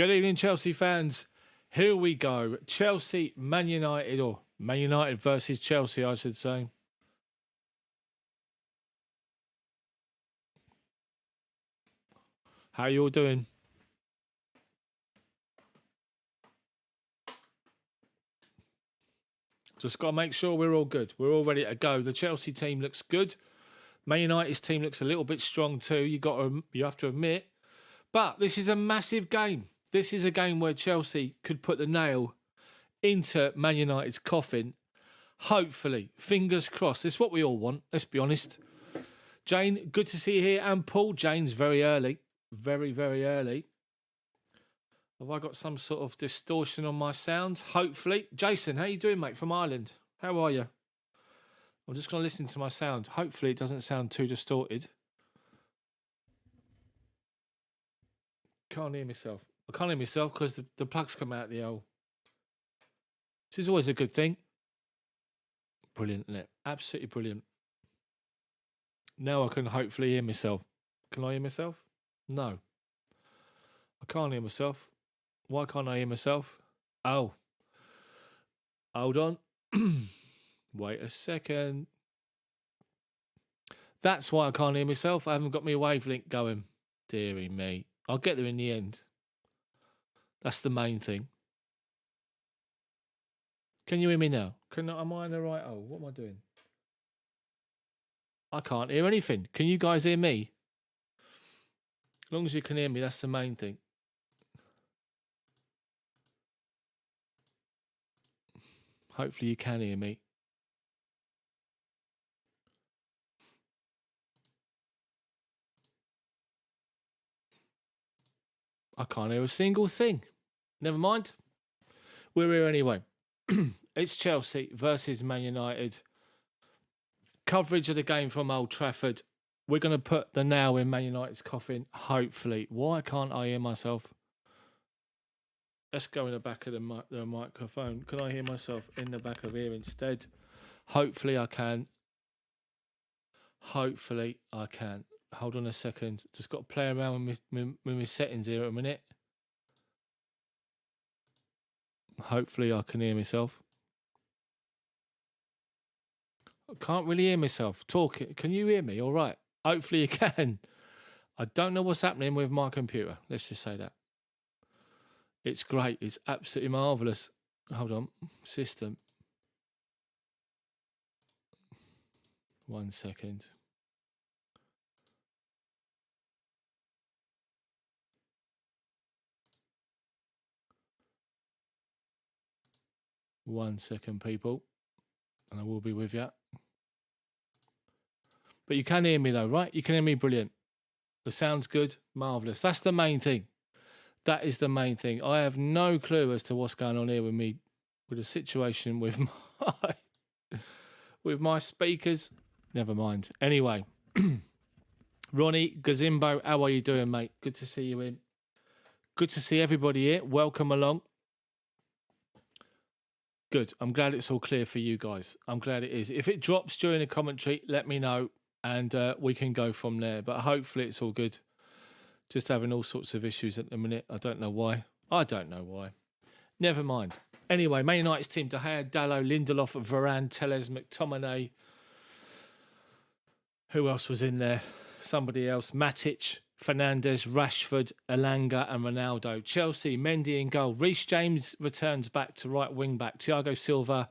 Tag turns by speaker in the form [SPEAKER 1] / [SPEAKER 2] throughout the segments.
[SPEAKER 1] Good evening, Chelsea fans. Here we go. Chelsea, Man United, or Man United versus Chelsea, I should say. How you all doing? Just got to make sure we're all good. We're all ready to go. The Chelsea team looks good. Man United's team looks a little bit strong too. You have to admit. But this is a massive game. This is a game where Chelsea could put the nail into Man United's coffin. Hopefully, fingers crossed. It's what we all want. Let's be honest. Jane, good to see you here. And Paul, Jane's very early. Very, very early. Have I got some sort of distortion on my sound? Hopefully. Jason, how you doing, mate, from Ireland? How are you? I'm just going to listen to my sound. Hopefully it doesn't sound too distorted. Can't hear myself. I can't hear myself because the plugs come out the hole. Which is always a good thing. Brilliant, isn't it? Absolutely brilliant. Now I can hopefully hear myself. Can I hear myself? No. I can't hear myself. Why can't I hear myself? Oh. Hold on. Wait a second. That's why I can't hear myself. I haven't got my wavelength going. Deary me. I'll get there in the end. That's the main thing. Can you hear me now? Am I in the right hole? What am I doing? I can't hear anything. Can you guys hear me? As long as you can hear me, that's the main thing. Hopefully you can hear me. I can't hear a single thing. Never mind. We're here anyway. It's Chelsea versus Man United. Coverage of the game from Old Trafford. We're going to put the nail in Man United's coffin, hopefully. Why can't I hear myself? Let's go in the back of the microphone. Can I hear myself in the back of here instead? Hopefully I can. Hopefully I can. Hold on a second. Just got to play around with my settings here a minute. Hopefully I can hear myself. I can't really hear myself talking. Can you hear me? All right. Hopefully you can. I don't know what's happening with my computer. Let's just say that. It's great. It's absolutely marvellous. Hold on. System. 1 second. One second, people. And I will be with you. But you can hear me though, right? You can hear me brilliant. The sound's good. Marvellous. That's the main thing. That is the main thing. I have no clue as to what's going on here with me, with the situation with my speakers. Never mind. Anyway, Ronnie Gazimbo, how are you doing, mate? Good to see you in. Good to see everybody here. Welcome along. Good. I'm glad it's all clear for you guys. I'm glad it is. If it drops during the commentary, let me know and we can go from there. But hopefully it's all good. Just having all sorts of issues at the minute. I don't know why. I don't know why. Never mind. Anyway, Man United's team: De Gea, Dalot, Lindelof, Varane, Telles, McTominay. Who else was in there? Somebody else. Matic, Fernandes, Rashford, Elanga and Ronaldo. Chelsea, Mendy in goal. Reece James returns back to right wing back. Thiago Silva.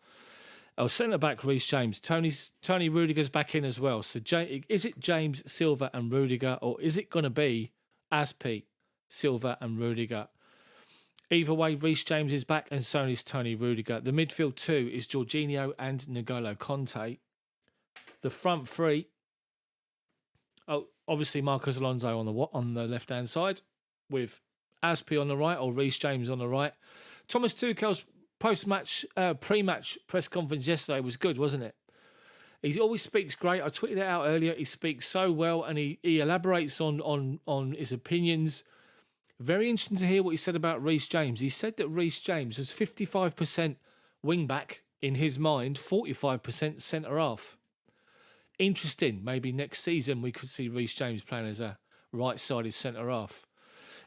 [SPEAKER 1] Centre back Reece James. Tony Rudiger's back in as well. So is it James, Silva and Rudiger, or is it going to be Aspi, Silva and Rudiger? Either way, Reece James is back and so is Tony Rudiger. The midfield two is Jorginho and N'Golo Conte. The front three, obviously Marcos Alonso on the left-hand side with Aspi on the right or Reece James on the right. Thomas Tuchel's pre-match press conference yesterday was good, wasn't it? He always speaks great. I tweeted it out earlier. He speaks so well and he elaborates on his opinions. Very interesting to hear what he said about Reece James. He said that Reece James was 55% wing-back in his mind, 45% centre-half. Interesting. Maybe next season we could see Reece James playing as a right-sided centre-half.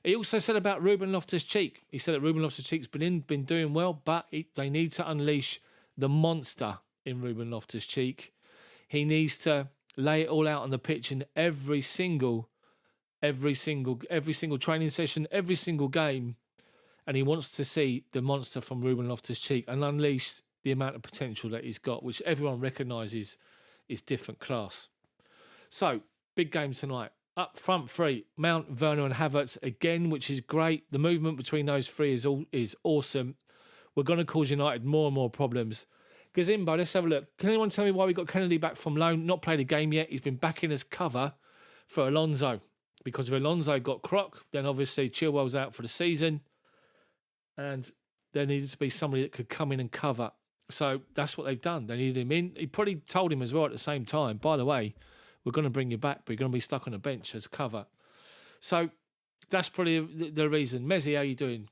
[SPEAKER 1] He also said about Ruben Loftus-Cheek. He said that Ruben Loftus-Cheek's been doing well, but they need to unleash the monster in Ruben Loftus-Cheek. He needs to lay it all out on the pitch in every single training session, every single game, and he wants to see the monster from Ruben Loftus-Cheek and unleash the amount of potential that he's got, which everyone recognises is different class. So, big game tonight. Up front three, Mount, Werner and Havertz again, which is great. The movement between those three is awesome. We're going to cause United more and more problems. Gazimbo, let's have a look. Can anyone tell me why we got Kennedy back from loan? Not played a game yet. He's been back in as cover for Alonso. Because if Alonso got Croc, then obviously Chilwell's out for the season. And there needed to be somebody that could come in and cover. So that's what they've done. They needed him in. He probably told him as well at the same time, by the way, we're going to bring you back, but you're going to be stuck on a bench as cover. So that's probably the reason. Messi, how you doing?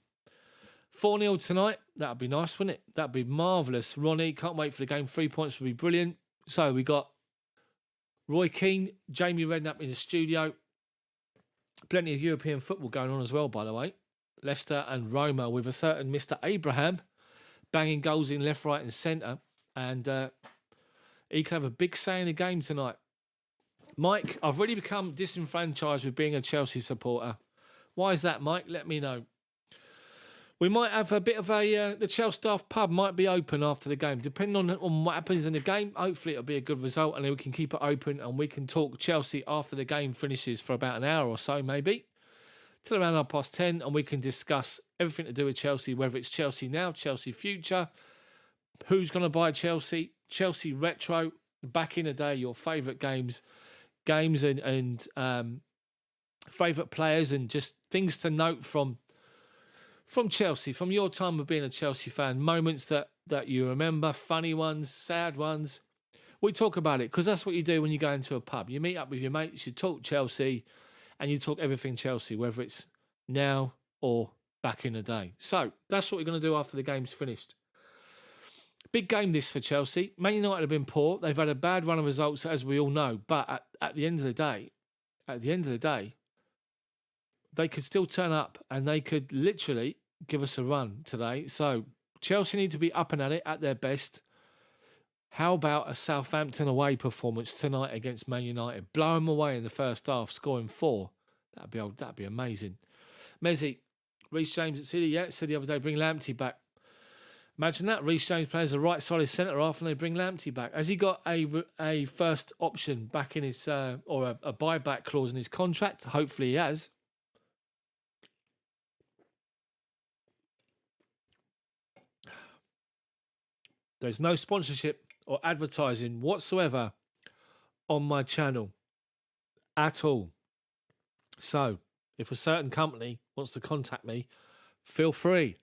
[SPEAKER 1] 4-0 tonight. That'd be nice, wouldn't it? That'd be marvellous. Ronnie, can't wait for the game. 3 points would be brilliant. So we got Roy Keane, Jamie Redknapp in the studio. Plenty of European football going on as well, by the way. Leicester and Roma with a certain Mr. Abraham banging goals in left, right and centre. And he could have a big say in the game tonight. Mike, I've really become disenfranchised with being a Chelsea supporter. Why is that, Mike? Let me know. We might have a bit of the Chelsea staff pub might be open after the game. Depending on what happens in the game, hopefully it'll be a good result and then we can keep it open and we can talk Chelsea after the game finishes for about an hour or so, maybe, till around 10:30, and we can discuss everything to do with Chelsea, whether it's Chelsea now, Chelsea future, who's going to buy Chelsea, Chelsea retro, back in the day, your favourite games and favourite players and just things to note from Chelsea, from your time of being a Chelsea fan, moments that you remember, funny ones, sad ones. We talk about it because that's what you do when you go into a pub. You meet up with your mates, you talk Chelsea, and you talk everything Chelsea, whether it's now or back in the day. So that's what we're going to do after the game's finished. Big game this for Chelsea. Man United have been poor. They've had a bad run of results, as we all know. But at the end of the day, they could still turn up and they could literally give us a run today. So Chelsea need to be up and at it at their best. How about a Southampton away performance tonight against Man United? Blow them away in the first half, scoring 4. That'd be amazing. Messi, Reece James at City, said the other day, bring Lamptey back. Imagine that. Reece James plays the right side of centre half and they bring Lamptey back. Has he got a first option back in his, or a buyback clause in his contract? Hopefully he has. There's no sponsorship or advertising whatsoever on my channel at all. So if a certain company wants to contact me, feel free.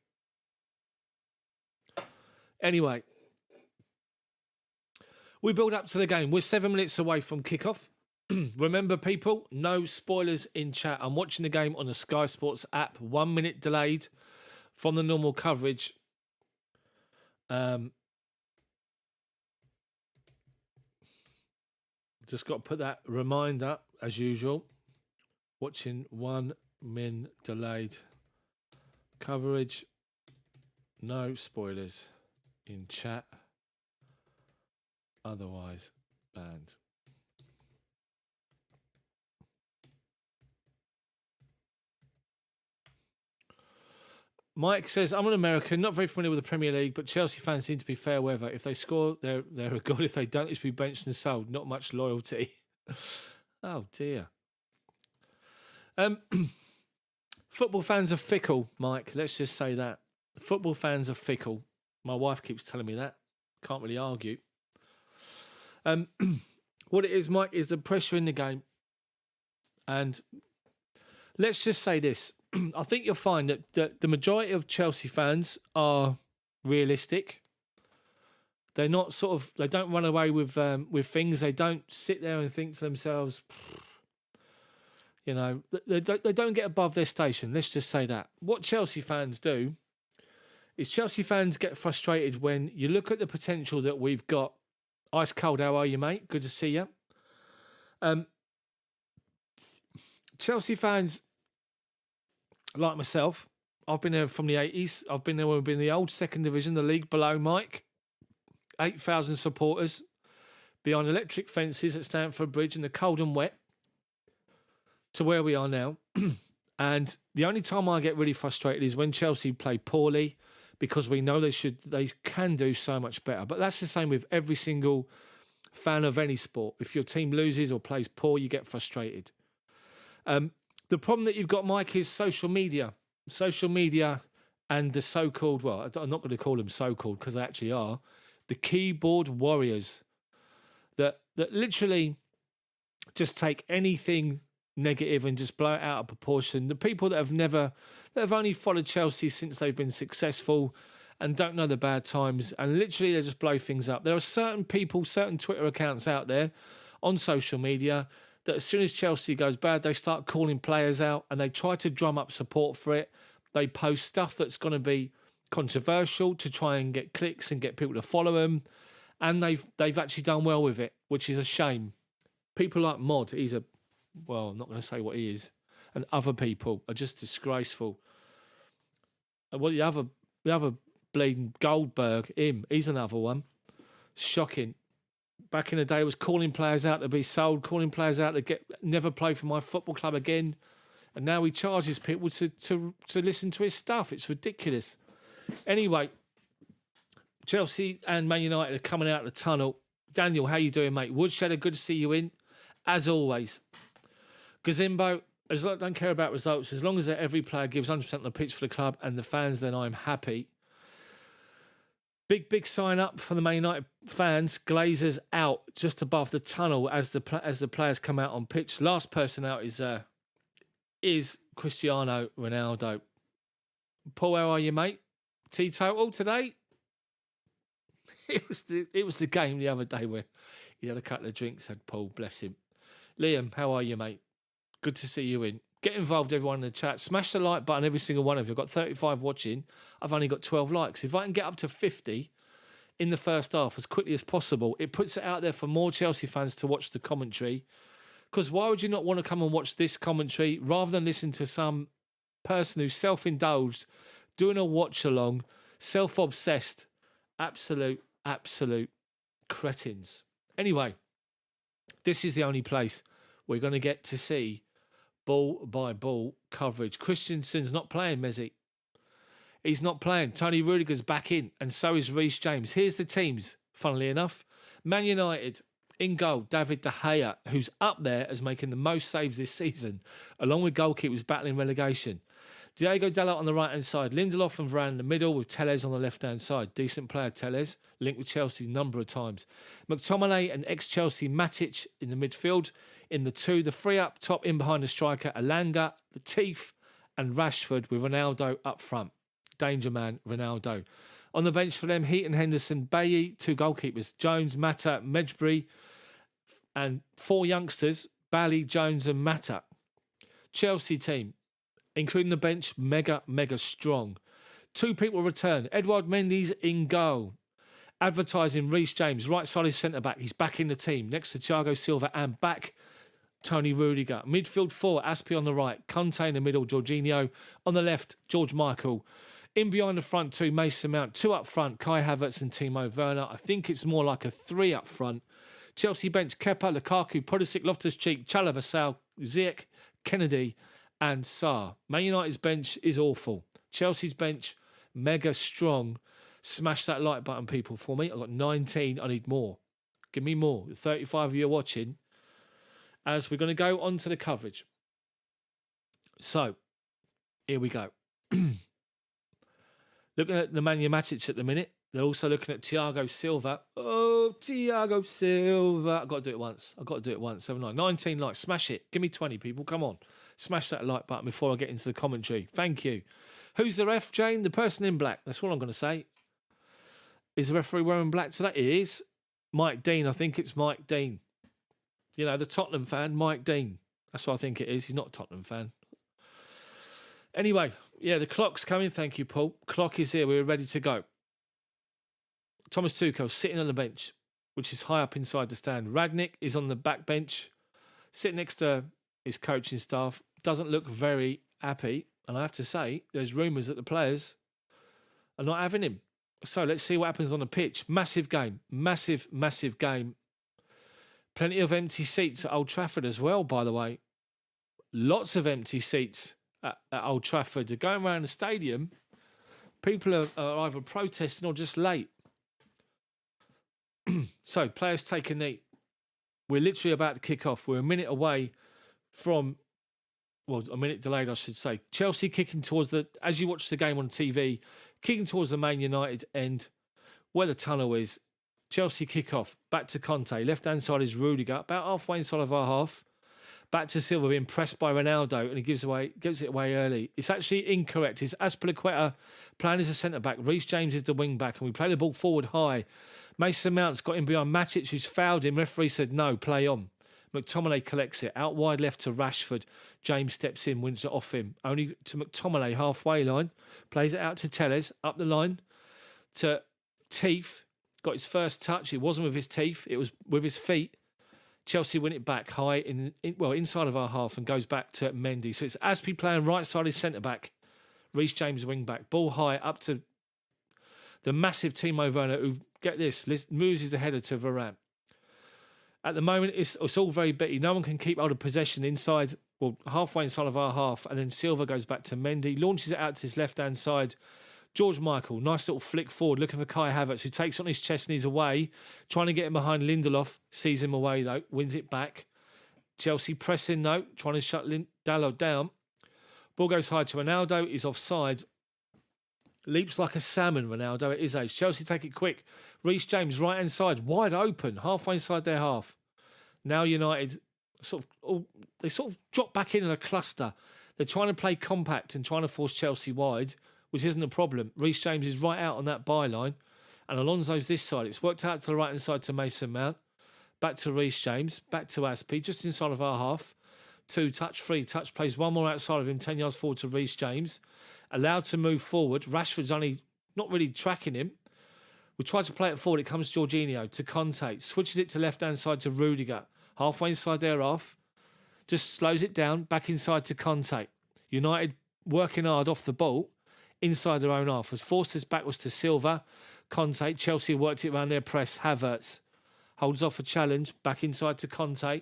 [SPEAKER 1] Anyway, we build up to the game. We're 7 minutes away from kickoff. Remember, people, no spoilers in chat. I'm watching the game on the Sky Sports app, 1 minute delayed from the normal coverage. Just got to put that reminder, as usual. Watching 1 min delayed coverage. No spoilers in chat. Otherwise banned. Mike says, I'm an American, not very familiar with the Premier League, but Chelsea fans seem to be fair weather. If they score, they're a god. If they don't, it's be benched and sold. Not much loyalty. Oh, dear. Football fans are fickle, Mike. Let's just say that. Football fans are fickle. My wife keeps telling me that. Can't really argue. What it is, Mike, is the pressure in the game. And let's just say this. I think you'll find that the majority of Chelsea fans are realistic. They're not they don't run away with things. They don't sit there and think to themselves, you know, they don't get above their station. Let's just say that. What Chelsea fans do is Chelsea fans get frustrated when you look at the potential that we've got. Ice cold, how are you, mate? Good to see you. Chelsea fans like myself, I've been there from the 80s. I've been there when we've been in the old second division, the league below Mike. 8,000 supporters behind electric fences at Stamford Bridge in the cold and wet to where we are now. And the only time I get really frustrated is when Chelsea play poorly, because we know they can do so much better. But that's the same with every single fan of any sport. If your team loses or plays poor, you get frustrated. The problem that you've got, Mike, is social media. Social media and the so-called, well, I'm not going to call them so-called because they actually are, the keyboard warriors that literally just take anything negative and just blow it out of proportion. The people that have only followed Chelsea since they've been successful and don't know the bad times, and literally they just blow things up. There are certain people, certain Twitter accounts out there on social media that as soon as Chelsea goes bad, they start calling players out and they try to drum up support for it. They post stuff that's going to be controversial to try and get clicks and get people to follow them, and they've actually done well with it, which is a shame. People like Mod, I'm not going to say what he is, and other people are just disgraceful. And the other bleeding Goldberg, he's another one. Shocking. Back in the day, was calling players out to be sold, calling players out to never play for my football club again, and now he charges people to listen to his stuff. It's ridiculous. Anyway, Chelsea and Man United are coming out of the tunnel. Daniel, how you doing, mate? Woodshed, good to see you in, as always. Gazimbo, I don't care about results. As long as every player gives 100% on the pitch for the club and the fans, then I'm happy. Big sign up for the Man United fans. Glazers out just above the tunnel as the players come out on pitch. Last person out is Cristiano Ronaldo. Paul, how are you, mate? Teetotal today? It was the game the other day where he had a couple of drinks, had Paul, bless him. Liam, how are you, mate? Good to see you in. Get involved, everyone in the chat. Smash the like button, every single one of you. I've got 35 watching. I've only got 12 likes. If I can get up to 50 in the first half as quickly as possible, it puts it out there for more Chelsea fans to watch the commentary. Because why would you not want to come and watch this commentary rather than listen to some person who's self-indulged, doing a watch-along, self-obsessed, absolute cretins. Anyway, this is the only place we're going to get to see ball-by-ball coverage. Christensen's not playing, Mezzi. He's not playing. Tony Rudiger's back in, and so is Reece James. Here's the teams, funnily enough. Man United, in goal, David De Gea, who's up there as making the most saves this season, along with goalkeepers battling relegation. Diego Dalot on the right-hand side, Lindelof and Varane in the middle with Telles on the left-hand side. Decent player, Telles, linked with Chelsea a number of times. McTominay and ex-Chelsea Matic in the midfield. In the two, the three up top, in behind the striker, Alanga, Latif and Rashford with Ronaldo up front. Danger man, Ronaldo. On the bench for them, Heaton, Henderson, Bailly, two goalkeepers, Jones, Mata, Medjbury, and four youngsters, Bally, Jones and Mata. Chelsea team, including the bench, mega strong. Two people return. Edouard Mendy's in goal. Advertising Reece James, right side is centre-back. He's back in the team, next to Thiago Silva and back Tony Rudiger. Midfield four, Aspi on the right. Conte in the middle, Jorginho. On the left, George Michael. In behind the front two, Mason Mount. Two up front, Kai Havertz and Timo Werner. I think it's more like a three up front. Chelsea bench, Kepa, Lukaku, Pulisic, Loftus-Cheek, Chalobah, Ziyech, Kennedy and Sarr. Man United's bench is awful. Chelsea's bench, mega strong. Smash that like button, people, for me. I've got 19. I need more. Give me more. 35 of you are watching. As we're going to go on to the coverage. So, here we go. Looking at the Man Matic at the minute. They're also looking at Thiago Silva. Oh, Thiago Silva. I've got to do it once, haven't I? 19 likes. Smash it. Give me 20, people. Come on. Smash that like button before I get into the commentary. Thank you. Who's the ref, Jane? The person in black. That's all I'm going to say. Is the referee wearing black today? It is. Mike Dean. I think it's Mike Dean. You know, the Tottenham fan, Mike Dean. That's what I think it is. He's not a Tottenham fan. Anyway, yeah, the clock's coming. Thank you, Paul. Clock is here. We're ready to go. Thomas Tuchel sitting on the bench, which is high up inside the stand. Radnick is on the back bench, sitting next to his coaching staff. Doesn't look very happy. And I have to say, there's rumours that the players are not having him. So let's see what happens on the pitch. Massive game. Massive, massive game. Plenty of empty seats at Old Trafford as well, by the way. Lots of empty seats at Old Trafford. They're going around the stadium. People are either protesting or just late. So, players take a knee. We're literally about to kick off. We're a minute away from, well, a minute delayed, I should say. Chelsea kicking towards as you watch the game on TV, kicking towards the Man United end, where the tunnel is. Chelsea kick off. Back to Conte. Left-hand side is Rudiger. About halfway inside of our half. Back to Silva being pressed by Ronaldo, and he gives it away early. It's actually incorrect. It's Azpilicueta playing as a centre-back. Reece James is the wing-back, and we play the ball forward high. Mason Mount's got in behind Matic, who's fouled him. Referee said, no, play on. McTominay collects it. Out wide left to Rashford. James steps in, wins it off him. Only to McTominay, halfway line. Plays it out to Telles, up the line to Teeth. Got his first touch. It wasn't with his teeth. It was with his feet. Chelsea win it back high, inside of our half, and goes back to Mendy. So it's Aspi playing right-sided centre-back. Reece James wing-back. Ball high up to the massive Timo Werner, who, get this, moves his header to Varane. At the moment, it's all very bitty. No one can keep hold of possession inside, well, halfway inside of our half, and then Silva goes back to Mendy, launches it out to his left-hand side. George Michael, nice little flick forward, looking for Kai Havertz, who takes on his chest and he's away, trying to get him behind Lindelof, sees him away though, wins it back. Chelsea pressing though, trying to shut Dalot down. Ball goes high to Ronaldo, he's offside. Leaps like a salmon, Ronaldo at his age. Chelsea take it quick. Reece James, right-hand side, wide open, halfway inside their half. Now United sort of drop back in a cluster. They're trying to play compact and trying to force Chelsea wide, which isn't a problem. Reece James is right out on that byline, and Alonso's this side. It's worked out to the right-hand side to Mason Mount. Back to Reece James, back to Aspi, just inside of our half. 2 touch, 3 touch, plays one more outside of him, 10 yards forward to Reece James. Allowed to move forward. Rashford's only not really tracking him. We try to play it forward. It comes Jorginho to Conte. Switches it to left-hand side to Rudiger. Halfway inside their half. Just slows it down. Back inside to Conte. United working hard off the ball. Inside their own half. Was forced us backwards to Silva. Conte. Chelsea worked it around their press. Havertz holds off a challenge. Back inside to Conte.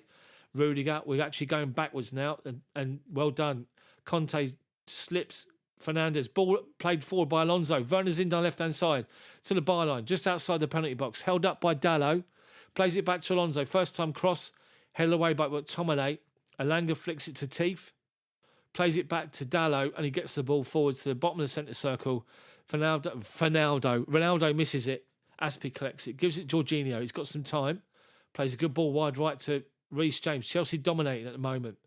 [SPEAKER 1] Rudiger. We're actually going backwards now. And well done. Conte slips Fernandes. Ball played forward by Alonso. Werner's in down left-hand side to the byline. Just outside the penalty box. Held up by Dalot. Plays it back to Alonso. First time cross. Held away by McTominay. Alanga flicks it to Teeth. Plays it back to Dalot, and he gets the ball forward to the bottom of the centre circle. Ronaldo misses it. Aspi collects it, gives it Jorginho. He's got some time. Plays a good ball wide right to Reece James. Chelsea dominating at the moment.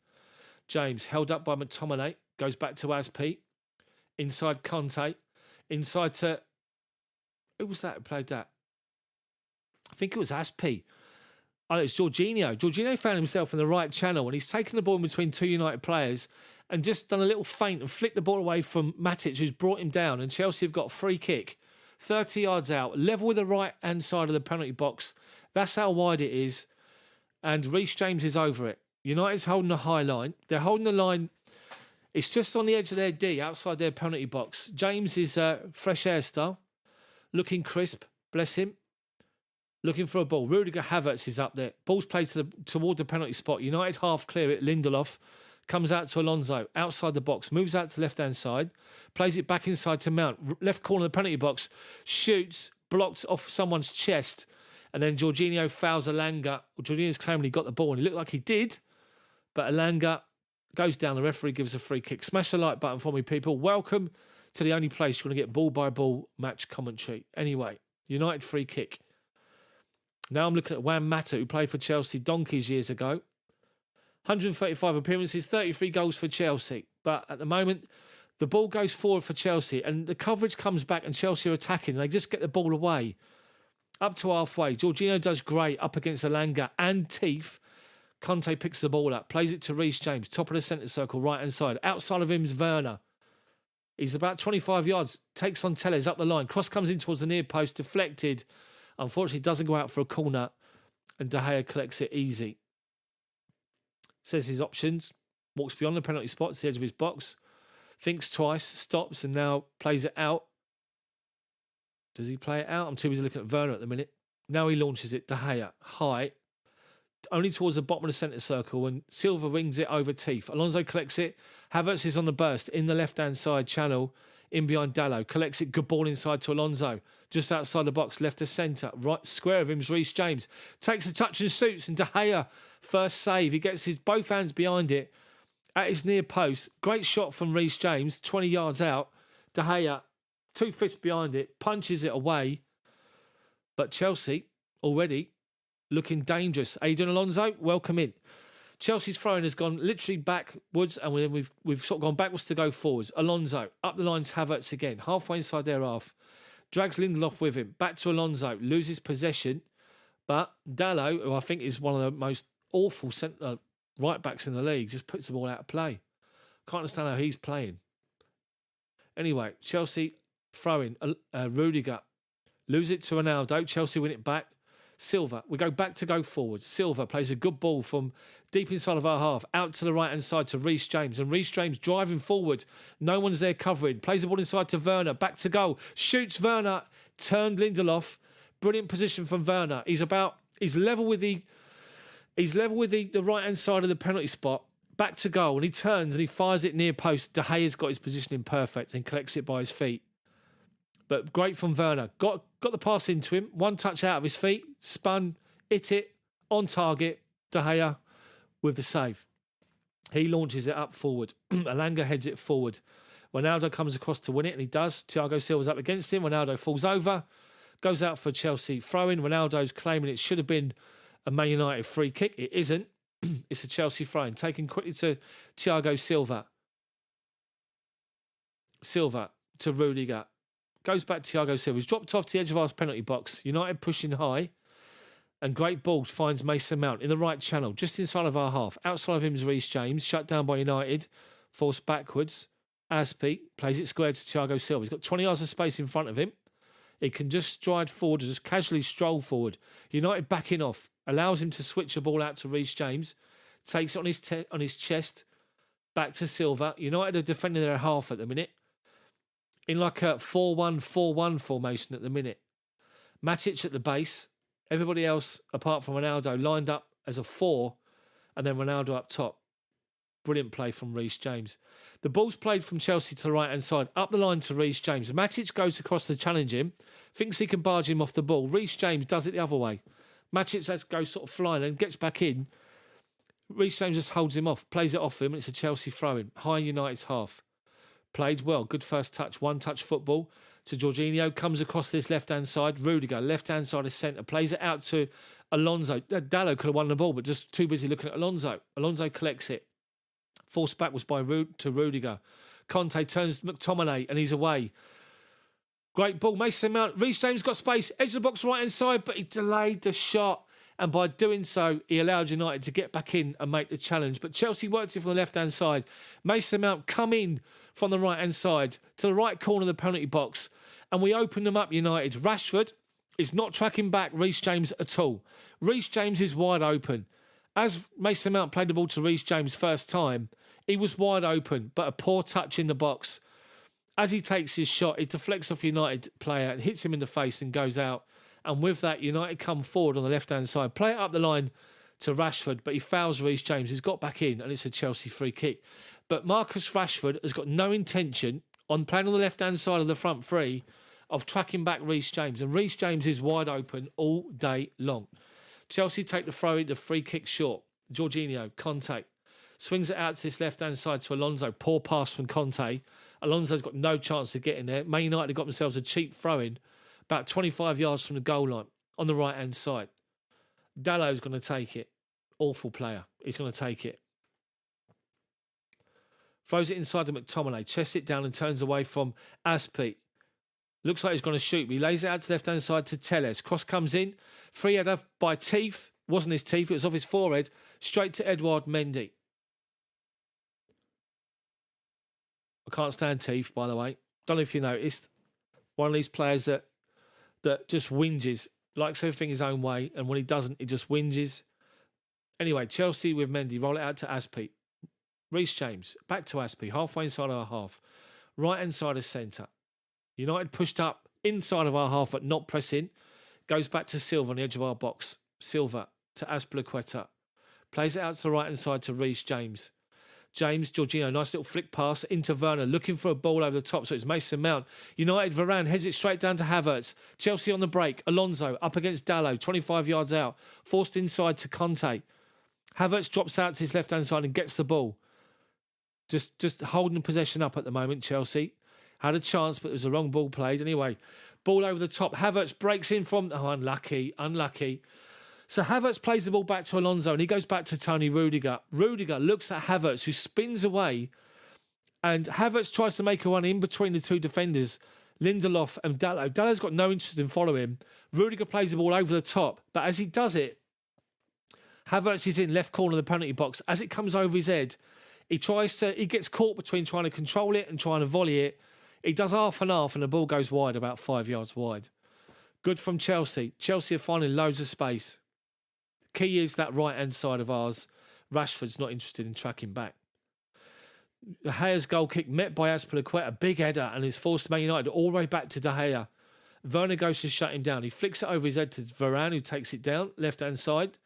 [SPEAKER 1] James held up by McTominay. Goes back to Aspi. Inside Conte. Inside to... Who was that who played that? I think it was Aspi. Oh, it's Jorginho. Jorginho found himself in the right channel, and he's taken the ball in between 2 United players and just done a little feint and flicked the ball away from Matic, who's brought him down. And Chelsea have got a free kick, 30 yards out, level with the right-hand side of the penalty box. That's how wide it is. And Reece James is over it. United's holding the high line. They're holding the line. It's just on the edge of their D, outside their penalty box. James is fresh hairstyle, looking crisp, bless him. Looking for a ball. Rudiger Havertz is up there. Ball's played toward the penalty spot. United half clear it. Lindelof comes out to Alonso. Outside the box. Moves out to left-hand side. Plays it back inside to Mount. Left corner of the penalty box. Shoots. Blocked off someone's chest. And then Jorginho fouls Alanga. Jorginho's claiming he got the ball, and he looked like he did. But Alanga goes down. The referee gives a free kick. Smash the like button for me, people. Welcome to the only place you're going to get ball-by-ball match commentary. Anyway, United free kick. Now I'm looking at Juan Mata, who played for Chelsea donkeys years ago. 135 appearances, 33 goals for Chelsea. But at the moment, the ball goes forward for Chelsea, and the coverage comes back, and Chelsea are attacking, and they just get the ball away. Up to halfway. Jorginho does great up against Alanga and Teeth. Conte picks the ball up, plays it to Reece James, top of the centre circle, right-hand side. Outside of him is Werner. He's about 25 yards, takes on Telles up the line. Cross comes in towards the near post, deflected. Unfortunately, doesn't go out for a corner, and De Gea collects it easy. Says his options, walks beyond the penalty spot to the edge of his box. Thinks twice, stops, and now plays it out. Does he play it out? I'm too busy looking at Werner at the minute. Now he launches it. De Gea, high, only towards the bottom of the centre circle, and Silva wings it over Teeth. Alonso collects it. Havertz is on the burst in the left-hand side channel, in behind Dalot. Collects it. Good ball inside to Alonso. Just outside the box, left to centre. Right square of him is Reece James. Takes a touch and shoots, and De Gea, first save. He gets his both hands behind it at his near post. Great shot from Reece James, 20 yards out. De Gea, 2 fists behind it, punches it away. But Chelsea already looking dangerous. How you doing, Alonso? Welcome in. Chelsea's throwing has gone literally backwards, and then we've sort of gone backwards to go forwards. Alonso up the line to Havertz again, halfway inside their half. Drags Lindelof with him. Back to Alonso. Loses possession. But Dalot, who I think is one of the most awful right backs in the league, just puts the ball out of play. Can't understand how he's playing. Anyway, Chelsea throwing. Rudiger. Lose it to Ronaldo. Chelsea win it back. Silva. We go back to go forward. Silva plays a good ball from deep inside of our half. Out to the right-hand side to Reece James. And Reece James driving forward. No one's there covering. Plays the ball inside to Werner. Back to goal. Shoots Werner. Turned Lindelof. Brilliant position from Werner. He's level with the right-hand side of the penalty spot. Back to goal. And he turns and he fires it near post. De Gea's got his positioning perfect and collects it by his feet. But great from Werner. Got the pass into him. One touch out of his feet. Spun. Hit it. On target. De Gea with the save. He launches it up forward. Elanga heads it forward. Ronaldo comes across to win it, and he does. Thiago Silva's up against him. Ronaldo falls over. Goes out for Chelsea. Throw-in. Ronaldo's claiming it should have been a Man United free kick. It isn't. It's a Chelsea throw-in. Taken quickly to Thiago Silva. Silva to Rudiger. Goes back to Thiago Silva. He's dropped off to the edge of our penalty box. United pushing high. And great ball finds Mason Mount in the right channel, just inside of our half. Outside of him is Reece James. Shut down by United. Forced backwards. Aspi plays it square to Thiago Silva. He's got 20 yards of space in front of him. He can just stride forward, just casually stroll forward. United backing off. Allows him to switch the ball out to Reece James. Takes it on his chest. Back to Silva. United are defending their half at the minute. In like a 4-1-4-1 formation at the minute. Matic at the base. Everybody else, apart from Ronaldo, lined up as a 4, and then Ronaldo up top. Brilliant play from Reece James. The ball's played from Chelsea to the right-hand side, up the line to Reece James. Matic goes across to challenge him, thinks he can barge him off the ball. Reece James does it the other way. Matic has to go sort of flying and gets back in. Reece James just holds him off, plays it off him, and it's a Chelsea throw-in. High United's half. Played well. Good first touch. One-touch football to Jorginho. Comes across this left-hand side. Rudiger, left-hand side of centre. Plays it out to Alonso. Dalot could have won the ball, but just too busy looking at Alonso. Alonso collects it. Forced backwards to Rudiger. Conte turns McTominay, and he's away. Great ball. Mason Mount. Reece James got space. Edge of the box right-hand side, but he delayed the shot. And by doing so, he allowed United to get back in and make the challenge. But Chelsea worked it from the left-hand side. Mason Mount come in from the right-hand side to the right corner of the penalty box. And we opened them up, United. Rashford is not tracking back Reece James at all. Reece James is wide open. As Mason Mount played the ball to Reece James first time, he was wide open, but a poor touch in the box. As he takes his shot, it deflects off United player and hits him in the face and goes out. And with that, United come forward on the left-hand side. Play it up the line to Rashford, but he fouls Reece James. He's got back in, and it's a Chelsea free kick. But Marcus Rashford has got no intention on playing on the left-hand side of the front three of tracking back Reece James. And Reece James is wide open all day long. Chelsea take the throw, the free kick short. Jorginho, Conte, swings it out to this left-hand side to Alonso. Poor pass from Conte. Alonso's got no chance of getting there. Man United have got themselves a cheap throw-in about 25 yards from the goal line on the right-hand side. Dalot's going to take it. Awful player. He's going to take it. Throws it inside to McTominay. Chests it down and turns away from Aspi. Looks like he's going to shoot. He lays it out to the left-hand side to Chels. Cross comes in. Free header by Teeth. Wasn't his teeth. It was off his forehead. Straight to Edouard Mendy. I can't stand Teeth, by the way. Don't know if you noticed. One of these players that just whinges, likes everything his own way, and when he doesn't, he just whinges. Anyway, Chelsea with Mendy, roll it out to Aspi. Reece James, back to Aspie, halfway inside our half. Right-hand side of centre. United pushed up inside of our half, but not pressing. Goes back to Silva on the edge of our box. Silva to Azpilicueta. Plays it out to the right-hand side to Reece James. James, Jorginho, nice little flick pass into Werner, looking for a ball over the top, so it's Mason Mount. United, Varane heads it straight down to Havertz. Chelsea on the break. Alonso up against Dalot, 25 yards out. Forced inside to Conte. Havertz drops out to his left-hand side and gets the ball. Just holding possession up at the moment, Chelsea. Had a chance, but it was the wrong ball played. Anyway, ball over the top. Havertz breaks in from... Oh, unlucky. So Havertz plays the ball back to Alonso and he goes back to Tony Rudiger. Rudiger looks at Havertz, who spins away, and Havertz tries to make a run in between the two defenders, Lindelof and Dalot. Dalot's got no interest in following him. Rudiger plays the ball over the top, but as he does it, Havertz is in left corner of the penalty box. As it comes over his head, he gets caught between trying to control it and trying to volley it. He does half and half and the ball goes wide, about 5 yards wide. Good from Chelsea. Chelsea are finding loads of space. Key is that right-hand side of ours. Rashford's not interested in tracking back. De Gea's goal kick met by Azpilicueta, big header, and is forced Man United all the way back to De Gea. Werner goes to shut him down. He flicks it over his head to Varane, who takes it down, left-hand side,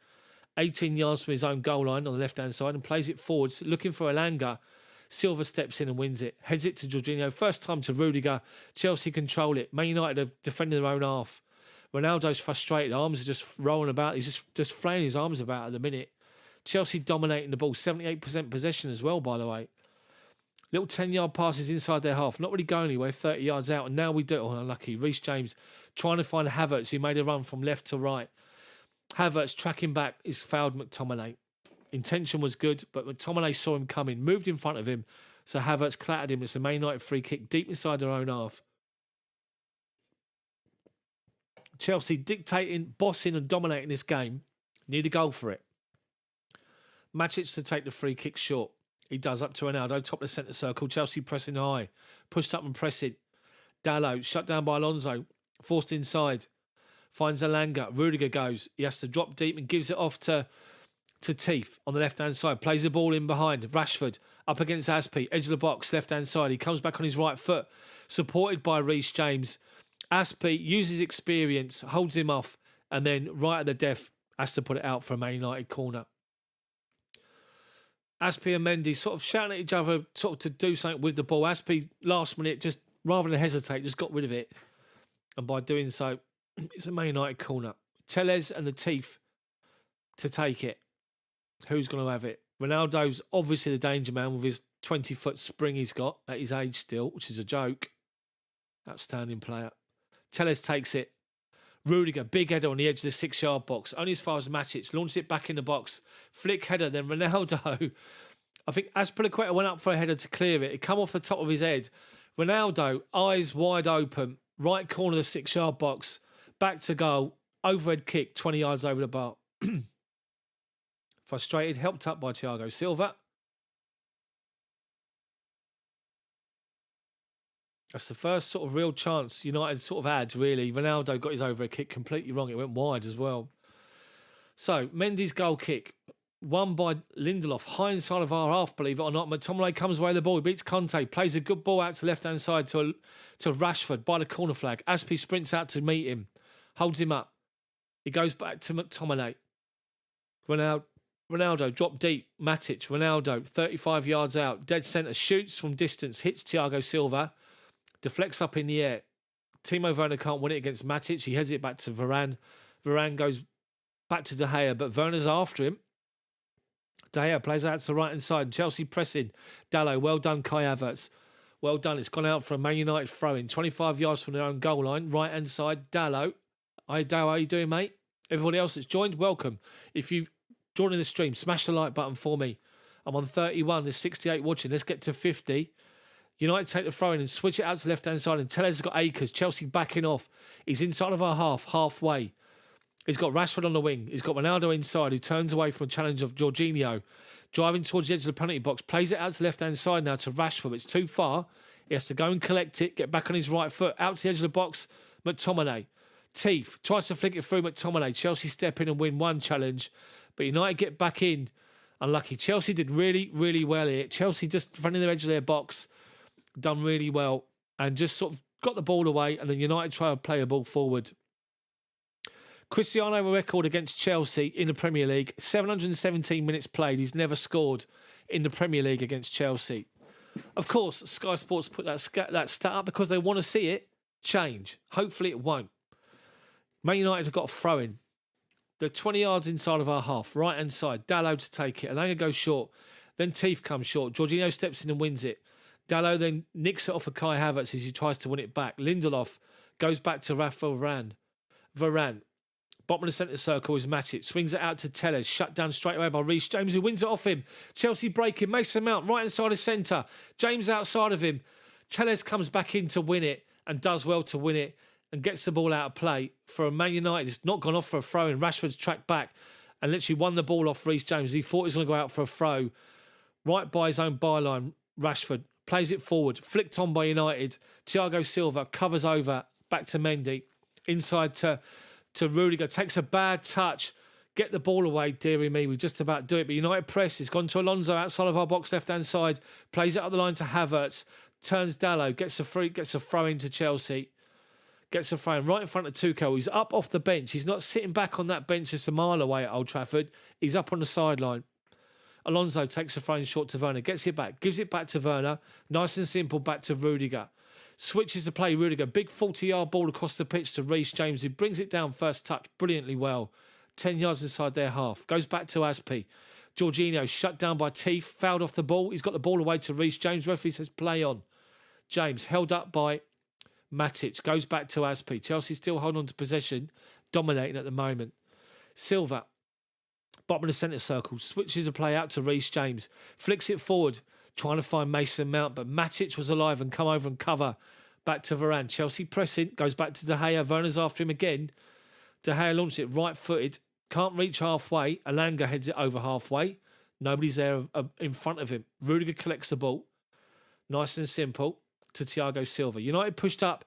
[SPEAKER 1] 18 yards from his own goal line on the left-hand side, and plays it forwards, looking for Elanga. Silva steps in and wins it. Heads it to Jorginho. First time to Rudiger. Chelsea control it. Man United are defending their own half. Ronaldo's frustrated. Arms are just rolling about. He's just flailing his arms about at the minute. Chelsea dominating the ball. 78% possession as well, by the way. Little 10-yard passes inside their half. Not really going anywhere. 30 yards out. And now we do. Oh, unlucky. Reece James trying to find Havertz, who made a run from left to right. Havertz tracking back is fouled McTominay. Intention was good, but McTominay saw him coming. Moved in front of him. So Havertz clattered him. It's a Man United free kick deep inside their own half. Chelsea dictating, bossing and dominating this game. Need a goal for it. Matic to take the free kick short. He does, up to Ronaldo, top of the centre circle. Chelsea pressing high. Pushed up and pressing. Dalot shut down by Alonso. Forced inside. Finds Elanga. Rudiger goes. He has to drop deep and gives it off to Teef on the left-hand side. Plays the ball in behind. Rashford up against Aspie. Edge of the box, left-hand side. He comes back on his right foot. Supported by Reece James. Aspie uses experience, holds him off, and then right at the death has to put it out for a Man United corner. Aspie and Mendy sort of shouting at each other, sort of to do something with the ball. Aspie, last minute, just rather than hesitate, just got rid of it. And by doing so, it's a Man United corner. Chels and the Teef to take it. Who's going to have it? Ronaldo's obviously the danger man with his 20-foot spring he's got at his age still, which is a joke. Outstanding player. Chels takes it. Rudiger, big header on the edge of the 6-yard box. Only as far as Matic. Launches it back in the box. Flick header. Then Ronaldo. I think Azpilicueta went up for a header to clear it. It come off the top of his head. Ronaldo, eyes wide open. Right corner of the 6-yard box. Back to goal. Overhead kick. 20 yards over the bar. Frustrated. Helped up by Thiago Silva. That's the first sort of real chance United sort of had, really. Ronaldo got his overhead kick completely wrong. It went wide as well. So, Mendy's goal kick, won by Lindelof, high inside of our half, believe it or not. McTominay comes away with the ball. He beats Conte, plays a good ball out to the left-hand side to Rashford by the corner flag. Aspie sprints out to meet him, holds him up. He goes back to McTominay. Ronaldo, drop deep. Matic, Ronaldo, 35 yards out. Dead centre, shoots from distance, hits Thiago Silva. Deflects up in the air. Timo Werner can't win it against Matic. He heads it back to Varane. Varane goes back to De Gea, but Werner's after him. De Gea plays out to the right-hand side. Chelsea pressing. Dalot, well done, Kai Havertz. Well done. It's gone out for a Man United throw-in. 25 yards from their own goal line. Right-hand side, Dalot. Hi, Dalot, how you doing, mate? Everybody else that's joined, welcome. If you've joined in the stream, smash the like button for me. I'm on 31. There's 68 watching. Let's get to 50. United take the throw-in and switch it out to the left-hand side, and Tellez has got acres. Chelsea backing off. He's inside of our half, halfway. He's got Rashford on the wing. He's got Ronaldo inside, who turns away from a challenge of Jorginho. Driving towards the edge of the penalty box. Plays it out to the left-hand side now to Rashford. It's too far. He has to go and collect it, get back on his right foot. Out to the edge of the box, McTominay. Teef tries to flick it through McTominay. Chelsea step in and win one challenge. But United get back in Unlucky. Chelsea did really, really well here. Chelsea just running the edge of their box, done really well, and just sort of got the ball away, and then United try to play a ball forward. Cristiano record against Chelsea in the Premier League, 717 minutes played. He's never scored in the Premier League against Chelsea. Of course, Sky Sports put that stat up because they want to see it change. Hopefully it won't. Man United have got a throw-in. They're 20 yards inside of our half, right-hand side. Dalot to take it. Alanga goes short. Then Teeth comes short. Jorginho steps in and wins it. Dalot then nicks it off of Kai Havertz as he tries to win it back. Lindelof goes back to Rafael Varane. Bottom of the centre circle is Matic. Swings it out to Telles. Shut down straight away by Reece James, who wins it off him. Chelsea breaking. Mason Mount right inside the centre. James outside of him. Telles comes back in to win it and does well to win it and gets the ball out of play for a Man United. It's not gone off for a throw in. Rashford's tracked back and literally won the ball off Reece James. He thought he was going to go out for a throw. Right by his own byline, Rashford plays it forward. Flicked on by United. Thiago Silva covers over. Back to Mendy. Inside to Rudiger, takes a bad touch, get the ball away, dearie me, we just about do it, but United press, it's gone to Alonso outside of our box left-hand side, plays it up the line to Havertz, turns Dalot, gets a throw into Chelsea, gets a throw in right in front of Tuchel. He's up off the bench, he's not sitting back on that bench just a mile away at Old Trafford, he's up on the sideline. Alonso takes a throw in short to Werner, gets it back, gives it back to Werner, nice and simple, back to Rudiger. Switches to play Rudiger. Big 40-yard ball across the pitch to Reece James, who brings it down first touch brilliantly well. 10 yards inside their half. Goes back to Aspi. Jorginho shut down by Teeth. Fouled off the ball. He's got the ball away to Reece James. Referee says play on. James held up by Matic. Goes back to Aspi. Chelsea still holding on to possession. Dominating at the moment. Silva. Bottom of the centre circle. Switches a play out to Reece James. Flicks it forward. Trying to find Mason Mount, but Matic was alive and come over and cover back to Varane. Chelsea pressing, goes back to De Gea. Werner's after him again. De Gea launched it right-footed, can't reach halfway. Alanga heads it over halfway. Nobody's there in front of him. Rudiger collects the ball. Nice and simple to Thiago Silva. United pushed up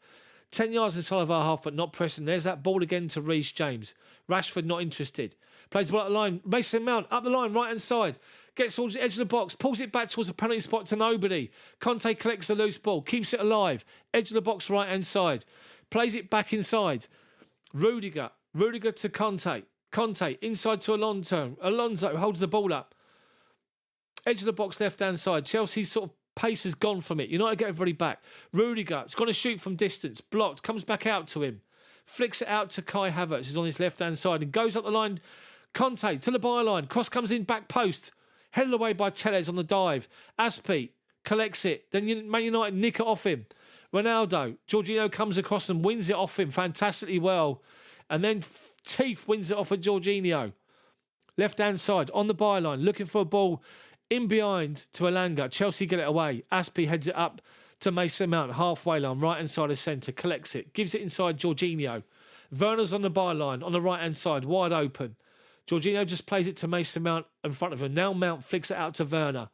[SPEAKER 1] 10 yards inside of our half, but not pressing. There's that ball again to Reece James. Rashford not interested. Plays the ball up the line. Mason Mount up the line, right-hand side. Gets towards the edge of the box. Pulls it back towards the penalty spot to nobody. Conte collects the loose ball. Keeps it alive. Edge of the box, right-hand side. Plays it back inside. Rudiger. Rudiger to Conte. Conte inside to Alonso. Alonso holds the ball up. Edge of the box, left-hand side. Chelsea's sort of pace has gone from it. United get everybody back. Rudiger, it's going to shoot from distance. Blocked. Comes back out to him. Flicks it out to Kai Havertz, who's on his left-hand side, and goes up the line. Conte to the byline. Cross comes in, back post. Headed away by Telles on the dive. Aspi collects it. Then Man United nick it off him. Ronaldo. Jorginho comes across and wins it off him fantastically well. And then Teeth wins it off of Jorginho. Left-hand side on the byline. Looking for a ball in behind to Alanga. Chelsea get it away. Aspi heads it up to Mason Mount. Halfway line. Right-hand side of centre. Collects it. Gives it inside Jorginho. Werner's on the byline. On the right-hand side. Wide open. Jorginho just plays it to Mason Mount in front of him. Now Mount flicks it out to Werner.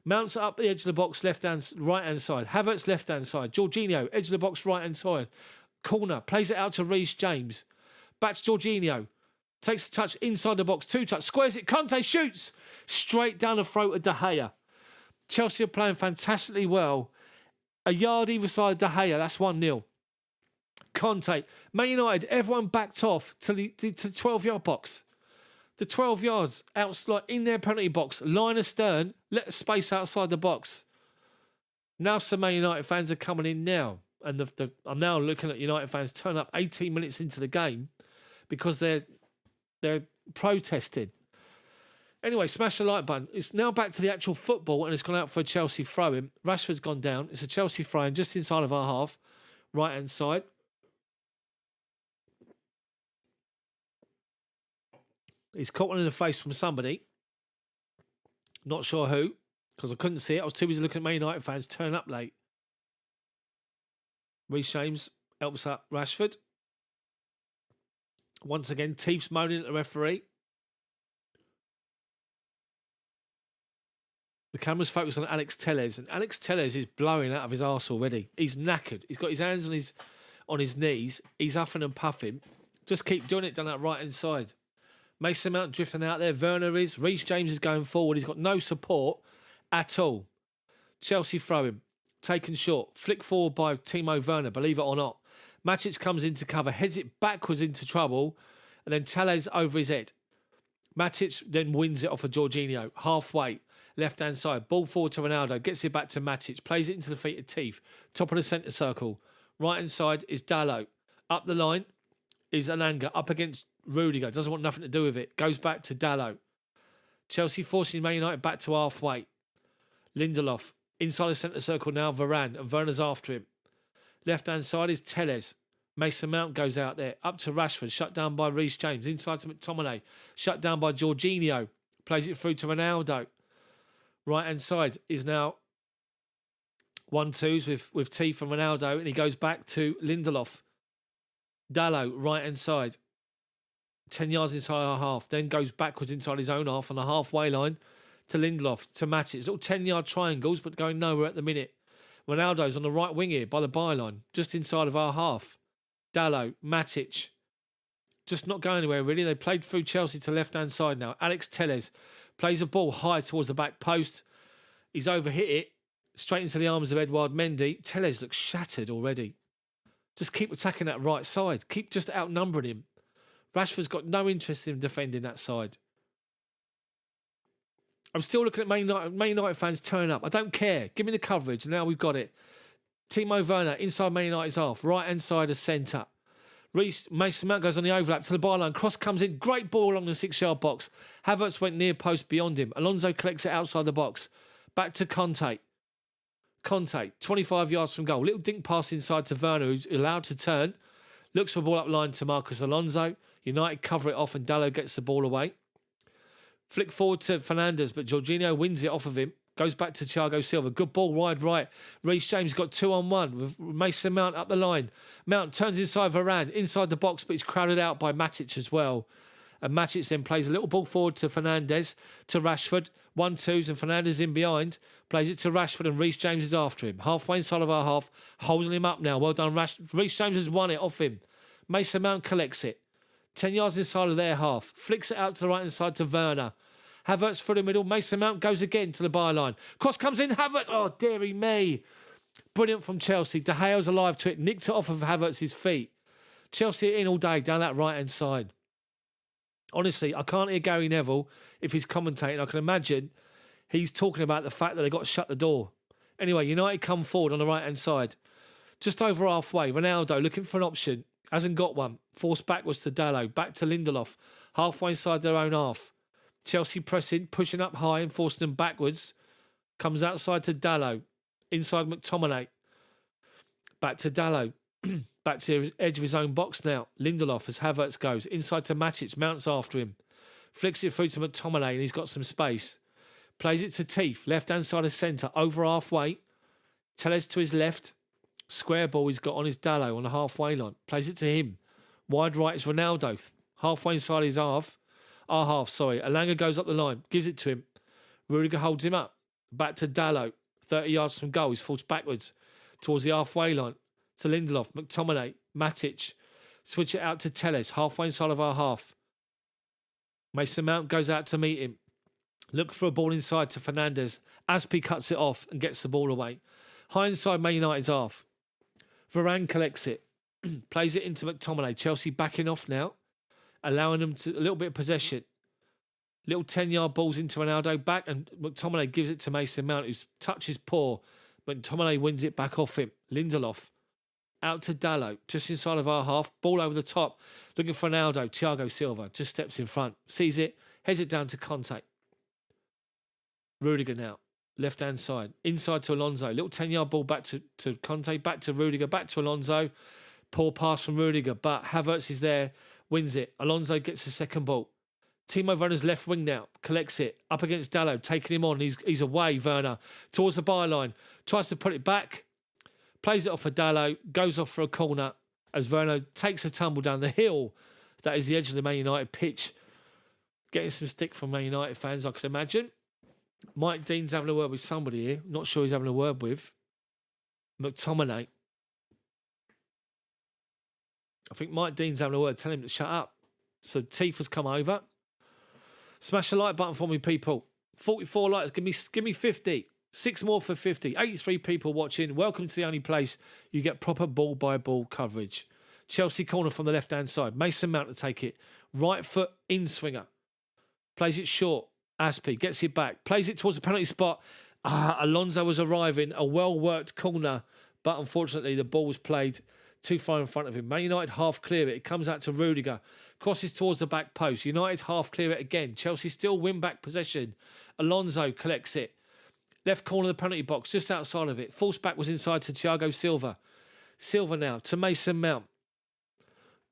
[SPEAKER 1] Mounts up the edge of the box, right-hand side. Havertz left-hand side. Jorginho, edge of the box, right-hand side. Corner, plays it out to Reece James. Back to Jorginho. Takes a touch inside the box, 2-touch. Squares it, Conte shoots. Straight down the throat of De Gea. Chelsea are playing fantastically well. A yard either side of De Gea, that's 1-0. Conte, Man United, everyone backed off to the 12-yard box. The 12 yards outside in their penalty box, line astern, let space outside the box. Now some Man United fans are coming in now. And I'm now looking at United fans turn up 18 minutes into the game because they're protesting. Anyway, smash the like button. It's now back to the actual football and it's gone out for a Chelsea throw-in. Rashford's gone down. It's a Chelsea throw-in just inside of our half, right-hand side. He's caught one in the face from somebody. Not sure who, because I couldn't see it. I was too busy looking at Man United fans turn up late. Reece James helps up Rashford. Once again, Teef's moaning at the referee. The camera's focused on Alex Telles, and Alex Telles is blowing out of his arse already. He's knackered. He's got his hands on his knees. He's huffing and puffing. Just keep doing it down that right-hand side. Mason Mount drifting out there. Werner is. Reece James is going forward. He's got no support at all. Chelsea throwing. Taken short. Flick forward by Timo Werner, believe it or not. Matic comes into cover. Heads it backwards into trouble. And then Telles over his head. Matic then wins it off of Jorginho. Halfway. Left-hand side. Ball forward to Ronaldo. Gets it back to Matic. Plays it into the feet of Teeth. Top of the centre circle. Right-hand side is Dalot. Up the line is Ananga. Up against Rudiger. Doesn't want nothing to do with it. Goes back to Dalot. Chelsea forcing Man United back to halfway. Lindelof. Inside the centre circle now. Varane. And Werner's after him. Left-hand side is Telles. Mason Mount goes out there. Up to Rashford. Shut down by Reece James. Inside to McTominay. Shut down by Jorginho. Plays it through to Ronaldo. Right-hand side is now 1-2s with Teeth and Ronaldo. And he goes back to Lindelof. Dalot, right-hand side. 10 yards inside our half. Then goes backwards inside his own half on the halfway line to Lindelof, to Matic. Little 10-yard triangles, but going nowhere at the minute. Ronaldo's on the right wing here by the byline, just inside of our half. Dalot, Matic. Just not going anywhere, really. They played through Chelsea to left-hand side now. Alex Telles plays a ball high towards the back post. He's overhit it. Straight into the arms of Edouard Mendy. Telles looks shattered already. Just keep attacking that right side. Keep just outnumbering him. Rashford's got no interest in defending that side. I'm still looking at Man United fans turn up. I don't care. Give me the coverage. Now we've got it. Timo Werner inside Man United's half. Right-hand side of centre. Mason Mount goes on the overlap to the byline. Cross comes in. Great ball along the 6-yard box. Havertz went near post beyond him. Alonso collects it outside the box. Back to Conte. Conte, 25 yards from goal. Little dink pass inside to Werner, who's allowed to turn. Looks for the ball up line to Marcus Alonso. United cover it off and Dalot gets the ball away. Flick forward to Fernandes, but Jorginho wins it off of him. Goes back to Thiago Silva. Good ball wide right. Reece James got 2-on-1 with Mason Mount up the line. Mount turns inside Varane, inside the box, but he's crowded out by Matic as well. And Matic then plays a little ball forward to Fernandes, to Rashford. 1-2s and Fernandes in behind. Plays it to Rashford and Reece James is after him. Halfway inside of our half. Holding him up now. Well done, Reece James has won it off him. Mason Mount collects it. 10 yards inside of their half. Flicks it out to the right-hand side to Werner. Havertz through the middle. Mason Mount goes again to the byline. Cross comes in. Havertz. Oh, dearie me. Brilliant from Chelsea. De Gea's alive to it. Nicked it off of Havertz's feet. Chelsea in all day down that right-hand side. Honestly, I can't hear Gary Neville if he's commentating. I can imagine he's talking about the fact that they got to shut the door. Anyway, United come forward on the right-hand side. Just over halfway. Ronaldo looking for an option. Hasn't got one. Forced backwards to Dalot. Back to Lindelof. Halfway inside their own half. Chelsea pressing, pushing up high and forcing them backwards. Comes outside to Dalot. Inside McTominay. Back to Dalot. Back to the edge of his own box now. Lindelof as Havertz goes. Inside to Matic. Mounts after him. Flicks it through to McTominay and he's got some space. Plays it to Teeth. Left-hand side of centre. Over halfway. Telles to his left. Square ball he's got on his Dalot on the halfway line. Plays it to him. Wide right is Ronaldo. Halfway inside his half. Our half, sorry. Alanga goes up the line. Gives it to him. Rudiger holds him up. Back to Dalot. 30 yards from goal. He's forced backwards towards the halfway line. To Lindelof. McTominay. Matic. Switch it out to Telles. Halfway inside of our half. Mason Mount goes out to meet him. Look for a ball inside to Fernandes. Aspi cuts it off and gets the ball away. High inside Man United's half. Varane collects it. Plays it into McTominay. Chelsea backing off now. Allowing them to a little bit of possession. Little 10-yard balls into Ronaldo back and McTominay gives it to Mason Mount whose touch is poor. McTominay wins it back off him. Lindelof. Out to Dalot. Just inside of our half. Ball over the top. Looking for Ronaldo. Thiago Silva just steps in front. Sees it. Heads it down to Conte. Rudiger now. Left-hand side. Inside to Alonso. Little 10-yard ball back to Conte. Back to Rudiger. Back to Alonso. Poor pass from Rudiger. But Havertz is there. Wins it. Alonso gets the second ball. Timo Werner's left wing now. Collects it. Up against Dalot. Taking him on. He's away, Werner. Towards the byline. Tries to put it back. Plays it off for Dalot. Goes off for a corner. As Werner takes a tumble down the hill. That is the edge of the Man United pitch. Getting some stick from Man United fans, I could imagine. Mike Dean's having a word with somebody here. Not sure he's having a word with. McTominay. I think Mike Dean's having a word. Tell him to shut up. So Teeth has come over. Smash the like button for me, people. 44 likes. Give me 50. 6 more for 50. 83 people watching. Welcome to the only place you get proper ball-by-ball coverage. Chelsea corner from the left-hand side. Mason Mount to take it. Right foot in-swinger. Plays it short. Aspie gets it back. Plays it towards the penalty spot. Alonso was arriving. A well-worked corner. But unfortunately, the ball was played too far in front of him. Man United half clear it. It comes out to Rudiger. Crosses towards the back post. United half clear it again. Chelsea still win back possession. Alonso collects it. Left corner of the penalty box, just outside of it. Force back was inside to Thiago Silva. Silva now to Mason Mount.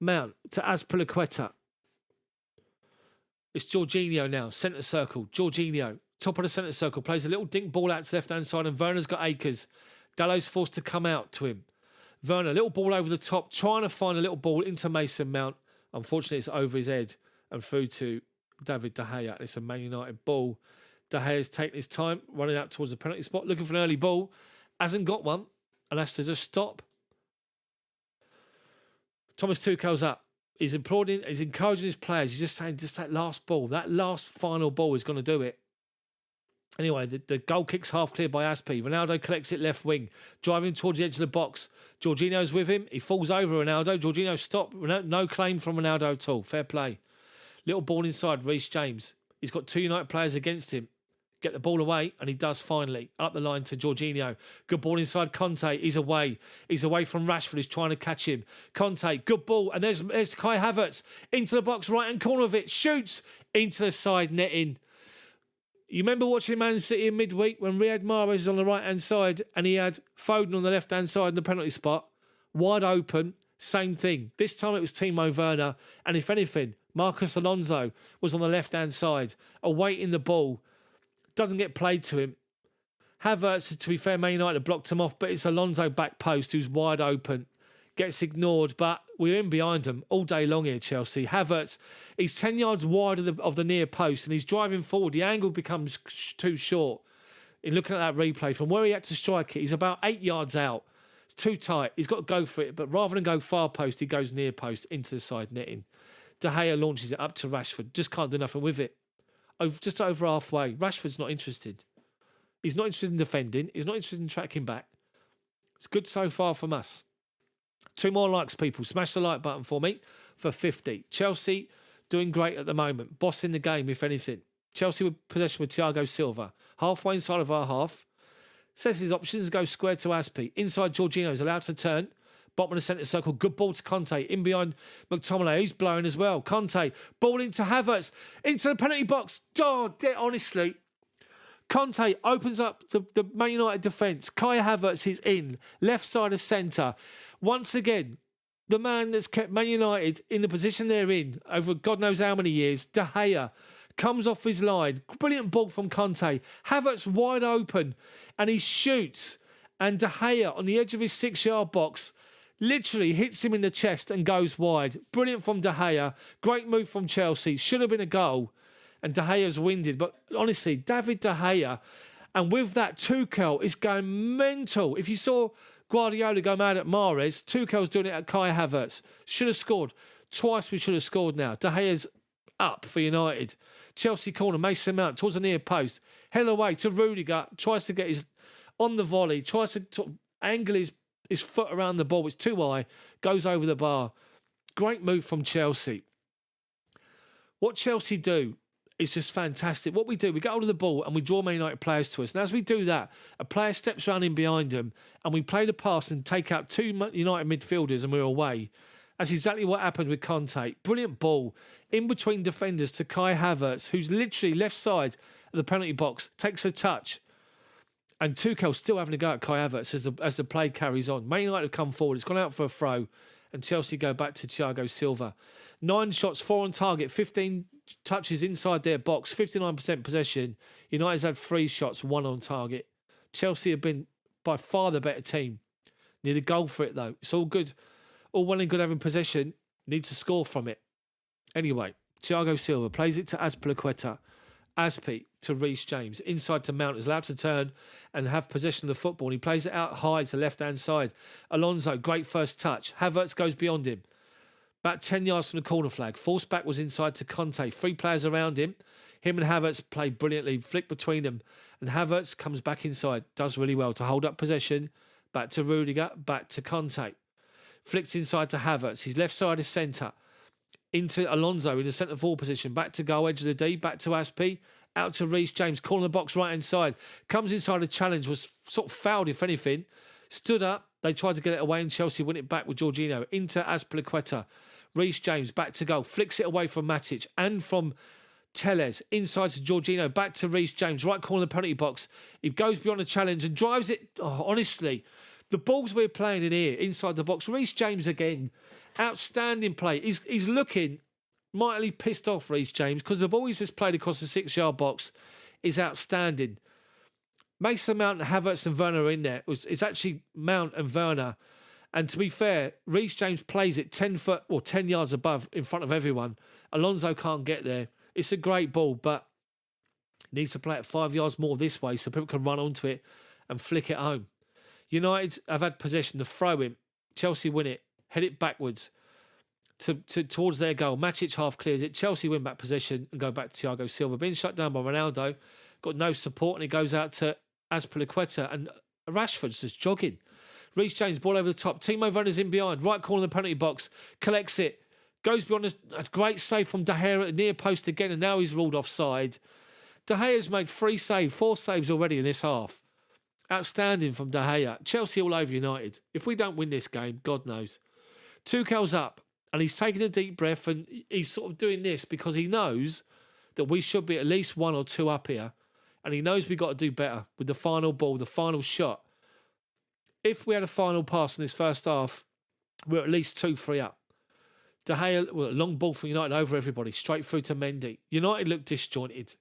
[SPEAKER 1] Mount to Azpilicueta. It's Jorginho now, centre circle. Jorginho, top of the centre circle, plays a little dink ball out to the left-hand side, and Werner's got Akers. Dallow's forced to come out to him. Werner, little ball over the top, trying to find a little ball into Mason Mount. Unfortunately, it's over his head and through to David De Gea. It's a Man United ball. De Gea's taking his time, running out towards the penalty spot, looking for an early ball. Hasn't got one, and has to just stop. Thomas Tuchel's up. He's encouraging his players. He's just saying, just that last ball, that last final ball is going to do it. Anyway, the goal kick's half cleared by Aspie. Ronaldo collects it left wing, driving towards the edge of the box. Jorginho's with him. He falls over Ronaldo. Jorginho stopped. No claim from Ronaldo at all. Fair play. Little ball inside, Reece James. He's got 2 United players against him. Get the ball away, and he does finally. Up the line to Jorginho. Good ball inside Conte. He's away. He's away from Rashford. He's trying to catch him. Conte, good ball. And there's Kai Havertz. Into the box, right-hand corner of it. Shoots into the side netting. You remember watching Man City in midweek when Riyad Mahrez was on the right-hand side and he had Foden on the left-hand side in the penalty spot? Wide open. Same thing. This time it was Timo Werner. And if anything, Marcus Alonso was on the left-hand side, awaiting the ball. Doesn't get played to him. Havertz, to be fair, Man United blocked him off, but it's Alonso back post who's wide open. Gets ignored, but we're in behind him all day long here, Chelsea. Havertz, he's 10 yards wide of the near post and he's driving forward. The angle becomes too short. In looking at that replay, from where he had to strike it, he's about 8 yards out. It's too tight. He's got to go for it, but rather than go far post, he goes near post into the side netting. De Gea launches it up to Rashford. Just can't do nothing with it. Just over halfway. Rashford's not interested. He's not interested in defending. He's not interested in tracking back. It's good so far from us. 2 more likes, people. Smash the like button for me for 50. Chelsea doing great at the moment. Bossing the game, if anything. Chelsea with possession with Thiago Silva. Halfway inside of our half. Says his options, go square to Aspie. Inside, Jorginho is allowed to turn. Bottom of the centre circle. Good ball to Conte. In behind McTominay. He's blowing as well. Conte. Ball into Havertz. Into the penalty box. Oh, honestly. Conte opens up the Man United defence. Kai Havertz is in. Left side of centre. Once again, the man that's kept Man United in the position they're in over God knows how many years, De Gea, comes off his line. Brilliant ball from Conte. Havertz wide open. And he shoots. And De Gea on the edge of his 6-yard box literally hits him in the chest and goes wide. Brilliant from De Gea. Great move from Chelsea. Should have been a goal. And De Gea's winded. But honestly, David De Gea, and with that, Tuchel is going mental. If you saw Guardiola go mad at Mahrez, Tuchel's doing it at Kai Havertz. Should have scored. Twice we should have scored now. De Gea's up for United. Chelsea corner, Mason Mount towards the near post. Hell away to Rudiger. Tries to get his on the volley. Tries to angle his foot around the ball. It's too high. Goes over the bar. Great move from Chelsea. What Chelsea do is just fantastic. What we do, we get hold of the ball and we draw Man United players to us. And as we do that, a player steps around in behind them and we play the pass and take out 2 United midfielders and we're away. That's exactly what happened with Conte. Brilliant ball in between defenders to Kai Havertz, who's literally left side of the penalty box, takes a touch. And Tuchel's still having to go at Kai Havertz as the play carries on. Man United have come forward. It's gone out for a throw. And Chelsea go back to Thiago Silva. 9 shots, 4 on target, 15 touches inside their box, 59% possession. United's had 3 shots, 1 on target. Chelsea have been by far the better team. Need a goal for it, though. It's all good. All well and good having possession. Need to score from it. Anyway, Thiago Silva plays it to Azpilicueta. Aspie to Reece James. Inside to Mount. Is allowed to turn and have possession of the football. And he plays it out high to left-hand side. Alonso, great first touch. Havertz goes beyond him. About 10 yards from the corner flag. Force back was inside to Conte. 3 players around him. Him and Havertz play brilliantly, flick between them. And Havertz comes back inside, does really well to hold up possession. Back to Rudiger, back to Conte. Flicks inside to Havertz. His left side is centre. Into Alonso in the centre forward position. Back to goal, edge of the D. Back to Aspie. Out to Reece James. Corner the box, right hand side. Comes inside a challenge. Was sort of fouled, if anything. Stood up. They tried to get it away and Chelsea win it back with Jorginho. Into Azpilicueta. Reece James back to goal. Flicks it away from Matic and from Chels. Inside to Jorginho. Back to Reece James. Right corner of the penalty box. He goes beyond the challenge and drives it. Oh, honestly, the balls we're playing in here, inside the box. Reece James again. Outstanding play. He's looking mightily pissed off, Reece James, because the ball he's just played across the 6-yard box is outstanding. Mason Mount, Havertz and Werner are in there. It's actually Mount and Werner. And to be fair, Reece James plays it 10 foot or 10 yards above in front of everyone. Alonso can't get there. It's a great ball, but needs to play it 5 yards more this way so people can run onto it and flick it home. United have had possession to throw in. Chelsea win it, head it backwards towards their goal. Matic half clears it. Chelsea win back possession and go back to Thiago Silva. Being shut down by Ronaldo, got no support, and he goes out to Azpilicueta, and Rashford's just jogging. Reece James, ball over the top. Timo Werner's in behind. Right corner of the penalty box. Collects it. Goes beyond a great save from De Gea at the near post again, and now he's ruled offside. De Gea's made 4 saves already in this half. Outstanding from De Gea. Chelsea all over United. If we don't win this game, God knows. Tuchel's up, and he's taking a deep breath, and he's sort of doing this because he knows that we should be at least 1 or 2 up here, and he knows we've got to do better with the final ball, the final shot. If we had a final pass in this first half, we're at least 2-3 up. De Gea, well, a long ball from United over everybody, straight through to Mendy. United look disjointed.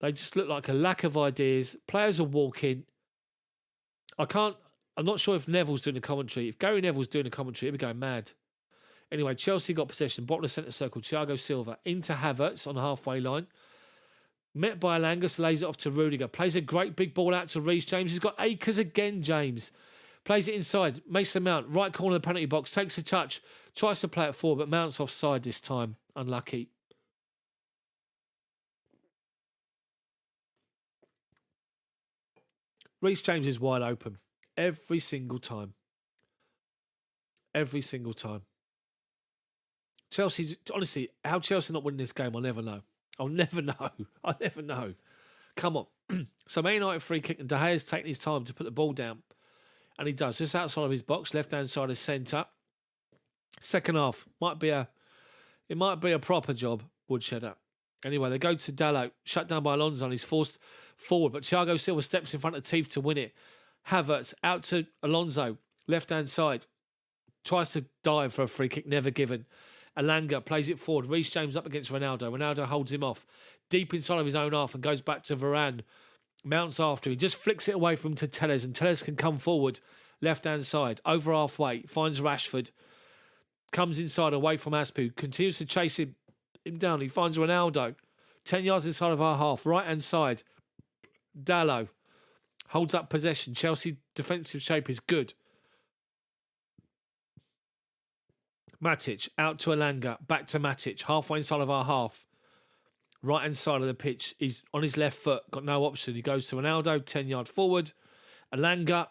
[SPEAKER 1] They just look like a lack of ideas. Players are walking. I'm not sure if Neville's doing the commentary. If Gary Neville's doing the commentary, he'll be going mad. Anyway, Chelsea got possession, bottom of the centre circle. Thiago Silva into Havertz on the halfway line. Met by Alangas, lays it off to Rudiger. Plays a great big ball out to Reece James. He's got acres again, James. Plays it inside. Mason Mount, right corner of the penalty box. Takes a touch. Tries to play it forward, but Mount's offside this time. Unlucky. Reece James is wide open. Every single time. Every single time. Chelsea, honestly, how Chelsea not winning this game, I'll never know. I'll never know. I'll never know. Come on. So Man United free kick, and De Gea's taking his time to put the ball down. And he does, just outside of his box, left-hand side of centre. Second half, it might be a proper job, Woodshedder. Anyway, they go to Dalot, shut down by Alonso, and he's forced forward. But Thiago Silva steps in front of Teeth to win it. Havertz out to Alonso, left-hand side. Tries to dive for a free kick, never given. Alanga plays it forward. Reece James up against Ronaldo. Ronaldo holds him off. Deep inside of his own half and goes back to Varane. Mounts after. He just flicks it away from to Chels, and Chels can come forward. Left-hand side. Over halfway. Finds Rashford. Comes inside away from Aspu. Continues to chase him down. He finds Ronaldo. 10 yards inside of our half. Right-hand side. Dalot holds up possession. Chelsea defensive shape is good. Matic out to Alanga, back to Matic, halfway inside of our half. Right hand side of the pitch, he's on his left foot, got no option. He goes to Ronaldo, 10 yard forward. Alanga,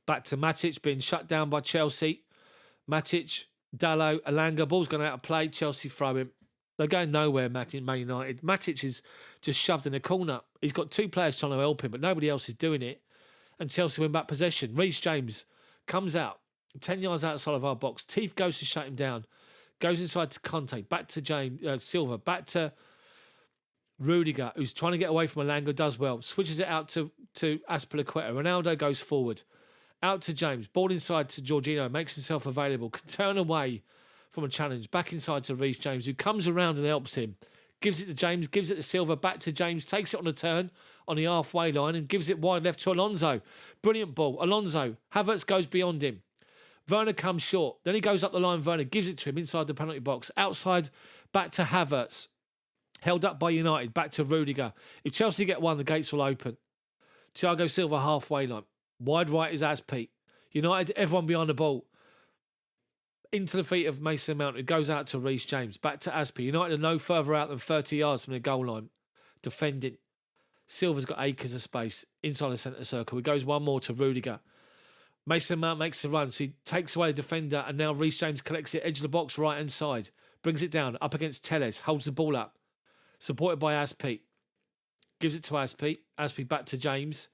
[SPEAKER 1] back to Matic, being shut down by Chelsea. Matic, Dalot, Alanga, ball's gone out of play. Chelsea throw him. They're going nowhere, Man United. Matic is just shoved in a corner. He's got 2 players trying to help him, but nobody else is doing it. And Chelsea win back possession. Reece James comes out. 10 yards outside of our box. Teeth goes to shut him down. Goes inside to Conte. Back to Silva. Back to Rudiger, who's trying to get away from Alanga. Does well. Switches it out to Azpilicueta. Ronaldo goes forward. Out to James. Ball inside to Jorginho. Makes himself available. Can turn away from a challenge. Back inside to Reece James, who comes around and helps him. Gives it to James. Gives it to Silva. Back to James. Takes it on a turn on the halfway line and gives it wide left to Alonso. Brilliant ball. Alonso. Havertz goes beyond him. Werner comes short. Then he goes up the line. Werner gives it to him inside the penalty box. Outside, back to Havertz. Held up by United. Back to Rudiger. If Chelsea get one, the gates will open. Thiago Silva halfway line. Wide right is Aspi. United, everyone behind the ball. into the feet of Mason Mount. It goes out to Reece James. Back to Aspie. United are no further out than 30 yards from the goal line. Defending. Silva's got acres of space inside the centre circle. He goes one more to Rudiger. Mason Mount makes the run, so he takes away the defender, and now Reece James collects it, edge of the box, right-hand side. Brings it down, up against Chels, holds the ball up. Supported by Aspie. Gives it to Aspie. Aspie back to James.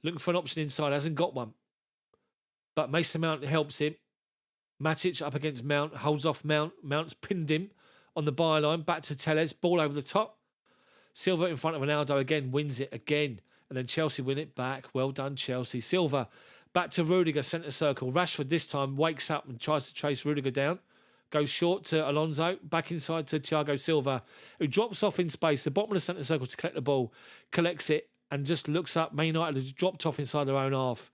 [SPEAKER 1] Looking for an option inside, hasn't got one. But Mason Mount helps him. Matic up against Mount, holds off Mount. Mount's pinned him on the byline. Back to Chels, ball over the top. Silva in front of Ronaldo again, wins it again. And then Chelsea win it back. Well done, Chelsea. Silva back to Rudiger, centre circle. Rashford this time wakes up and tries to chase Rudiger down. Goes short to Alonso. Back inside to Thiago Silva, who drops off in space, the bottom of the centre circle to collect the ball. Collects it and just looks up. Man United has dropped off inside their own half.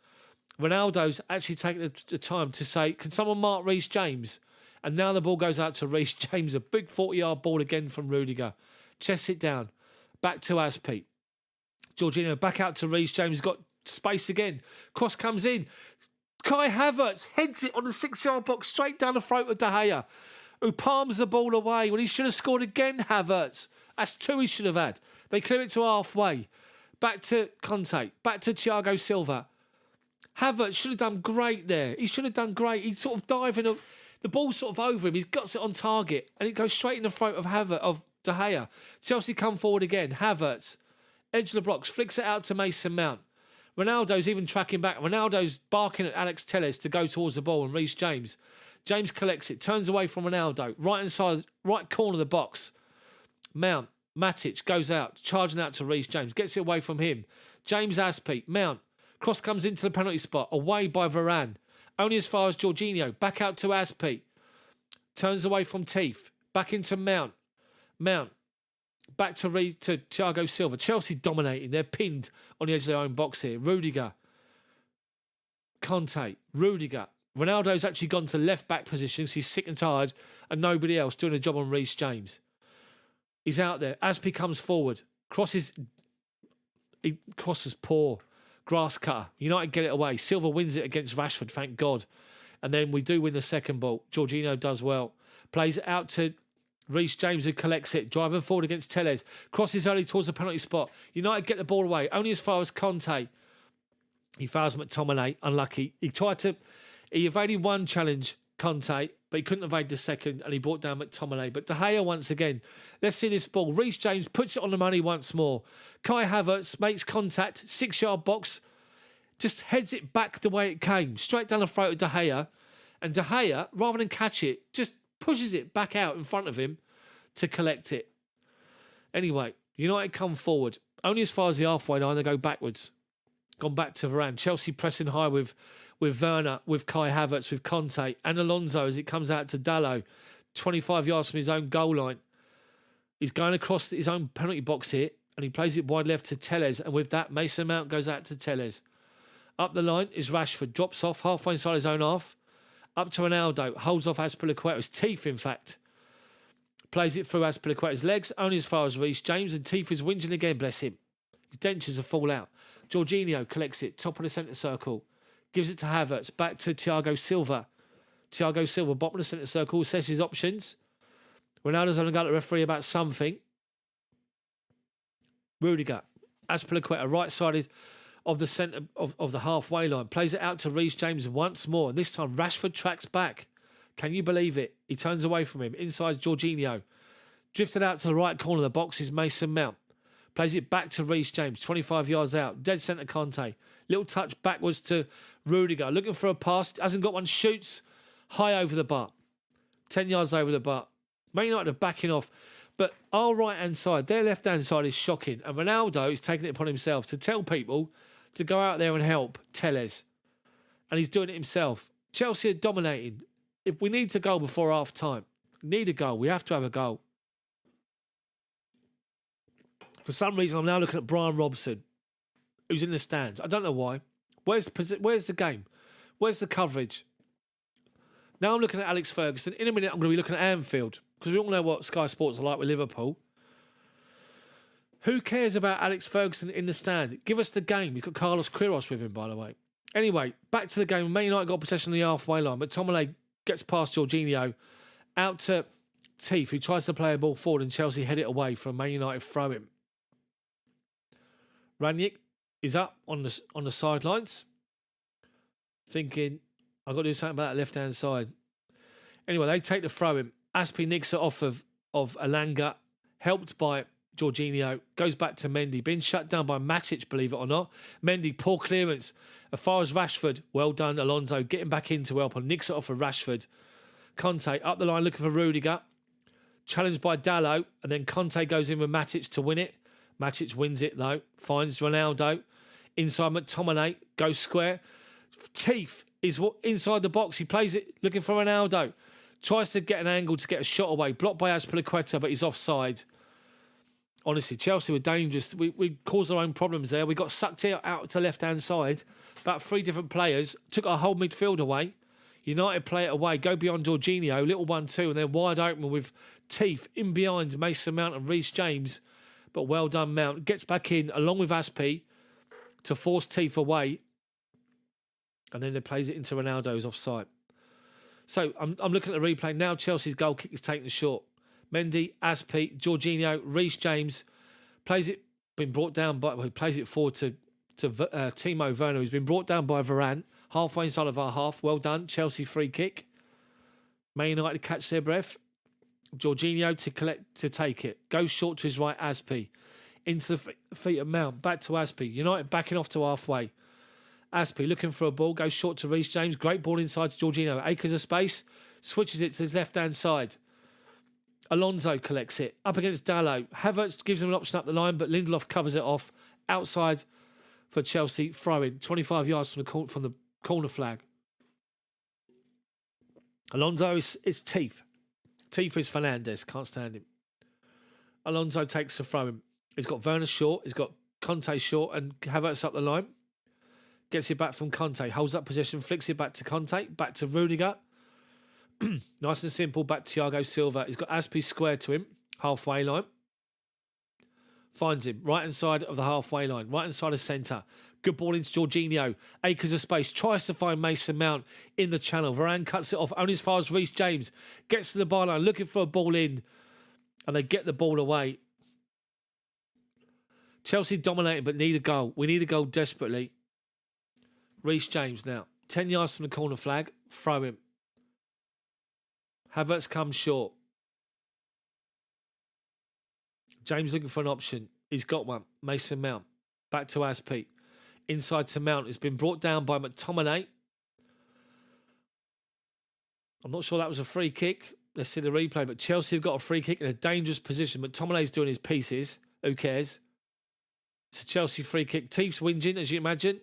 [SPEAKER 1] Ronaldo's actually taken the time to say, can someone mark Reece James? And now the ball goes out to Reece James. A big 40-yard ball again from Rudiger. Chests it down. Back to Aspie. Jorginho back out to Reece James. He's got space again. Cross comes in. Kai Havertz heads it on the 6-yard box straight down the throat of De Gea, who palms the ball away when he should have scored again, Havertz. That's 2 he should have had. They clear it to halfway. Back to Conte. Back to Thiago Silva. Havertz should have done great there. He should have done great. He's sort of diving. The ball's sort of over him. He's got it on target. And it goes straight in the throat of De Gea. Chelsea come forward again. Havertz. Edge of the blocks. Flicks it out to Mason Mount. Ronaldo's even tracking back. Ronaldo's barking at Alex Telles to go towards the ball and Reece James. James collects it. Turns away from Ronaldo. Right inside, right corner of the box. Mount. Matic goes out. Charging out to Reece James. Gets it away from him. James Aspie. Mount. Cross comes into the penalty spot. Away by Varane. Only as far as Jorginho. Back out to Aspie. Turns away from Teeth. Back into Mount. Mount. Back to Thiago Silva. Chelsea dominating. They're pinned on the edge of their own box here. Rudiger. Conte. Rudiger. Ronaldo's actually gone to left-back position, so he's sick and tired, and nobody else doing a job on Reece James. He's out there. Aspie comes forward. Crosses poor. Grass cutter. United get it away. Silva wins it against Rashford, thank God. And then we do win the second ball. Jorginho does well. Plays it out to Reece James, who collects it. Driving forward against Telles. Crosses early towards the penalty spot. United get the ball away. Only as far as Conte. He fouls McTominay. Unlucky. He evaded one challenge, Conte, but he couldn't evade the second, and he brought down McTominay. But De Gea once again. Let's see this ball. Reece James puts it on the money once more. Kai Havertz makes contact. 6-yard box. Just heads it back the way it came. Straight down the throat of De Gea. And De Gea, rather than catch it, just pushes it back out in front of him to collect it. Anyway, United come forward. Only as far as the halfway line, they go backwards. Gone back to Varane. Chelsea pressing high with Werner, with Kai Havertz, with Conte and Alonso as it comes out to Dalot. 25 yards from his own goal line. He's going across his own penalty box here and he plays it wide left to Telles. And with that, Mason Mount goes out to Telles. Up the line is Rashford. Drops off halfway inside his own half. Up to Ronaldo. Holds off Azpilicueta's teeth, in fact. Plays it through Azpilicueta's legs. Only as far as Reece James. And Teeth is whinging again, bless him. His dentures have fall out. Jorginho collects it. Top of the centre circle. Gives it to Havertz. Back to Thiago Silva. Thiago Silva, bottom of the centre circle. Says his options. Ronaldo's only got the referee about something. Rudiger. Azpilicueta, right sided of the centre of the halfway line. Plays it out to Reece James once more. And this time Rashford tracks back. Can you believe it? He turns away from him. Inside Jorginho. Drifted out to the right corner of the box is Mason Mount. Plays it back to Reece James. 25 yards out. Dead centre Conte. Little touch backwards to Rudiger. Looking for a pass. Hasn't got one. Shoots high over the bar. 10 yards over the bar. Man United are backing off. But our right-hand side, their left-hand side is shocking. And Ronaldo is taking it upon himself to tell people to go out there and help Telles. And he's doing it himself. Chelsea are dominating. If we need to go before half-time, need a goal. We have to have a goal. For some reason, I'm now looking at Brian Robson, who's in the stands. I don't know why. Where's the game? Where's the coverage? Now I'm looking at Alex Ferguson. In a minute, I'm going to be looking at Anfield, because we all know what Sky Sports are like with Liverpool. Who cares about Alex Ferguson in the stand? Give us the game. He's got Carlos Queiroz with him, by the way. Anyway, back to the game. Man United got possession on the halfway line, but McTominay gets past Jorginho, out to Teeth, who tries to play a ball forward, and Chelsea head it away for a Man United throw-in. Ranić is up on the sidelines, thinking, I've got to do something about that left-hand side. Anyway, they take the throw-in. Aspi nicks it off of Alanga, helped by Jorginho, goes back to Mendy, being shut down by Matic, believe it or not. Mendy, poor clearance. As far as Rashford, well done, Alonso, getting back in to help and nicks it off of Rashford. Conte up the line looking for Rudiger, challenged by Dalot, and then Conte goes in with Matic to win it. Matic wins it though, finds Ronaldo, inside McTominay, goes square. Teeth is inside the box, he plays it looking for Ronaldo, tries to get an angle to get a shot away, blocked by Azpilicueta, but he's offside. Honestly, Chelsea were dangerous. We caused our own problems there. We got sucked out to the left-hand side. About 3 different players. Took our whole midfield away. United play it away. Go beyond Jorginho. Little 1-2. And they're wide open with Teeth in behind Mason Mount and Reece James. But well done, Mount. Gets back in along with Aspi to force Teeth away. And then they plays it into Ronaldo, who's offside. So I'm looking at the replay. Now Chelsea's goal kick is taken short. Mendy, Aspi, Jorginho, Reece James plays it. Been brought down by. Well, he plays it forward to Timo Werner, who's been brought down by Varane halfway inside of our half. Well done, Chelsea free kick. Man United catch their breath. Jorginho to take it. Goes short to his right, Aspi into the feet of Mount. Back to Aspi. United backing off to halfway. Aspi looking for a ball. Goes short to Reece James. Great ball inside to Jorginho. Acres of space. Switches it to his left hand side. Alonso collects it. Up against Dalot. Havertz gives him an option up the line, but Lindelof covers it off. Outside for Chelsea. Throw-in. 25 yards from the corner flag. Alonso is Teeth. Teeth is Fernandes. Can't stand him. Alonso takes the throw-in. He's got Werner short. He's got Conte short and Havertz up the line. Gets it back from Conte. Holds up possession. Flicks it back to Conte. Back to Rudiger. Nice and simple, back to Thiago Silva. He's got Aspi square to him, halfway line. Finds him, right hand side of the halfway line, right hand side of centre. Good ball into Jorginho. Acres of space, tries to find Mason Mount in the channel. Varane cuts it off, only as far as Reece James. Gets to the byline, looking for a ball in. And they get the ball away. Chelsea dominating, but need a goal. We need a goal desperately. Reece James now. 10 yards from the corner flag, throw him. Havertz comes short. James looking for an option. He's got one. Mason Mount. Back to Aspi. Inside to Mount. It's been brought down by McTominay. I'm not sure that was a free kick. Let's see the replay. But Chelsea have got a free kick in a dangerous position. McTominay's doing his pieces. Who cares? It's a Chelsea free kick. Teef's whinging, as you imagine.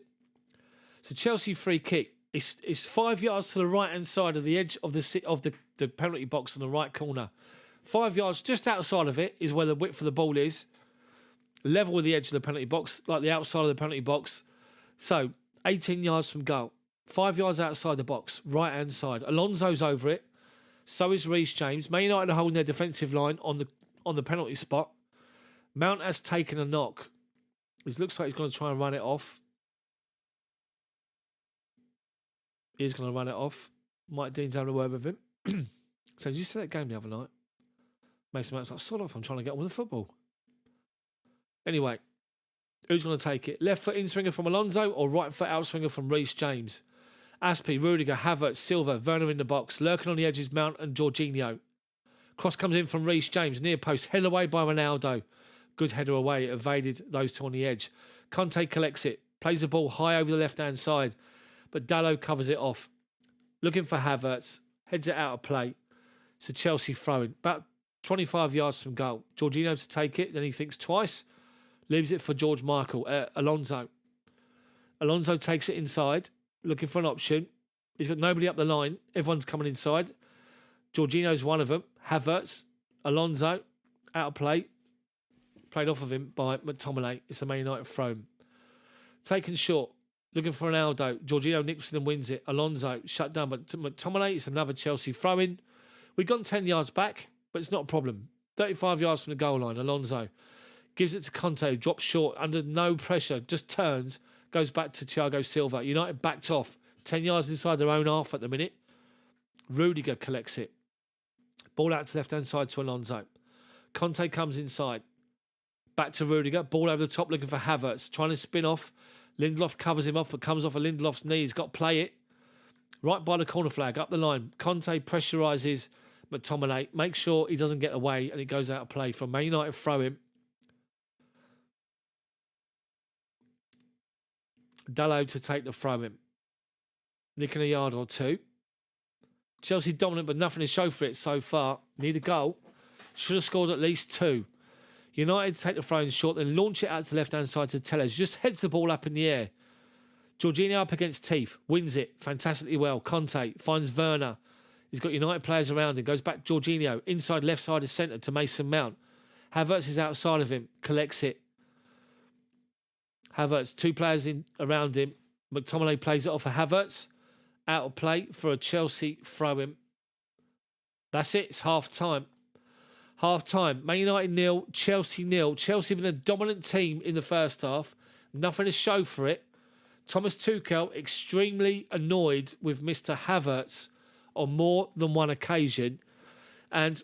[SPEAKER 1] It's a Chelsea free kick. It's 5 yards to the right-hand side of the edge of the penalty box in the right corner. 5 yards just outside of it is where the width of the ball is. Level with the edge of the penalty box, like the outside of the penalty box. So, 18 yards from goal. 5 yards outside the box, right-hand side. Alonso's over it. So is Reece James. Man United are holding their defensive line on the penalty spot. Mount has taken a knock. It looks like he's going to try and run it off. He's going to run it off. Mike Dean's having a word with him. So, did you see that game the other night? Mason Mount's like, sod off, I'm trying to get on with the football. Anyway, who's going to take it? Left foot in-swinger from Alonso or right foot out-swinger from Reece James? Aspi, Rudiger, Havertz, Silva, Werner in the box. Lurking on the edges, Mount and Jorginho. Cross comes in from Reece James. Near post, headed away by Ronaldo. Good header away, evaded those two on the edge. Conte collects it. Plays the ball high over the left-hand side. But Dalot covers it off. Looking for Havertz. Heads it out of play. It's a Chelsea throw-in. About 25 yards from goal. Jorginho to take it. Then he thinks twice. Leaves it for George Michael. Alonso. Alonso takes it inside. Looking for an option. He's got nobody up the line. Everyone's coming inside. Jorginho's one of them. Havertz. Alonso. Out of play. Played off of him by McTominay. It's a Man United throw-in. Taken short. Looking for Ronaldo. Jorginho nips it and wins it. Alonso shut down. But McTominay, it's another Chelsea throw-in. We've gone 10 yards back, but it's not a problem. 35 yards from the goal line. Alonso gives it to Conte. Drops short under no pressure. Just turns. Goes back to Thiago Silva. United backed off. 10 yards inside their own half at the minute. Rudiger collects it. Ball out to left-hand side to Alonso. Conte comes inside. Back to Rudiger. Ball over the top looking for Havertz. Trying to spin off. Lindelof covers him off, but comes off of Lindelof's knee. He's got to play it. Right by the corner flag, up the line. Conte pressurises McTominay. Makes sure he doesn't get away, and he goes out of play from Man United throw-in. Dalot to take the throw-in. Nicking a yard or two. Chelsea dominant, but nothing to show for it so far. Need a goal. Should have scored at least 2. United take the throw-in short, then launch it out to the left-hand side to Chels. Just heads the ball up in the air. Jorginho up against Teeth. Wins it fantastically well. Conte finds Werner. He's got United players around him. Goes back Jorginho. Inside left side of centre to Mason Mount. Havertz is outside of him. Collects it. Havertz, 2 players in around him. McTominay plays it off for Havertz. Out of play for a Chelsea throw-in. That's it. It's half-time. Half-time. Man United 0, Chelsea 0. Chelsea been a dominant team in the first half. Nothing to show for it. Thomas Tuchel extremely annoyed with Mr. Havertz on more than one occasion. And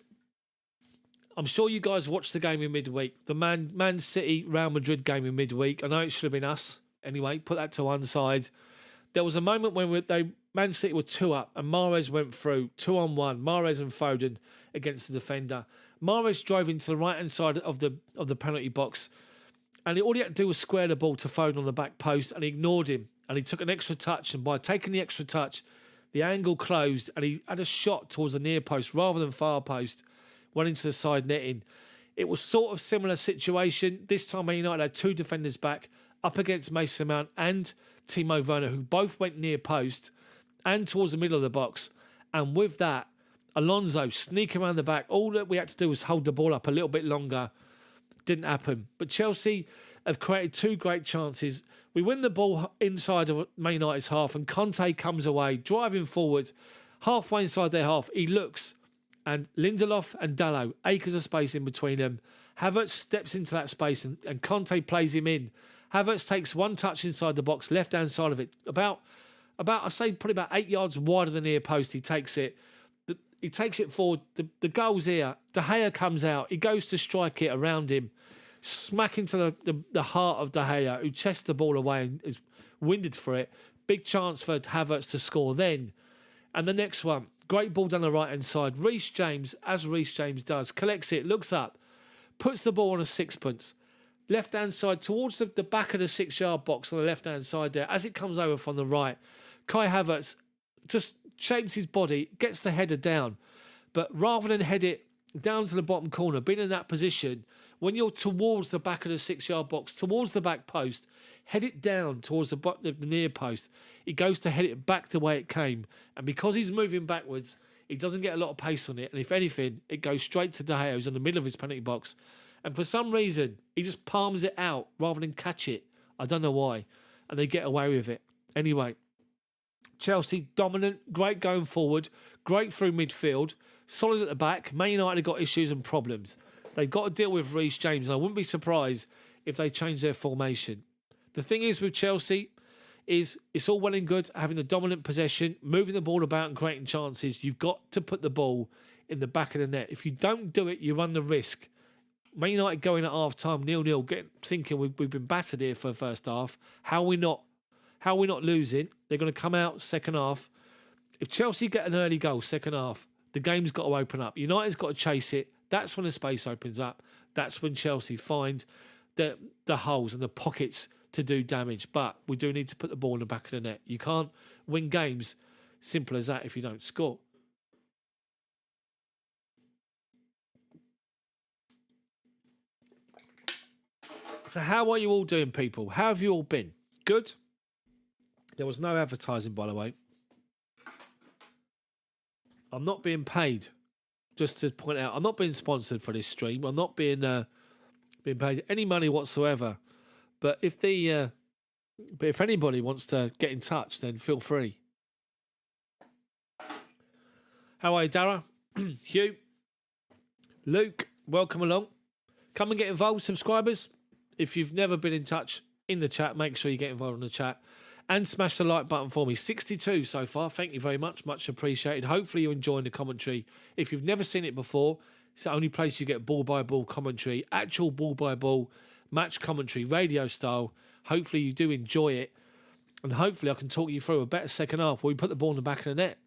[SPEAKER 1] I'm sure you guys watched the game in midweek. The Man City Real Madrid game in midweek. I know it should have been us. Anyway, put that to one side. There was a moment when Man City were 2 up and Mahrez went through 2-on-1. Mahrez and Foden against the defender. Mahrez drove into the right-hand side of the penalty box, and all he had to do was square the ball to Foden on the back post, and he ignored him. And he took an extra touch, and by taking the extra touch, the angle closed, and he had a shot towards the near post rather than far post, went into the side netting. It was sort of similar situation. This time Man United had 2 defenders back, up against Mason Mount and Timo Werner, who both went near post and towards the middle of the box. And with that, Alonso sneaking around the back. All that we had to do was hold the ball up a little bit longer. Didn't happen. But Chelsea have created 2 great chances. We win the ball inside of Man United's half, and Conte comes away, driving forward, halfway inside their half. He looks, and Lindelof and Dalot, acres of space in between them. Havertz steps into that space, and Conte plays him in. Havertz takes 1 touch inside the box, left-hand side of it. About I say, probably about 8 yards wider than the near post. He takes it. He takes it forward. The goal's here. De Gea comes out. He goes to strike it around him. Smack into the heart of De Gea, who chests the ball away and is winded for it. Big chance for Havertz to score then. And the next one, great ball down the right-hand side. Reece James, as Reece James does, collects it, looks up, puts the ball on a sixpence. Left-hand side towards the back of the 6-yard box on the left-hand side there. As it comes over from the right, Kai Havertz just shapes his body, gets the header down. But rather than head it down to the bottom corner, being in that position, when you're towards the back of the 6-yard box, towards the back post, head it down towards the near post. He goes to head it back the way it came. And because he's moving backwards, he doesn't get a lot of pace on it. And if anything, it goes straight to De Gea, who's in the middle of his penalty box. And for some reason, he just palms it out rather than catch it. I don't know why. And they get away with it. Anyway, Chelsea dominant, great going forward, great through midfield, solid at the back. Man United have got issues and problems. They've got to deal with Reece James, and I wouldn't be surprised if they change their formation. The thing is with Chelsea is it's all well and good having the dominant possession, moving the ball about and creating chances. You've got to put the ball in the back of the net. If you don't do it, you run the risk. Man United going at half-time 0-0, thinking we've been battered here for the first half. How are we not losing? They're going to come out second half. If Chelsea get an early goal second half, the game's got to open up. United's got to chase it. That's when the space opens up. That's when Chelsea find the holes and the pockets to do damage. But we do need to put the ball in the back of the net. You can't win games simple as that if you don't score. So how are you all doing, people? How have you all been? Good? There was no advertising, by the way. I'm not being paid. Just to point out, I'm not being sponsored for this stream. I'm not being paid any money whatsoever. But if anybody wants to get in touch, then feel free. How are you, Dara? Hugh? Luke, welcome along. Come and get involved, subscribers. If you've never been in touch in the chat, make sure you get involved in the chat. And smash the like button for me. 62 so far. Thank you very much. Much appreciated. Hopefully you're enjoying the commentary. If you've never seen it before, it's the only place you get ball-by-ball commentary, actual ball-by-ball match commentary, radio style. Hopefully you do enjoy it. And hopefully I can talk you through a better second half where we put the ball in the back of the net.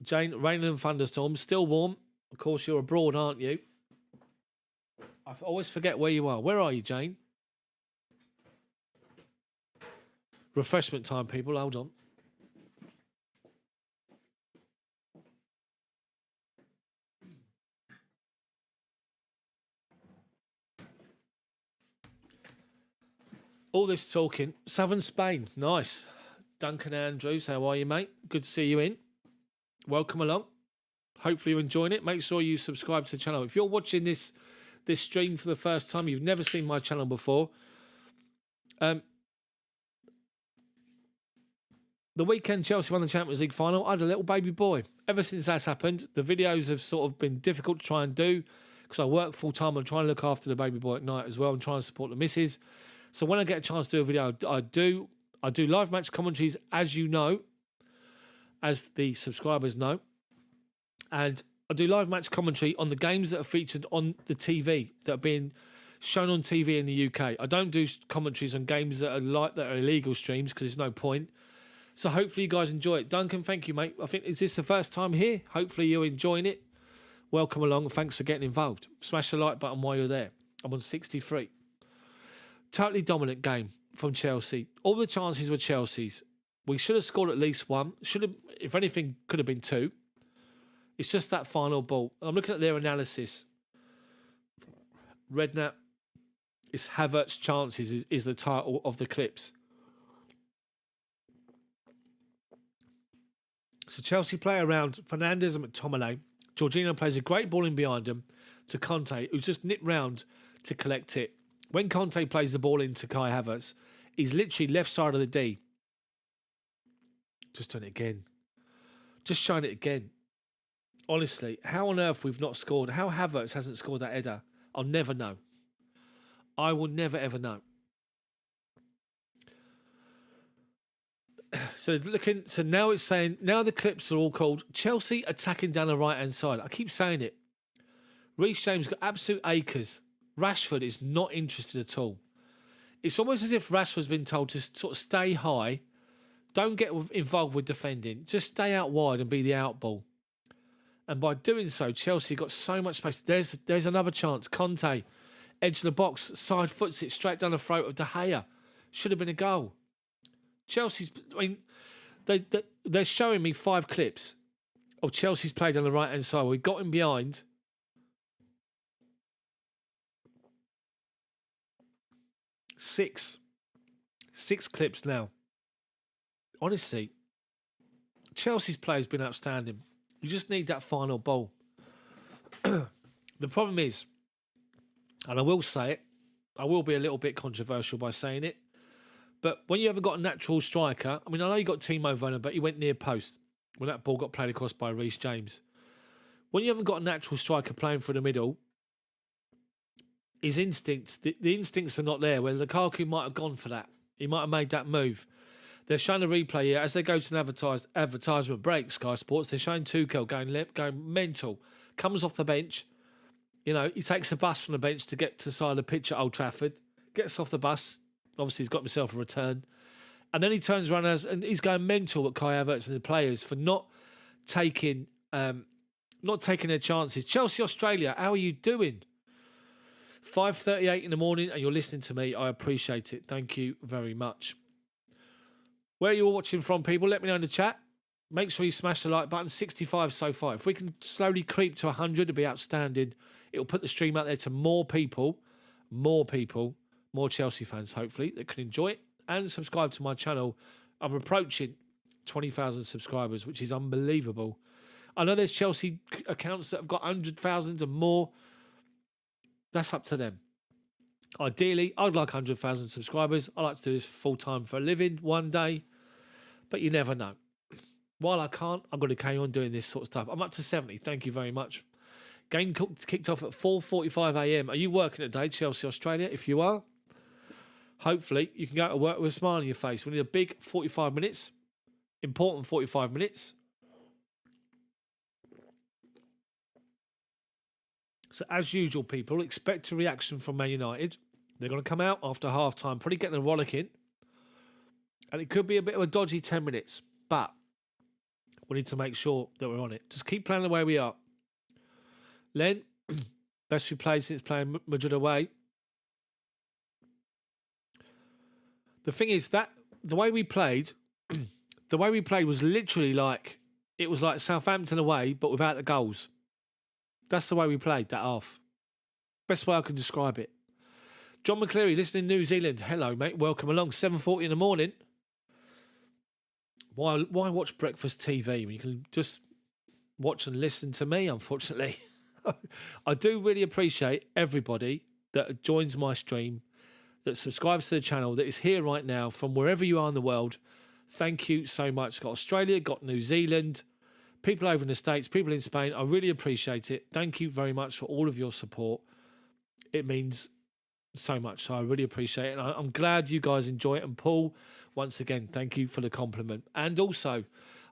[SPEAKER 1] Jane, rain and thunderstorms, still warm. Of course, you're abroad, aren't you? I always forget where you are. Where are you, Jane? Refreshment time, people. Hold on. All this talking. Southern Spain. Nice. Duncan Andrews, how are you, mate? Good to see you in. Welcome along. Hopefully you're enjoying it. Make sure you subscribe to the channel. If you're watching this stream for the first time, you've never seen my channel before. The weekend Chelsea won the Champions League final. I had a little baby boy. Ever since that's happened, the videos have sort of been difficult to try and do because I work full time. I'm trying to look after the baby boy at night as well. I'm trying to support the missus. So when I get a chance to do a video, I do live match commentaries, as you know, as the subscribers know. And I do live match commentary on the games that are featured on the TV, that are being shown on TV in the UK. I don't do commentaries on games that are illegal streams because there's no point. So hopefully you guys enjoy it. Duncan, thank you, mate. I think, is this the first time here? Hopefully you're enjoying it. Welcome along and thanks for getting involved. Smash the like button while you're there. I'm on 63. Totally dominant game from Chelsea. All the chances were Chelsea's. We should have scored at least one. Should have, if anything, could have been two. It's just that final ball. I'm looking at their analysis. Redknapp is Havertz's chances is the title of the clips. So Chelsea play around Fernandes and McTominay. Jorginho plays a great ball in behind him to Conte, who's just nipped round to collect it. When Conte plays the ball into Kai Havertz, he's literally left side of the D. Just doing it again. Just showing it again. Honestly, how on earth we've not scored, how Havertz hasn't scored that header, I'll never know. I will never, ever know. So now it's saying, now the clips are all called Chelsea attacking down the right-hand side. I keep saying it. Reece James got absolute acres. Rashford is not interested at all. It's almost as if Rashford's been told to sort of stay high, don't get involved with defending, just stay out wide and be the out ball. And by doing so, Chelsea got so much space. There's another chance. Conte, edge of the box, side foots it straight down the throat of De Gea. Should have been a goal. Chelsea's, I mean, they're showing me 5 clips of Chelsea's played on the right-hand side. We got him behind. Six clips now. Honestly, Chelsea's play has been outstanding. You just need that final ball. The problem is, and I will say it, I will be a little bit controversial by saying it, but when you haven't got a natural striker, I mean, I know you got Timo Werner, but he went near post when that ball got played across by Reece James. When you haven't got a natural striker playing through the middle, his instincts, the instincts are not there, where Lukaku might have gone for that. He might have made that move. They're showing a replay here. As they go to an advertisement break, Sky Sports, they're showing Tuchel going mental. Comes off the bench. You know, he takes a bus from the bench to get to the side of the pitch at Old Trafford. Gets off the bus. Obviously, he's got himself a return. And then he turns around and he's going mental at Kai Havertz and the players for not taking their chances. Chelsea, Australia, how are you doing? 5:38 in the morning and you're listening to me. I appreciate it. Thank you very much. Where are you all watching from, people? Let me know in the chat. Make sure you smash the like button. 65 so far. If we can slowly creep to 100, it'll be outstanding. It'll put the stream out there to more people, more Chelsea fans, hopefully, that can enjoy it and subscribe to my channel. I'm approaching 20,000 subscribers, which is unbelievable. I know there's Chelsea accounts that have got 100,000 and more. That's up to them. Ideally, I'd like 100,000 subscribers. I like to do this full-time for a living one day, but you never know. While I can't, I'm going to carry on doing this sort of stuff. I'm up to 70. Thank you very much. Game kicked off at 4:45 a.m. Are you working today, Chelsea, Australia? If you are, hopefully you can go to work with a smile on your face. We need a big 45 minutes, important 45 minutes. So as usual, people, expect a reaction from Man United. They're going to come out after half-time, probably getting a rollick in. And it could be a bit of a dodgy 10 minutes, but we need to make sure that we're on it. Just keep playing the way we are. Len, best we played since playing Madrid away. The thing is that the way we played was literally like, it was like Southampton away, but without the goals. That's the way we played that half. Best way I can describe it. John McCleary, listening in New Zealand. Hello, mate. Welcome along. 7:40 in the morning. Why watch breakfast TV when you can just watch and listen to me, unfortunately? I do really appreciate everybody that joins my stream, that subscribes to the channel, that is here right now from wherever you are in the world. Thank you so much. Got Australia, got New Zealand, people over in the States, people in Spain. I really appreciate it. Thank you very much for all of your support. It means so much. So I really appreciate it. And I'm glad you guys enjoy it. And Paul, once again, thank you for the compliment. And also,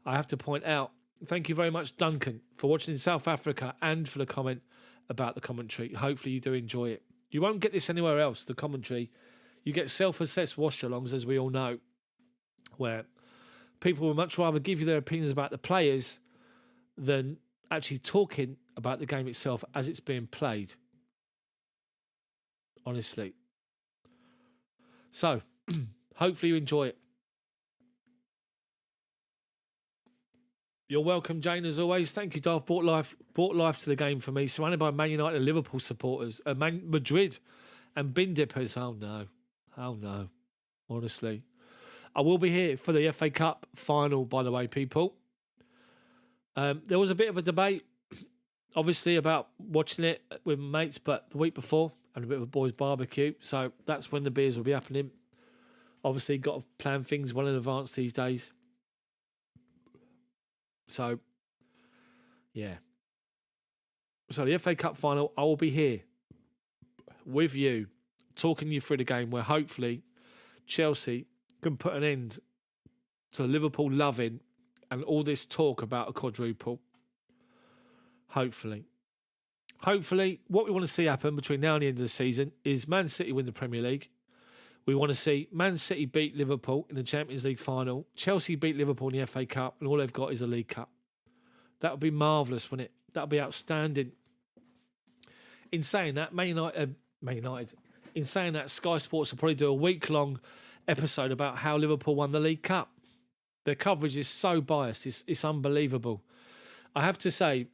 [SPEAKER 1] I have to point out, thank you very much, Duncan, for watching in South Africa and for the comment about the commentary. Hopefully you do enjoy it. You won't get this anywhere else, the commentary. You get self-assessed watch-alongs, as we all know, where people would much rather give you their opinions about the players than actually talking about the game itself as it's being played. Honestly. So, hopefully you enjoy it. You're welcome, Jane, as always. Thank you, Daft. Brought life to the game for me. Surrounded by Man United and Liverpool supporters. Madrid and bin dippers. Oh, no. Oh, no. Honestly. I will be here for the FA Cup final, by the way, people. There was a bit of a debate, obviously, about watching it with mates, but the week before, and a bit of a boys' barbecue. So that's when the beers will be happening. Obviously, got to plan things well in advance these days. So, yeah. So the FA Cup final, I will be here with you, talking you through the game where hopefully Chelsea can put an end to Liverpool loving and all this talk about a quadruple. Hopefully. Hopefully, what we want to see happen between now and the end of the season is Man City win the Premier League. We want to see Man City beat Liverpool in the Champions League final, Chelsea beat Liverpool in the FA Cup, and all they've got is a League Cup. That would be marvellous, wouldn't it? That would be outstanding. In saying that, Man United. In saying that, Sky Sports will probably do a week-long episode about how Liverpool won the League Cup. Their coverage is so biased. It's unbelievable. I have to say,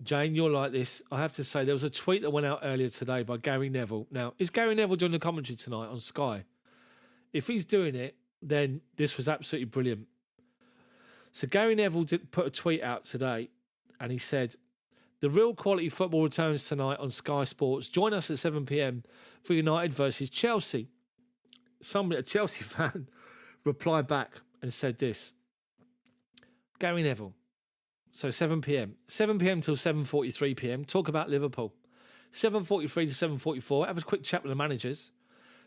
[SPEAKER 1] Jane, you're like this. I have to say, there was a tweet that went out earlier today by Gary Neville. Now, is Gary Neville doing the commentary tonight on Sky? If he's doing it, then this was absolutely brilliant. So Gary Neville did put a tweet out today, and he said, "The real quality football returns tonight on Sky Sports. Join us at 7 p.m. for United versus Chelsea." Somebody, a Chelsea fan, replied back and said this. Gary Neville. So 7 p.m. 7 p.m. till 7:43 p.m. Talk about Liverpool. 7:43 to 7:44. Have a quick chat with the managers.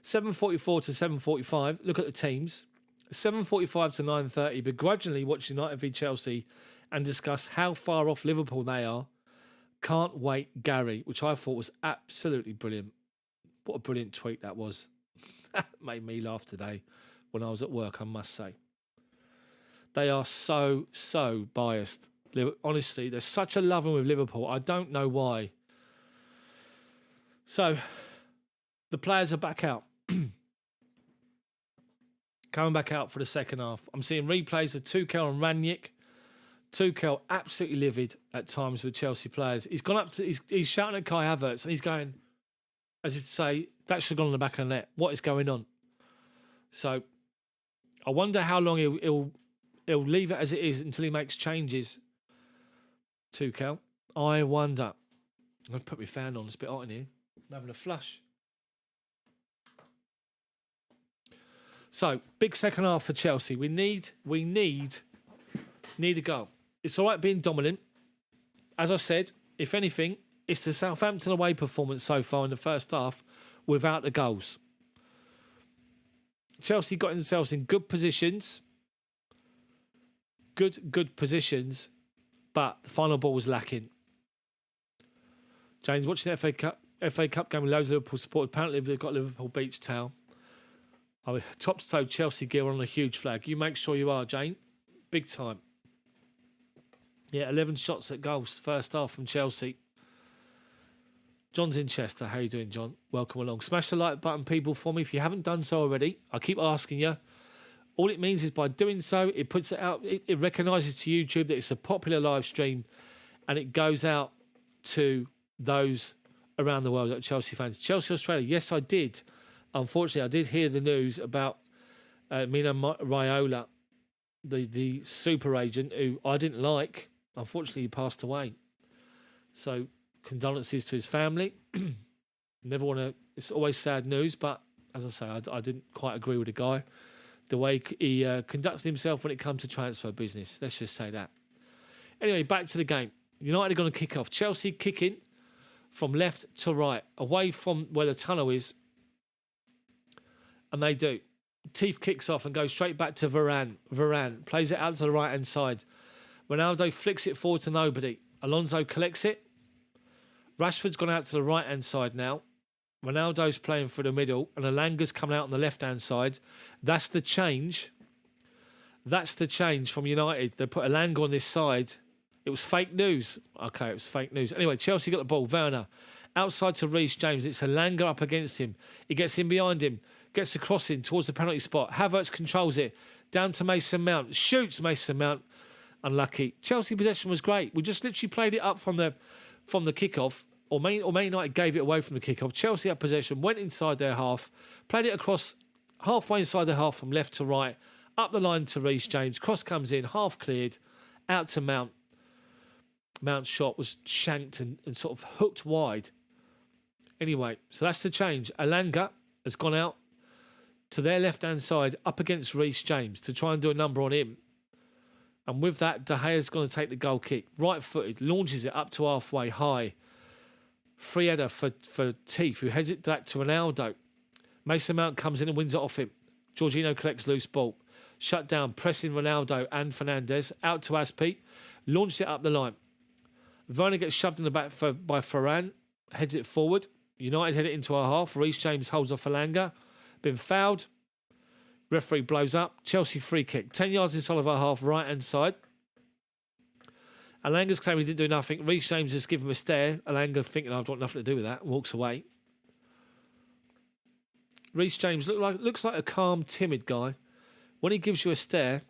[SPEAKER 1] 7:44 to 7:45. Look at the teams. 7:45 to 9:30. Begrudgingly watch United v Chelsea and discuss how far off Liverpool they are. Can't wait, Gary, which I thought was absolutely brilliant. What a brilliant tweet that was. That made me laugh today when I was at work, I must say. They are so biased. Honestly, there's such a love with Liverpool. I don't know why. So, the players are back out. Coming back out for the second half. I'm seeing replays of Tuchel and Ranić. Tuchel absolutely livid at times with Chelsea players. He's gone up to, he's shouting at Kai Havertz and he's going, as if to say, that should have gone on the back of the net. What is going on? So, I wonder how long he'll leave it as it is until he makes changes. Tuchel. I wonder. I'm going to put my fan on. It's a bit hot in here. I'm having a flush. So, big second half for Chelsea. We need a goal. It's all right being dominant. As I said, if anything, it's the Southampton away performance so far in the first half without the goals. Chelsea got themselves in good positions. Good positions. But the final ball was lacking. James, watching the FA Cup game with loads of Liverpool supporters. Apparently they've got Liverpool beach towel. Top to toe Chelsea gear on a huge flag. You make sure you are, Jane. Big time. Yeah, 11 shots at goals first half from Chelsea. John's in Chester. How you doing, John? Welcome along. Smash the like button, people, for me. If you haven't done so already, I keep asking you. All it means is by doing so, it puts it out. It recognises to YouTube that it's a popular live stream, and it goes out to those around the world, like Chelsea fans. Chelsea Australia. Yes, I did. Unfortunately, I did hear the news about Mino Raiola, the super agent, who I didn't like. Unfortunately, he passed away. So, condolences to his family. Never want to... It's always sad news, but as I say, I didn't quite agree with the guy. The way he conducts himself when it comes to transfer business. Let's just say that. Anyway, back to the game. United are going to kick off. Chelsea kicking from left to right, away from where the tunnel is. And they do. Teeth kicks off and goes straight back to Varane. Varane plays it out to the right-hand side. Ronaldo flicks it forward to nobody. Alonso collects it. Rashford's gone out to the right-hand side now. Ronaldo's playing for the middle. And Alanga's coming out on the left-hand side. That's the change. That's the change from United. They put Alanga on this side. It was fake news. Okay, it was fake news. Anyway, Chelsea got the ball. Werner outside to Reece James. It's Alanga up against him. He gets in behind him. Gets the cross in towards the penalty spot. Havertz controls it. Down to Mason Mount. Shoots Mason Mount. Unlucky. Chelsea possession was great. We just literally played it up from the kickoff. Or Man United gave it away from the kickoff. Chelsea had possession, went inside their half, played it across halfway inside their half from left to right, up the line to Reece James. Cross comes in, half cleared, out to Mount. Mount's shot was shanked and sort of hooked wide. Anyway, so that's the change. Alanga has gone out to their left-hand side up against Reece James to try and do a number on him. And with that, De Gea's going to take the goal kick. Right-footed, launches it up to halfway, high. Free header for Teeth, who heads it back to Ronaldo. Mason Mount comes in and wins it off him. Jorginho collects loose ball. Shut down, pressing Ronaldo and Fernandes. Out to Aspi. Launched it up the line. Werner gets shoved in the back by Varane. Heads it forward. United head it into our half. Reece James holds off Alanga. Been fouled. Referee blows up. Chelsea free kick. 10 yards inside of our half, right-hand side. Alanga's claiming he didn't do nothing. Reece James just given him a stare. Alanga thinking, I've got nothing to do with that. Walks away. Reece James looks like a calm, timid guy. When he gives you a stare,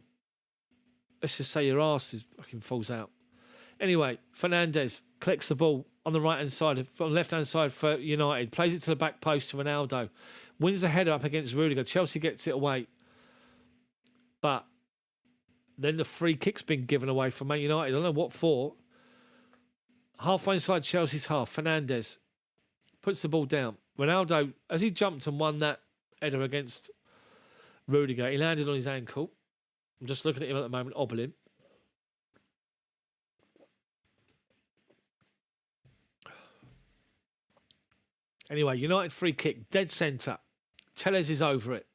[SPEAKER 1] let's just say your arse fucking falls out. Anyway, Fernandes collects the ball on the right-hand side, on the left-hand side for United. Plays it to the back post to Ronaldo. Wins the header up against Rudiger. Chelsea gets it away. But then the free kick's been given away from Man United. I don't know what for. Halfway inside Chelsea's half. Fernandes puts the ball down. Ronaldo, as he jumped and won that header against Rudiger, he landed on his ankle. I'm just looking at him at the moment, hobbling. Anyway, United free kick, dead centre. Chels is over it.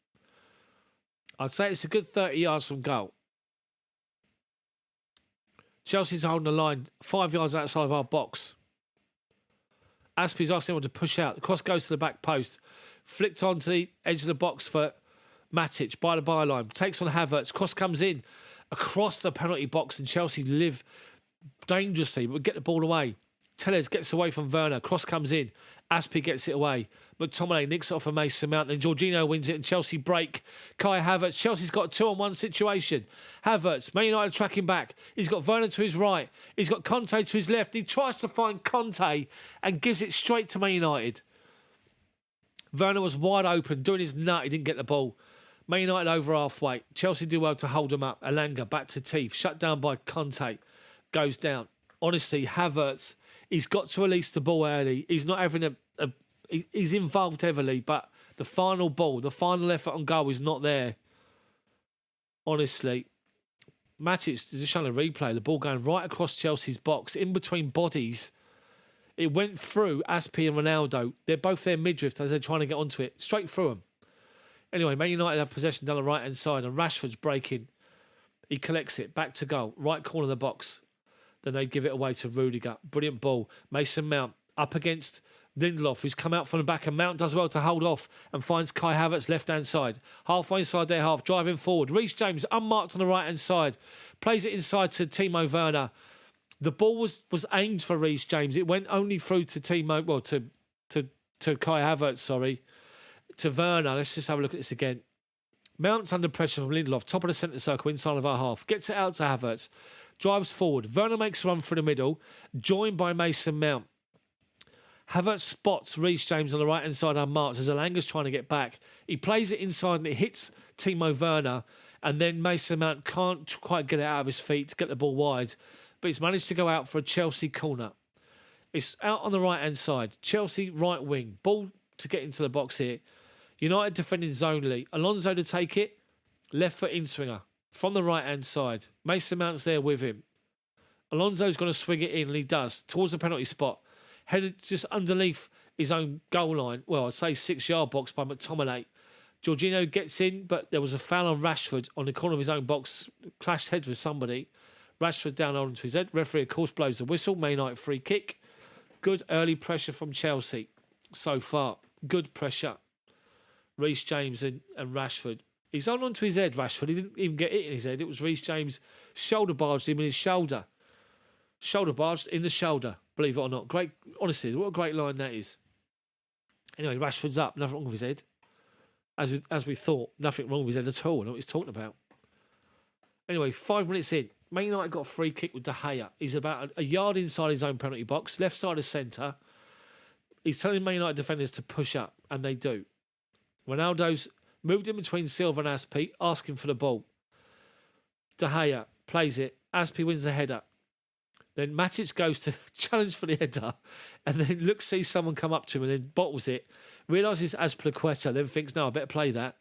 [SPEAKER 1] I'd say it's a good 30 yards from goal. Chelsea's holding the line 5 yards outside of our box. Aspie's asking him to push out. The cross goes to the back post. Flicked onto the edge of the box for Matic by the byline. Takes on Havertz. Cross comes in across the penalty box and Chelsea live dangerously but get the ball away. Tellez gets away from Werner. Cross comes in. Aspie gets it away. McTominay nicks it off of Mason Mount and Jorginho wins it and Chelsea break. Kai Havertz. Chelsea's got a 2-on-1 situation. Havertz. Man United tracking back. He's got Werner to his right. He's got Conte to his left. He tries to find Conte and gives it straight to Man United. Werner was wide open, doing his nut. He didn't get the ball. Man United over halfway. Chelsea do well to hold him up. Alanga back to Teeth. Shut down by Conte. Goes down. Honestly, Havertz, he's got to release the ball early. He's not having he's involved heavily, but the final ball, the final effort on goal is not there. Honestly. Matic is just trying to replay. The ball going right across Chelsea's box, in between bodies. It went through Aspie and Ronaldo. They're both there midriff as they're trying to get onto it. Straight through them. Anyway, Man United have possession down the right-hand side and Rashford's breaking. He collects it, back to goal, right corner of the box. Then they give it away to Rudiger. Brilliant ball. Mason Mount up against Lindelof, who's come out from the back, and Mount does well to hold off and finds Kai Havertz left-hand side. Halfway inside their half, driving forward. Reece James unmarked on the right-hand side. Plays it inside to Timo Werner. The ball was aimed for Reece James. It went only through to to Kai Havertz, to Werner. Let's just have a look at this again. Mount's under pressure from Lindelof, top of the centre circle, inside of our half. Gets it out to Havertz. Drives forward. Werner makes a run through the middle, joined by Mason Mount. Havertz spots Reece James on the right-hand side unmarked as Alanga's trying to get back. He plays it inside and it hits Timo Werner, and then Mason Mount can't quite get it out of his feet to get the ball wide, but he's managed to go out for a Chelsea corner. It's out on the right-hand side. Chelsea right wing. Ball to get into the box here. United defending zonally. Alonso to take it. Left foot in swinger from the right-hand side. Mason Mount's there with him. Alonso's going to swing it in, and he does, towards the penalty spot. Headed just underneath his own goal line. Well, I'd say 6-yard box by McTominay. Jorginho gets in, but there was a foul on Rashford on the corner of his own box. Clashed heads with somebody. Rashford down onto his head. Referee, of course, blows the whistle. Man United free kick. Good early pressure from Chelsea so far. Good pressure. Reece James and Rashford. He's onto his head, Rashford. He didn't even get it in his head. It was Reece James shoulder barged him in his shoulder. Shoulder barged in the shoulder, believe it or not. Great, honestly, what a great line that is. Anyway, Rashford's up. Nothing wrong with his head. As we thought, nothing wrong with his head at all. I know what he's talking about. Anyway, 5 minutes in. Man United got a free kick with De Gea. He's about a yard inside his own penalty box, left side of centre. He's telling Man United defenders to push up, and they do. Ronaldo's moved in between Silva and Aspi, asking for the ball. De Gea plays it. Aspi wins the header. Then Matic goes to challenge for the header, and then sees someone come up to him and then bottles it. Realises Azpilicueta, then thinks, no, I better play that.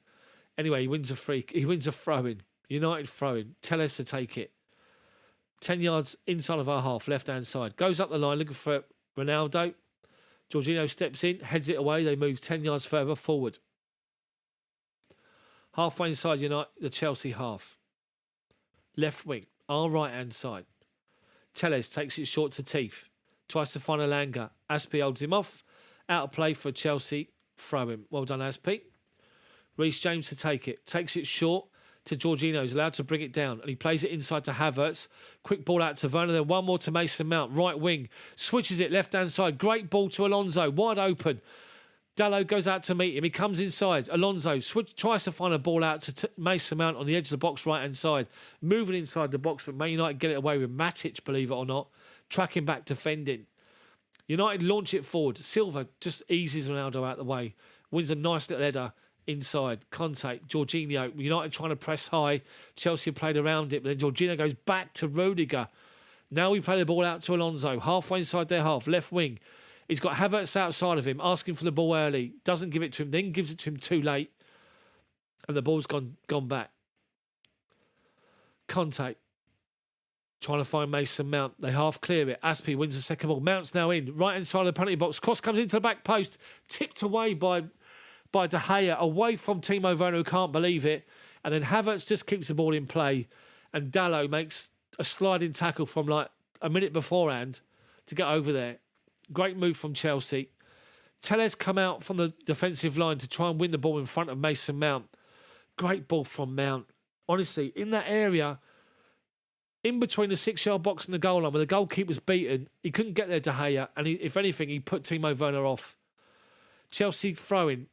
[SPEAKER 1] Anyway, he wins a throw-in. United throw-in. Chels to take it. 10 yards inside of our half, left-hand side. Goes up the line looking for Ronaldo. Jorginho steps in, heads it away. They move 10 yards further forward. Halfway inside United, the Chelsea half. Left wing, our right-hand side. Chels takes it short to Teeth. Tries to find Alanga. Aspi holds him off. Out of play for Chelsea. Throw him. Well done, Aspi. Reece James to take it. Takes it short to Jorginho. He's allowed to bring it down. And he plays it inside to Havertz. Quick ball out to Werner. Then one more to Mason Mount. Right wing. Switches it left-hand side. Great ball to Alonso. Wide open. Dalot goes out to meet him. He comes inside. Alonso tries to find a ball out to Mason Mount on the edge of the box, right-hand side. Moving inside the box, but Man United get it away with Matic, believe it or not. Tracking back, defending. United launch it forward. Silva just eases Ronaldo out the way. Wins a nice little header inside. Conte, Jorginho. United trying to press high. Chelsea played around it, but then Jorginho goes back to Rudiger. Now we play the ball out to Alonso. Halfway inside their half. Left wing. He's got Havertz outside of him, asking for the ball early. Doesn't give it to him, then gives it to him too late. And the ball's gone back. Conte trying to find Mason Mount. They half clear it. Aspi wins the second ball. Mount's now in. Right inside the penalty box. Cross comes into the back post. Tipped away by De Gea. Away from Timo Werner, who can't believe it. And then Havertz just keeps the ball in play. And Dalot makes a sliding tackle from like a minute beforehand to get over there. Great move from Chelsea. Telles come out from the defensive line to try and win the ball in front of Mason Mount. Great ball from Mount. Honestly, in that area, in between the 6-yard box and the goal line, where the goalkeeper's beaten, he couldn't get there, De Gea, and if anything, he put Timo Werner off. Chelsea throwing,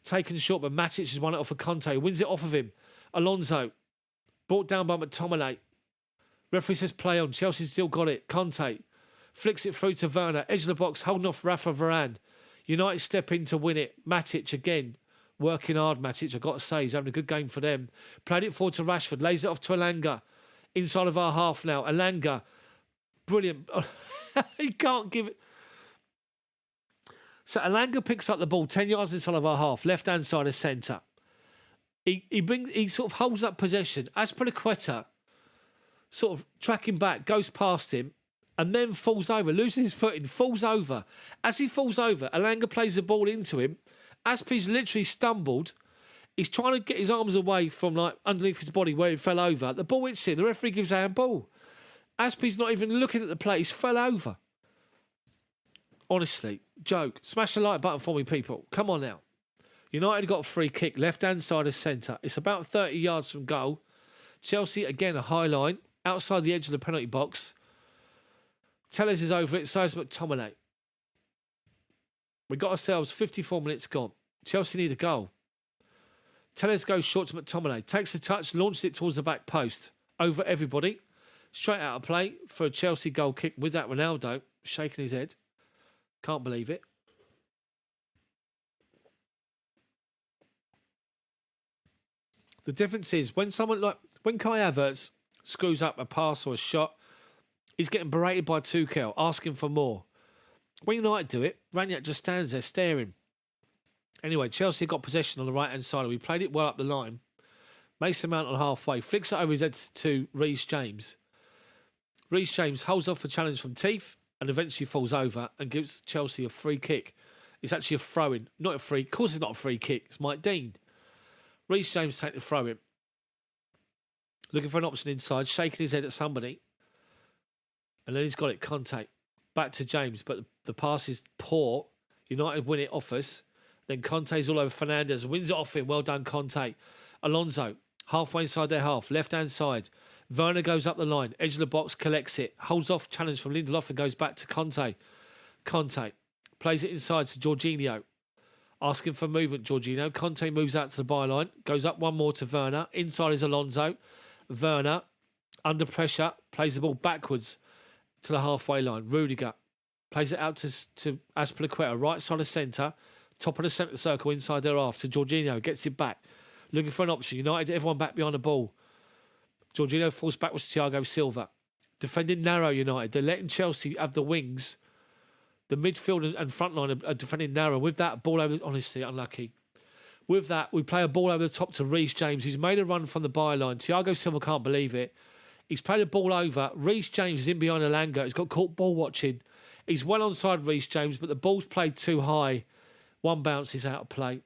[SPEAKER 1] taken short, but Matic has won it off of Conte, wins it off of him. Alonso, brought down by McTominay. Referee says play on. Chelsea's still got it. Conte flicks it through to Werner. Edge of the box, holding off Rafa Varane. United step in to win it. Matic again. Working hard, Matic, I've got to say. He's having a good game for them. Played it forward to Rashford. Lays it off to Alanga. Inside of our half now. Alanga. Brilliant. He can't give it. So Alanga picks up the ball 10 yards inside of our half. Left-hand side of centre. He sort of holds up possession. Azpilicueta sort of tracking back, goes past him, and then falls over, loses his footing, falls over. As he falls over, Alanga plays the ball into him. Aspi's literally stumbled. He's trying to get his arms away from like underneath his body where he fell over. The ball hits him. The referee gives a handball. Aspie's not even looking at the play. He's fell over. Honestly, joke. Smash the like button for me, people. Come on now. United got a free kick, left-hand side of centre. It's about 30 yards from goal. Chelsea, again, a high line, outside the edge of the penalty box. Telles is over it, so is McTominay. We got ourselves 54 minutes gone. Chelsea need a goal. Telles goes short to McTominay, takes a touch, launches it towards the back post. Over everybody. Straight out of play for a Chelsea goal kick with that Ronaldo shaking his head. Can't believe it. The difference is when Kai Havertz screws up a pass or a shot, he's getting berated by Tuchel, asking for more. When United do it, Ranić just stands there staring. Anyway, Chelsea got possession on the right-hand side. We played it well up the line. Mason Mount on halfway. Flicks it over his head to Reece James. Reece James holds off a challenge from Teeth and eventually falls over and gives Chelsea a free kick. It's actually a throw-in, not a free. Of course it's not a free kick. It's Mike Dean. Reece James takes the throw-in. Looking for an option inside, shaking his head at somebody. And then he's got it, Conte. Back to James, but the pass is poor. United win it off us. Then Conte's all over Fernandes, wins it off him. Well done, Conte. Alonso, halfway inside their half, left-hand side. Werner goes up the line, edge of the box, collects it, holds off challenge from Lindelof and goes back to Conte. Conte plays it inside to Jorginho. Asking for movement, Jorginho. Conte moves out to the byline, goes up one more to Werner. Inside is Alonso. Werner, under pressure, plays the ball backwards to the halfway line. Rudiger plays it out to Azpilicueta, right side of centre. Top of the centre circle inside their half to Jorginho. Gets it back. Looking for an option. United, everyone back behind the ball. Jorginho falls backwards to Thiago Silva. Defending narrow, United. They're letting Chelsea have the wings. The midfield and front line are defending narrow. With that, ball over... Honestly, unlucky. With that, we play a ball over the top to Reece James, who's made a run from the byline. Thiago Silva can't believe it. He's played a ball over. Reece James is in behind Elanga. He's got caught ball watching. He's well onside Reece James, but the ball's played too high. One bounce is out of play.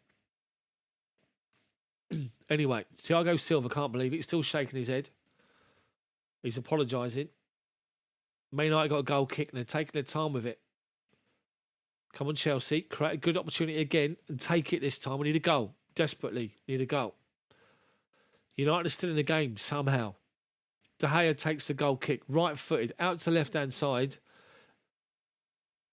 [SPEAKER 1] Anyway, Thiago Silva can't believe it. He's still shaking his head. He's apologising. Man United got a goal kick and they're taking their time with it. Come on, Chelsea. Create a good opportunity again and take it this time. We need a goal. Desperately need a goal. United are still in the game somehow. De Gea takes the goal kick. Right-footed. Out to left-hand side.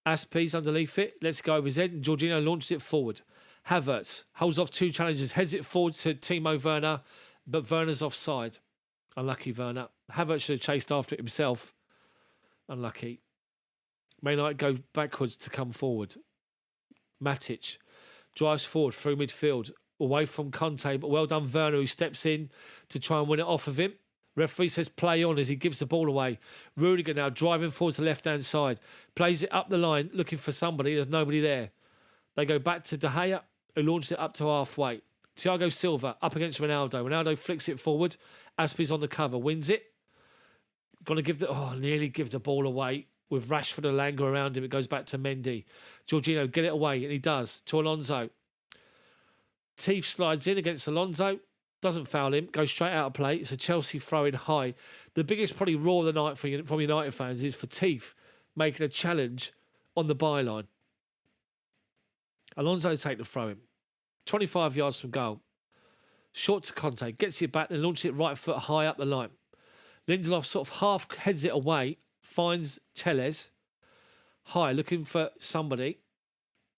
[SPEAKER 1] Aspie's underneath it. Let's go over his head. And Jorginho launches it forward. Havertz holds off two challengers. Heads it forward to Timo Werner. But Werner's offside. Unlucky Werner. Havertz should have chased after it himself. Unlucky. Man United go backwards to come forward. Matic drives forward through midfield. Away from Conte. But well done Werner, who steps in to try and win it off of him. Referee says play on as he gives the ball away. Rudiger now driving forward to the left-hand side. Plays it up the line, looking for somebody. There's nobody there. They go back to De Gea, who launches it up to halfway. Thiago Silva up against Ronaldo. Ronaldo flicks it forward. Aspie's on the cover, wins it. Gonna give nearly give the ball away. With Rashford and Elanga around him, it goes back to Mendy. Jorginho, get it away, and he does. To Alonso. Teeth slides in against Alonso. Doesn't foul him, goes straight out of play. It's a Chelsea throw-in high. The biggest probably roar of the night from United fans is for Teeth making a challenge on the byline. Alonso take the throw-in. 25 yards from goal. Short to Conte, gets it back and launches it right foot high up the line. Lindelof sort of half heads it away, finds Telles. High, looking for somebody.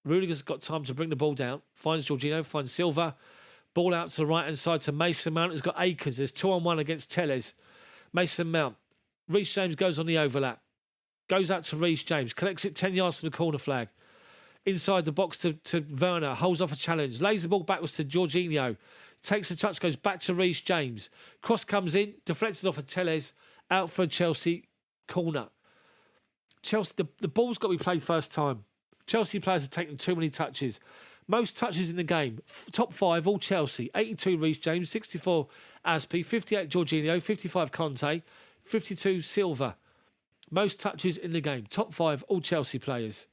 [SPEAKER 1] Rudiger's got time to bring the ball down. Finds Jorginho, finds Silva. Ball out to the right-hand side to Mason Mount, who's got acres. There's 2-on-1 against Telles. Mason Mount. Reece James goes on the overlap. Goes out to Reece James. Collects it 10 yards from the corner flag. Inside the box to Werner. Holds off a challenge. Lays the ball backwards to Jorginho. Takes the touch, goes back to Reece James. Cross comes in. Deflected off of Telles. Out for a Chelsea corner. Chelsea, the ball's got to be played first time. Chelsea players are taking too many touches. Most touches in the game. Top 5, all Chelsea. 82 Reece James, 64 Aspie, 58 Jorginho, 55 Conte, 52 Silva. Most touches in the game. Top 5, all Chelsea players.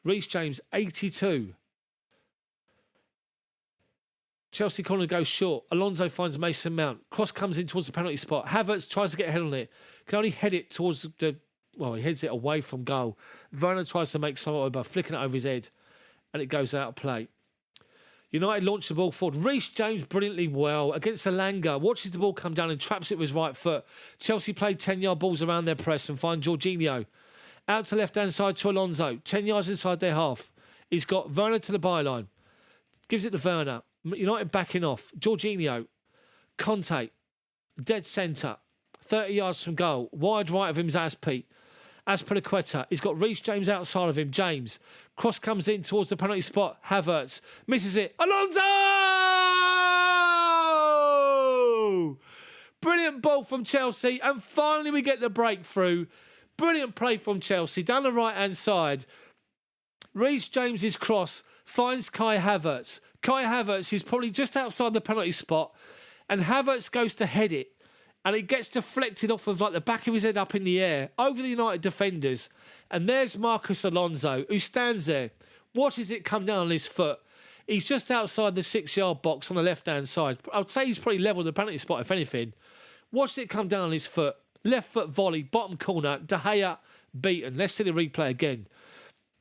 [SPEAKER 1] Reece James, 82. Chelsea corner goes short. Alonso finds Mason Mount. Cross comes in towards the penalty spot. Havertz tries to get a head on it. Can only head it towards the... Well, he heads it away from goal. Werner tries to make something by flicking it over his head. And it goes out of play. United launch the ball forward. Reece James brilliantly well against Alanga. Watches the ball come down and traps it with his right foot. Chelsea play 10-yard balls around their press and find Jorginho. Out to left-hand side to Alonso. 10 yards inside their half. He's got Werner to the byline. Gives it to Werner. United backing off. Jorginho. Conte. Dead centre. 30 yards from goal. Wide right of him is Azpi. Azpilicueta. He's got Reece James outside of him. James. Cross comes in towards the penalty spot. Havertz. Misses it. Alonso! Brilliant ball from Chelsea. And finally we get the breakthrough. Brilliant play from Chelsea. Down the right-hand side. Reece James's cross finds Kai Havertz. Kai Havertz is probably just outside the penalty spot. And Havertz goes to head it. And it gets deflected off of like the back of his head up in the air over the United defenders. And there's Marcus Alonso, who stands there, watches it come down on his foot. He's just outside the 6-yard box on the left-hand side. I'd say he's probably level the penalty spot, if anything. Watches it come down on his foot. Left foot volley, bottom corner. De Gea beaten. Let's see the replay again.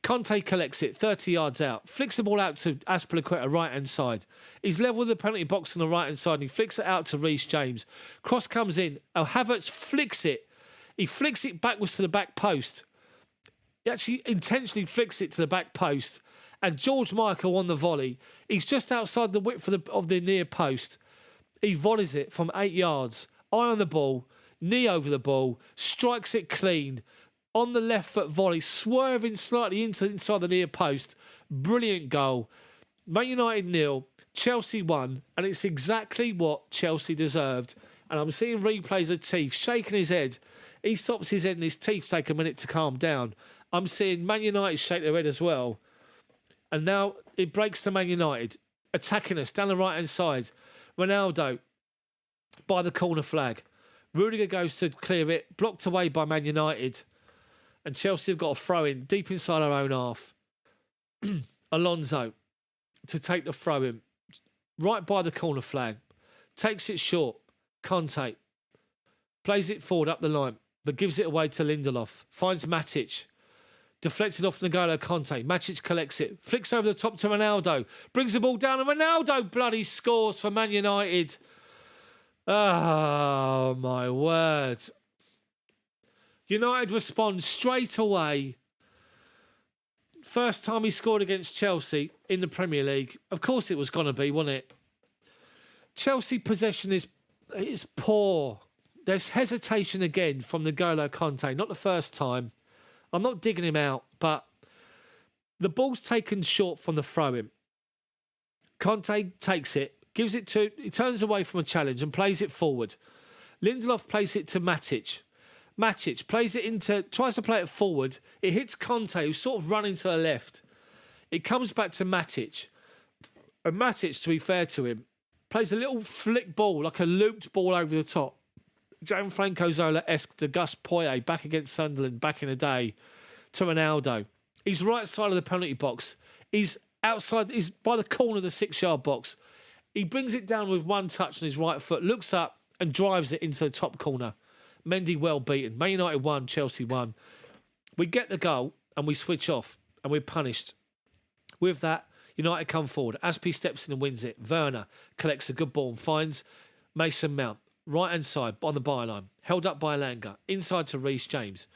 [SPEAKER 1] Conte collects it 30 yards out. Flicks the ball out to Azpilicueta, right-hand side. He's level with the penalty box on the right-hand side and he flicks it out to Reece James. Cross comes in. Havertz flicks it. He flicks it backwards to the back post. He actually intentionally flicks it to the back post. And George Michael on the volley. He's just outside the width of the near post. He volleys it from 8 yards. Eye on the ball. Knee over the ball. Strikes it clean. On the left foot volley, swerving slightly inside the near post. Brilliant goal. Man United 0, Chelsea 1, and it's exactly what Chelsea deserved. And I'm seeing replays of Teeth shaking his head. He stops his head and his teeth take a minute to calm down. I'm seeing Man United shake their head as well. And now it breaks to Man United, attacking us down the right-hand side. Ronaldo by the corner flag. Rudiger goes to clear it, blocked away by Man United. And Chelsea have got a throw in deep inside our own half. Alonso to take the throw in right by the corner flag. Takes it short. Conte plays it forward up the line, but gives it away to Lindelof. Finds Matic. Deflected off N'Golo Conte. Matic collects it. Flicks over the top to Ronaldo. Brings the ball down and Ronaldo bloody scores for Man United. Oh, my word. United respond straight away. First time he scored against Chelsea in the Premier League. Of course it was going to be, wasn't it? Chelsea possession is poor. There's hesitation again from N'Golo Conte. Not the first time. I'm not digging him out, but the ball's taken short from the throw-in. Conte takes it, he turns away from a challenge and plays it forward. Lindelof plays it to Matic. Matic plays it tries to play it forward. It hits Conte, who's sort of running to the left. It comes back to Matic. And Matic, to be fair to him, plays a little flick ball, like a looped ball over the top. Gianfranco Zola-esque to Gus Poyet back against Sunderland back in the day to Ronaldo. He's right side of the penalty box. He's by the corner of the 6-yard box. He brings it down with one touch on his right foot, looks up and drives it into the top corner. Mendy well beaten. Man United 1, Chelsea 1. We get the goal and we switch off and we're punished. With that, United come forward. Azpi steps in and wins it. Werner collects a good ball and finds Mason Mount. Right-hand side on the byline. Held up by Alanga. Inside to Reece James.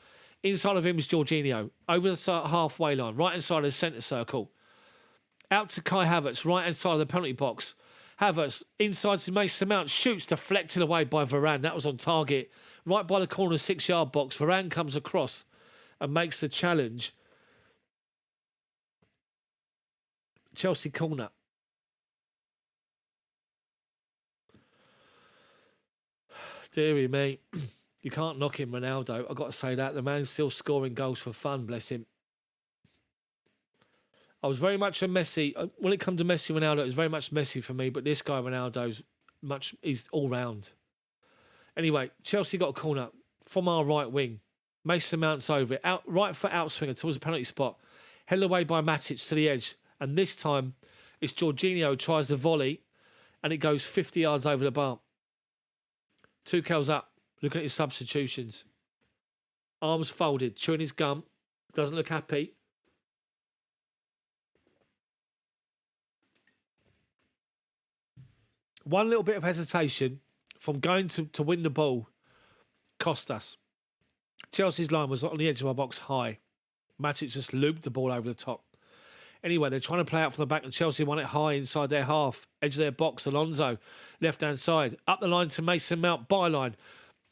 [SPEAKER 1] Inside of him is Jorginho. Over the halfway line. Right-hand side of the centre circle. Out to Kai Havertz. Right-hand side of the penalty box. Havertz inside to Mason Mount. Shoots, deflected away by Varane. That was on target. Right by the corner 6-yard box. Varane comes across and makes the challenge. Chelsea corner. Deary me. You can't knock him, Ronaldo. I've got to say that. The man's still scoring goals for fun, bless him. I was very much a Messi. When it comes to Messi, Ronaldo, it was very much Messi for me. But this guy, Ronaldo's he's all round. Anyway, Chelsea got a corner from our right wing. Mason Mount's over it. Right foot outswinger towards the penalty spot. Held away by Matic to the edge. And this time, it's Jorginho who tries the volley. and it goes 50 yards over the bar. Tuchel's up, looking at his substitutions. Arms folded, chewing his gum. Doesn't look happy. One little bit of hesitation from going to win the ball cost us. Chelsea's line was on the edge of our box high. Matic just looped the ball over the top. Anyway, they're trying to play out from the back, and Chelsea won it high inside their half. Edge of their box, Alonso, left-hand side. Up the line to Mason Mount, byline.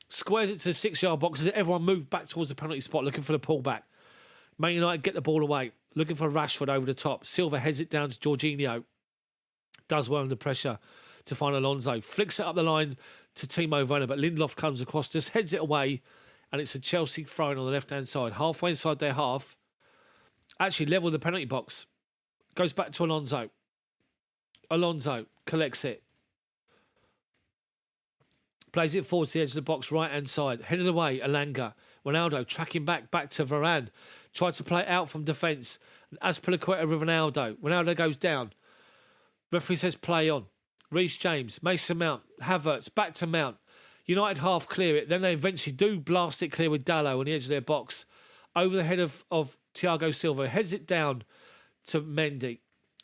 [SPEAKER 1] Squares it to the 6-yard box as everyone moved back towards the penalty spot, looking for the pullback. Man United get the ball away, looking for Rashford over the top. Silva heads it down to Jorginho. Does well under pressure to find Alonso. Flicks it up the line to Timo Werner, but Lindelof comes across, just heads it away, and it's a Chelsea throw-in on the left-hand side. Halfway inside their half. Actually level the penalty box. Goes back to Alonso. Alonso collects it. Plays it forward to the edge of the box, right-hand side. Headed away, Elanga. Ronaldo tracking back to Varane. Tried to play it out from defence. Azpilicueta with Ronaldo. Ronaldo goes down. Referee says play on. Reece James, Mason Mount, Havertz, back to Mount. United half clear it. Then they eventually do blast it clear with Dalot on the edge of their box. Over the head of Thiago Silva. Heads it down to Mendy.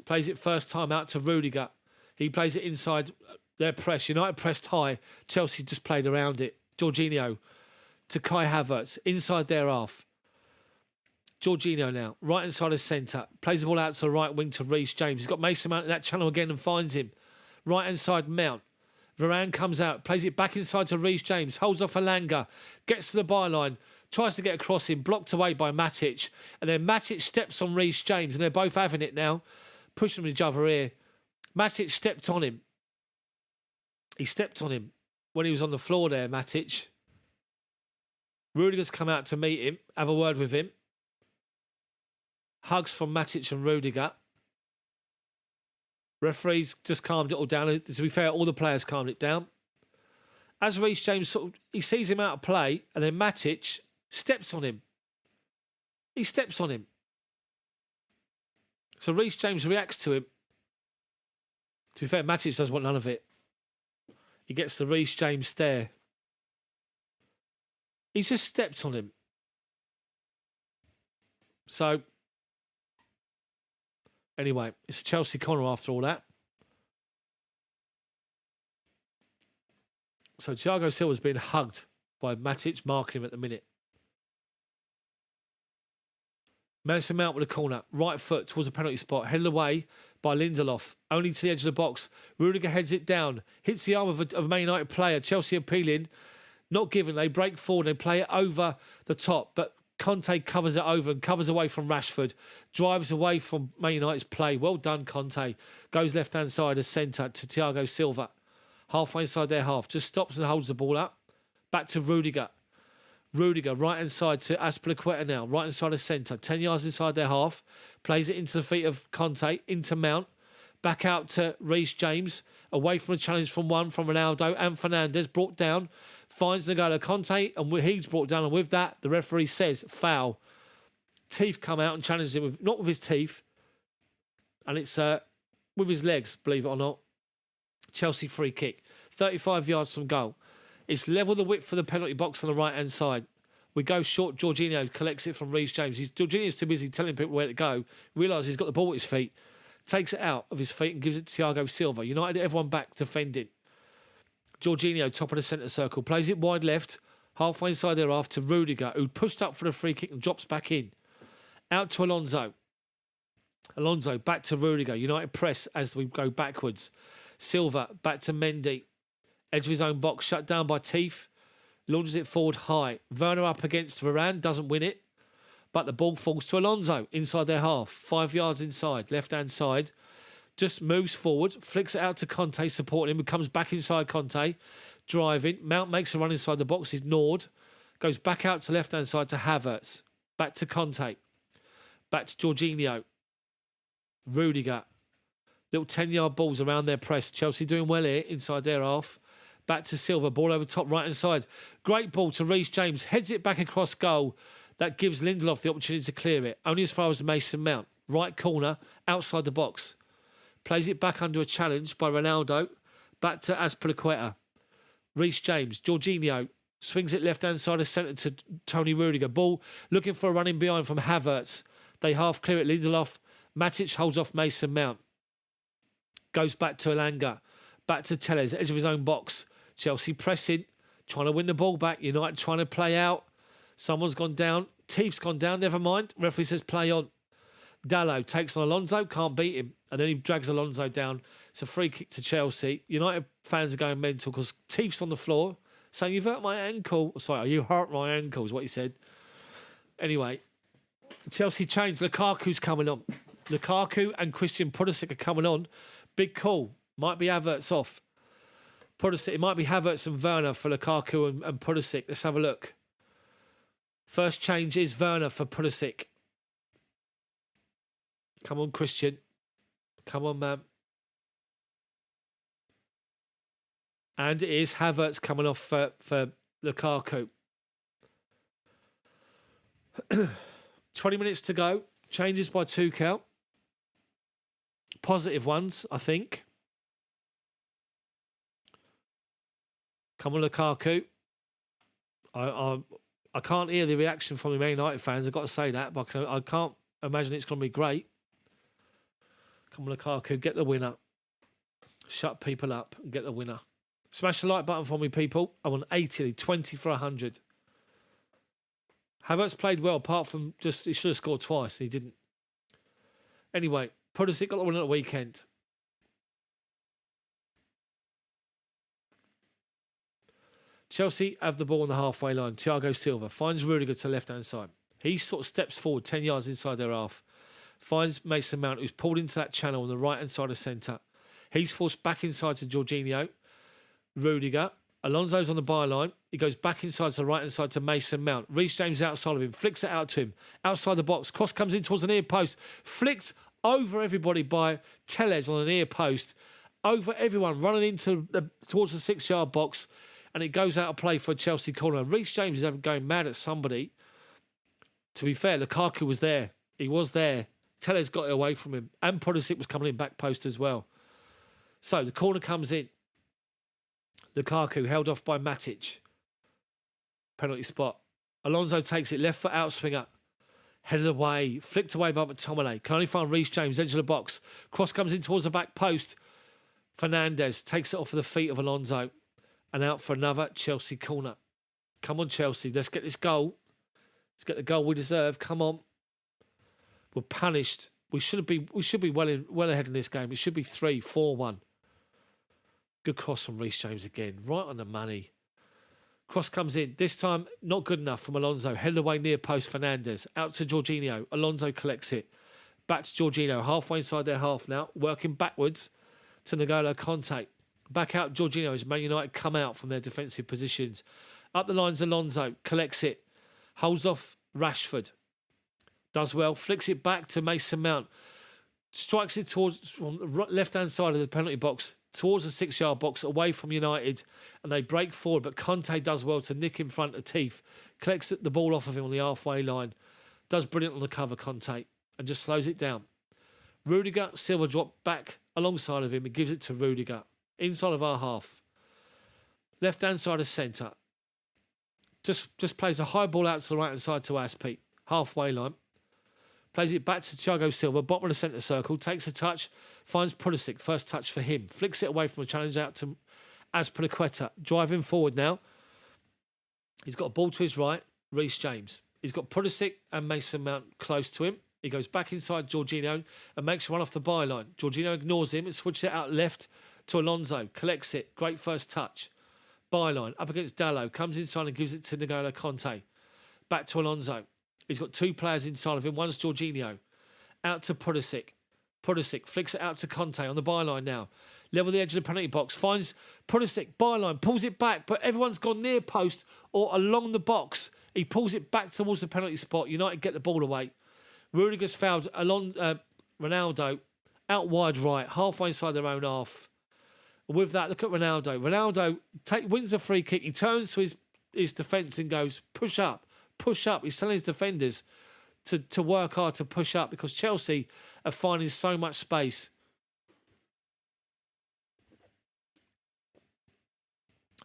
[SPEAKER 1] Plays it first time out to Rudiger. He plays it inside their press. United pressed high. Chelsea just played around it. Jorginho to Kai Havertz. Inside their half. Jorginho now. Right inside of centre. Plays the ball out to the right wing to Reece James. He's got Mason Mount in that channel again and finds him. Right inside Mount. Varane comes out. Plays it back inside to Reece James. Holds off Elanga. Gets to the byline. Tries to get across him. Blocked away by Matic. And then Matic steps on Reece James. And they're both having it now. Pushing each other here. Matic stepped on him. He stepped on him when he was on the floor there, Matic. Rudiger's come out to meet him. Have a word with him. Hugs from Matic and Rudiger. Referees just calmed it all down. To be fair, all the players calmed it down. As Reece James he sees him out of play, and then Matic steps on him. He steps on him. So Reece James reacts to him. To be fair, Matic doesn't want none of it. He gets the Reece James stare. He's just stepped on him. So, anyway, it's a Chelsea corner after all that. So Thiago Silva's being hugged by Matic, marking him at the minute. Mason Mount with a corner, right foot towards the penalty spot, headed away by Lindelof, only to the edge of the box. Rudiger heads it down, hits the arm of a Man United player. Chelsea appealing, not given. They break forward, they play it over the top, but Conte covers it over and covers away from Rashford, drives away from Man United's play. Well done, Conte. Goes left-hand side as centre to Thiago Silva. Halfway inside their half, just stops and holds the ball up. Back to Rudiger. Rudiger, right-hand side to Azpilicueta now. Right-hand side of centre. 10 yards inside their half. Plays it into the feet of Conte. Into Mount. Back out to Reece James. Away from a challenge from Ronaldo. And Fernandes brought down. Finds the goal to Conte. And he's brought down. And with that, the referee says foul. Teeth come out and challenge him. Not with his teeth. And it's with his legs, believe it or not. Chelsea free kick. 35 yards from goal. It's level the width for the penalty box on the right-hand side. We go short. Jorginho collects it from Reece James. Jorginho's too busy telling people where to go. Realises he's got the ball at his feet. Takes it out of his feet and gives it to Thiago Silva. United, everyone back defending. Jorginho, top of the centre circle. Plays it wide left. Halfway inside there after Rudiger, who pushed up for the free kick and drops back in. Out to Alonso. Alonso back to Rudiger. United press as we go backwards. Silva back to Mendy. Edge of his own box, shut down by Teeth. Launches it forward high. Werner up against Varane, doesn't win it. But the ball falls to Alonso inside their half. 5 yards inside, left-hand side. Just moves forward, flicks it out to Conte, supporting him. Comes back inside Conte, driving. Mount makes a run inside the box, is gnawed. Goes back out to left-hand side to Havertz. Back to Conte. Back to Jorginho. Rudiger. Little 10-yard balls around their press. Chelsea doing well here inside their half. Back to Silva, ball over top right-hand side. Great ball to Reece James. Heads it back across goal. That gives Lindelof the opportunity to clear it. Only as far as Mason Mount. Right corner, outside the box. Plays it back under a challenge by Ronaldo. Back to Azpilicueta. Reece James. Jorginho swings it left-hand side of centre to Tony Rudiger. Ball looking for a run in behind from Havertz. They half clear it. Lindelof. Matic holds off Mason Mount. Goes back to Elanga. Back to Chels, edge of his own box. Chelsea pressing, trying to win the ball back. United trying to play out. Someone's gone down. Teef's gone down, never mind. Referee says play on. Dalot takes on Alonso, can't beat him. And then he drags Alonso down. It's a free kick to Chelsea. United fans are going mental because Teef's on the floor saying, "You've hurt my ankle." Sorry, you hurt my ankle is what he said. Anyway, Chelsea changed. Lukaku's coming on. Lukaku and Christian Pulisic are coming on. Big call. Might be Havertz off. Pulisic. It might be Havertz and Werner for Lukaku and Pulisic. Let's have a look. First change is Werner for Pulisic. Come on, Christian. Come on, man. And it is Havertz coming off for Lukaku. 20 minutes to go. Changes by Tuchel. Positive ones, I think. Come on, Lukaku. I can't hear the reaction from the Man United fans. I've got to say that, but I can't imagine it's going to be great. Come on, Lukaku, get the winner. Shut people up and get the winner. Smash the like button for me, people. I'm on 80, 20 for 100. Havertz played well, apart from just he should have scored twice. He didn't. Anyway, Pulisic got the win at the weekend. Chelsea have the ball on the halfway line. Thiago Silva finds Rudiger to left-hand side. He sort of steps forward 10 yards inside their half. Finds Mason Mount, who's pulled into that channel on the right-hand side of centre. He's forced back inside to Jorginho. Rudiger. Alonso's on the byline. He goes back inside to the right-hand side to Mason Mount. Reece James outside of him. Flicks it out to him. Outside the box. Cross comes in towards the near post. Flicked over everybody by Chels on the near post. Over everyone. Running towards the 6-yard box. And it goes out of play for a Chelsea corner. Reece James is going mad at somebody. To be fair, Lukaku was there. He was there. Chels got it away from him. And Pulisic was coming in back post as well. So the corner comes in. Lukaku held off by Matic. Penalty spot. Alonso takes it. Left foot out swinger. Headed away. Flicked away by McTominay. Can only find Reece James. Edge of the box. Cross comes in towards the back post. Fernandes takes it off of the feet of Alonso. And out for another Chelsea corner. Come on, Chelsea. Let's get this goal. Let's get the goal we deserve. Come on. We're punished. We should be well ahead in this game. It should be 3-4-1. Good cross from Reece James again. Right on the money. Cross comes in. This time, not good enough from Alonso. Headed away near post, Fernandes. Out to Jorginho. Alonso collects it. Back to Jorginho. Halfway inside their half now. Working backwards to N'Golo Kanté. Back out Jorginho as Man United come out from their defensive positions. Up the lines, Alonso collects it. Holds off Rashford. Does well. Flicks it back to Mason Mount. Strikes it towards from the left-hand side of the penalty box. Towards the 6-yard box. Away from United. And they break forward. But Kanté does well to nick in front of Teef. Collects the ball off of him on the halfway line. Does brilliant on the cover, Kanté. And just slows it down. Rudiger. Silva dropped back alongside of him. He gives it to Rudiger. Inside of our half. Left-hand side of centre. Just plays a high ball out to the right-hand side to Aspi. Halfway line. Plays it back to Thiago Silva. Bottom of the centre circle. Takes a touch. Finds Pulisic. First touch for him. Flicks it away from the challenge out to Azpilicueta. Driving forward now. He's got a ball to his right. Reece James. He's got Pulisic and Mason Mount close to him. He goes back inside Jorginho and makes one off the byline. Jorginho ignores him and switches it out left to Alonso. Collects it. Great first touch. Byline. Up against Dalot. Comes inside and gives it to N'Golo Kanté. Back to Alonso. He's got two players inside of him. One's Jorginho. Out to Pulisic. Pulisic flicks it out to Kanté on the byline now. Level the edge of the penalty box. Finds Pulisic. Byline. Pulls it back. But everyone's gone near post or along the box. He pulls it back towards the penalty spot. United get the ball away. Rudiger's fouled Ronaldo out wide right. Halfway inside their own half. With that, look at Ronaldo. Ronaldo wins a free kick. He turns to his defence and goes, push up, push up. He's telling his defenders to work hard to push up because Chelsea are finding so much space.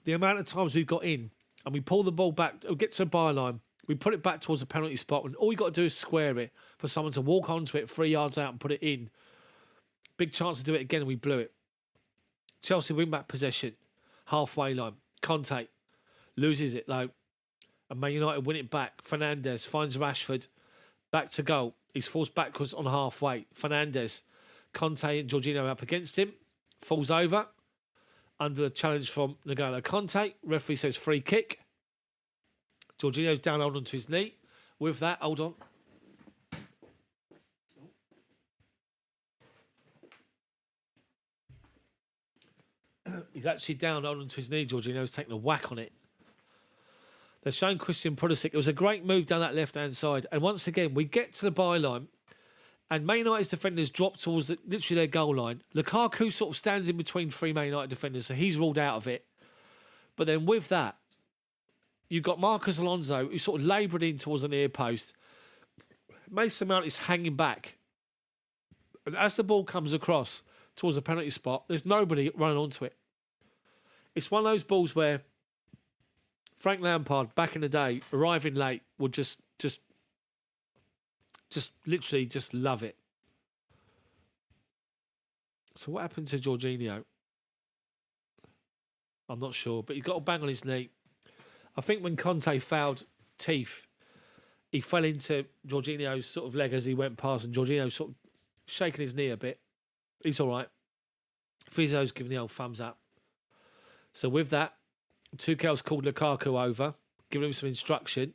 [SPEAKER 1] the amount of times we've got in and we pull the ball back, we get to the byline, we put it back towards the penalty spot, and all you got to do is square it for someone to walk onto it 3 yards out and put it in. Big chance to do it again, and we blew it. Chelsea win back possession, halfway line. Conte loses it though, and Man United win it back. Fernandes finds Rashford, back to goal. He's forced backwards on halfway. Fernandes, Conte and Jorginho up against him, falls over under the challenge from N'Golo Conte. Referee says free kick. Jorginho's down, hold on to his knee. With that, hold on. He's actually down, hold on to his knee. Jorginho's taking a whack on it. They're showing Christian Pulisic. It was a great move down that left-hand side. And once again, we get to the byline, and Man United's defenders drop towards literally their goal line. Lukaku sort of stands in between three Man United defenders, so he's ruled out of it. But then with that, you've got Marcus Alonso, who sort of laboured in towards the near post. Mason Mount is hanging back. And as the ball comes across towards the penalty spot, there's nobody running onto it. It's one of those balls where Frank Lampard, back in the day, arriving late, would just literally just love it. So what happened to Jorginho? I'm not sure, but he got a bang on his knee. I think when Conte fouled Teeth, he fell into Jorginho's sort of leg as he went past, and Jorginho sort of shaking his knee a bit. He's all right. Fizzo's giving the old thumbs up. So with that, Tuchel's called Lukaku over, giving him some instruction.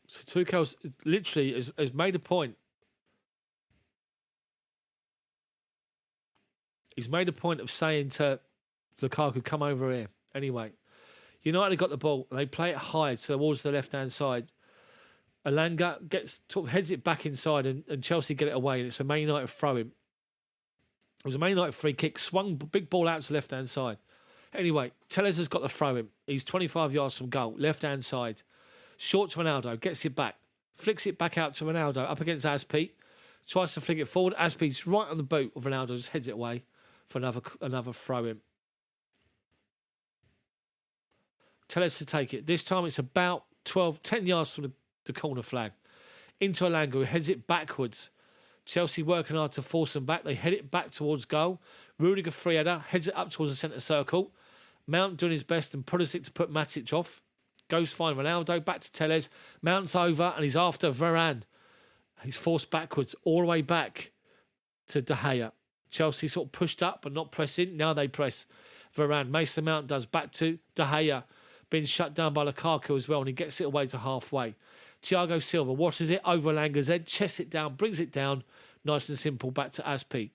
[SPEAKER 1] So Tuchel's literally has made a point. He's made a point of saying to Lukaku, come over here. Anyway, United got the ball and they play it high towards the left-hand side. Elanga heads it back inside and Chelsea get it away, and it's a Man United throw-in. It was a Man United free kick, swung big ball out to the left-hand side. Anyway, Telles has got the throw-in. He's 25 yards from goal, left-hand side. Short to Ronaldo, gets it back, flicks it back out to Ronaldo, up against Aspi. Tries to flick it forward. Aspi's right on the boot of Ronaldo, just heads it away for another throw-in. Telles to take it. This time it's about 10 yards from the corner flag. Into Elanga, who heads it backwards. Chelsea working hard to force them back. They head it back towards goal. Rudiger free header, heads it up towards the centre circle. Mount doing his best and Pulisic to put Matic off. Goes fine. Ronaldo back to Telles. Mount's over and he's after Varane. He's forced backwards, all the way back to De Gea. Chelsea sort of pushed up but not pressing. Now they press Varane. Mason Mount does back to De Gea. Being shut down by Lukaku as well, and he gets it away to halfway. Thiago Silva washes it over Langa's head, chests it down, brings it down. Nice and simple, back to Aspi.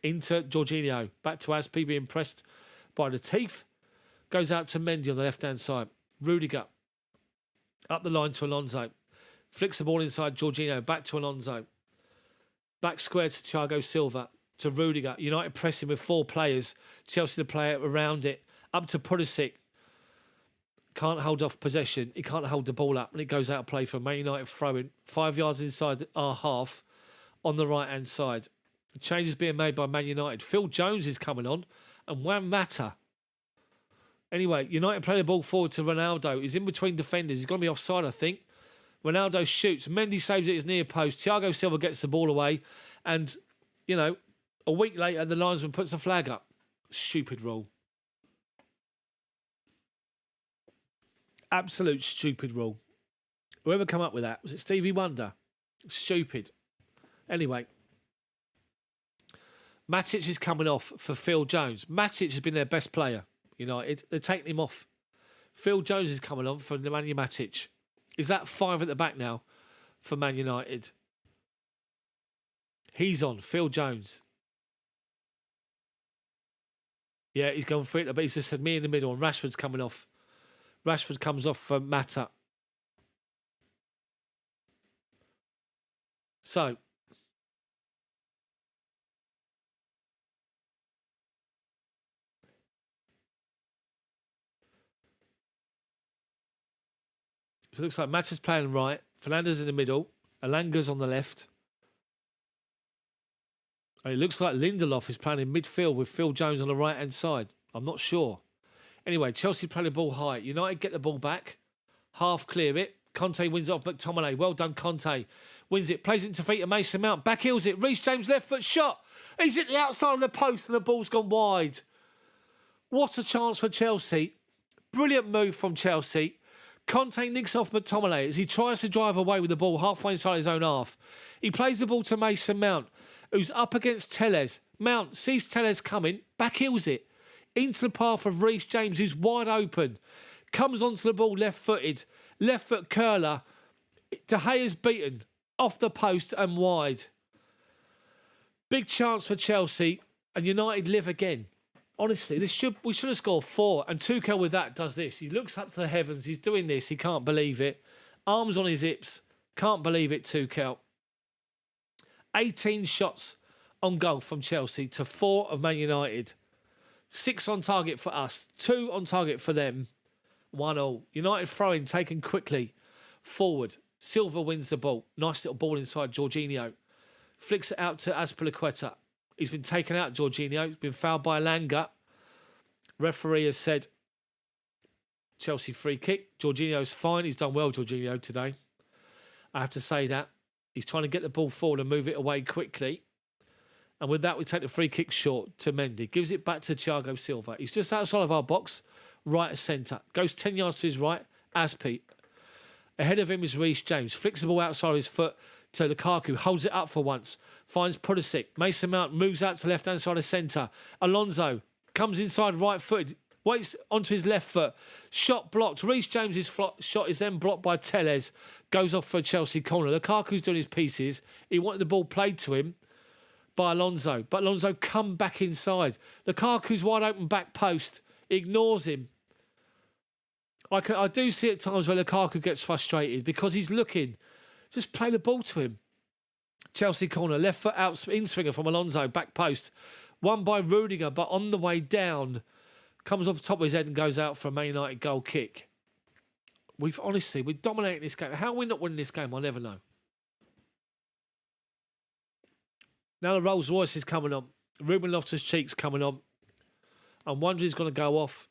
[SPEAKER 1] Into Jorginho. Back to Aspi, being pressed by the teeth. Goes out to Mendy on the left-hand side. Rudiger. Up the line to Alonso. Flicks the ball inside Jorginho. Back to Alonso. Back square to Thiago Silva. To Rudiger. United pressing with 4 players. Chelsea to play around it. Up to Pulisic. Can't hold off possession. He can't hold the ball up. And it goes out of play for a Man United throw-in. 5 yards inside our half on the right-hand side. The change is being made by Man United. Phil Jones is coming on. And Juan Mata. Anyway, United play the ball forward to Ronaldo. He's in between defenders. He's going to be offside, I think. Ronaldo shoots. Mendy saves it at his near post. Thiago Silva gets the ball away. And, a week later, the linesman puts the flag up. Stupid rule. Absolute stupid rule. Whoever come up with that? Was it Stevie Wonder? Stupid. Anyway. Matic is coming off for Phil Jones. Matic has been their best player. They're taking him off. Phil Jones is coming on for Nemanja Matic. Is that 5 at the back now for Man United? He's on. Phil Jones. Yeah, he's going for it, but he's just said me in the middle, and Rashford's coming off. Rashford comes off for Mata. So it looks like Mata's playing right. Fernandes in the middle. Alanga's on the left. And it looks like Lindelof is playing in midfield with Phil Jones on the right-hand side. I'm not sure. Anyway, Chelsea play the ball high. United get the ball back. Half clear it. Conte wins it off McTominay. Well done, Conte. Wins it. Plays it into feet of Mason Mount. Back heels it. Reece James left foot shot. He's at the outside of the post and the ball's gone wide. What a chance for Chelsea. Brilliant move from Chelsea. Conte nicks off McTominay as he tries to drive away with the ball halfway inside his own half. He plays the ball to Mason Mount, who's up against Telles. Mount sees Telles coming. Back heels it. Into the path of Reece James, who's wide open. Comes onto the ball left-footed. Left foot curler. De Gea's beaten. Off the post and wide. Big chance for Chelsea. And United live again. Honestly, we should have scored 4. And Tuchel with that does this. He looks up to the heavens. He's doing this. He can't believe it. Arms on his hips. Can't believe it, Tuchel. 18 shots on goal from Chelsea to 4 of Man United. 6 on target for us. 2 on target for them. 1-1. United throw-in taken quickly. Forward. Silva wins the ball. Nice little ball inside Jorginho. Flicks it out to Azpilicueta. He's been taken out, Jorginho. He's been fouled by Alanga. Referee has said Chelsea free kick. Jorginho's fine. He's done well, Jorginho, today. I have to say that. He's trying to get the ball forward and move it away quickly. And with that, we take the free kick short to Mendy. Gives it back to Thiago Silva. He's just outside of our box, right at centre. Goes 10 yards to his right, Aspi. Ahead of him is Reece James. Flicks the ball outside of his foot to Lukaku. Holds it up for once. Finds Pulisic. Mason Mount moves out to left-hand side of centre. Alonso comes inside right-footed. Waits onto his left foot. Shot blocked. Reece James's shot is then blocked by Telles. Goes off for a Chelsea corner. Lukaku's doing his pieces. He wanted the ball played to him by Alonso. But Alonso come back inside. Lukaku's wide open back post. Ignores him. I do see at times where Lukaku gets frustrated because he's looking. Just play the ball to him. Chelsea corner. Left foot out in swinger from Alonso. Back post. Won by Rudiger, but on the way down, comes off the top of his head and goes out for a Man United goal kick. We're dominating this game. How are we not winning this game? I'll never know. Now the Rolls Royce is coming on. Ruben Loftus-Cheek's coming on. I'm wondering who's going to go off.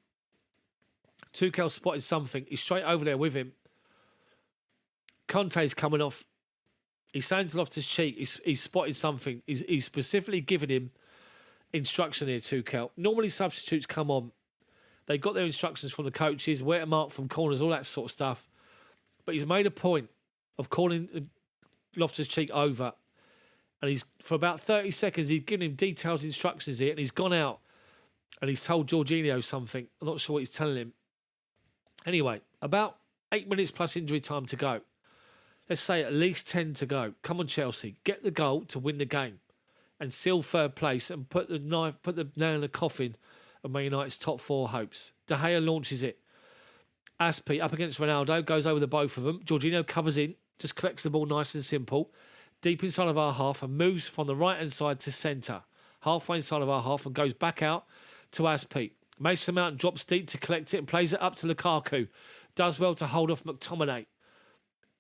[SPEAKER 1] Tuchel spotted something. He's straight over there with him. Conte's coming off. He's saying to Loftus-Cheek, he's spotted something. He's specifically given him instruction here, Tuchel. Normally substitutes come on. They got their instructions from the coaches, where to mark from corners, all that sort of stuff. But he's made a point of calling Loftus-Cheek over. And he's, for about 30 seconds, he's given him detailed instructions here, and he's gone out and he's told Jorginho something. I'm not sure what he's telling him. Anyway, about 8 minutes plus injury time to go. Let's say at least 10 to go. Come on, Chelsea. Get the goal to win the game and seal third place and put the nail in the coffin of Man United's top 4 hopes. De Gea launches it. Aspi up against Ronaldo, goes over the both of them. Jorginho covers in, just collects the ball nice and simple. Deep inside of our half and moves from the right-hand side to centre. Halfway inside of our half and goes back out to Aspi. Mason Mount drops deep to collect it and plays it up to Lukaku. Does well to hold off McTominay.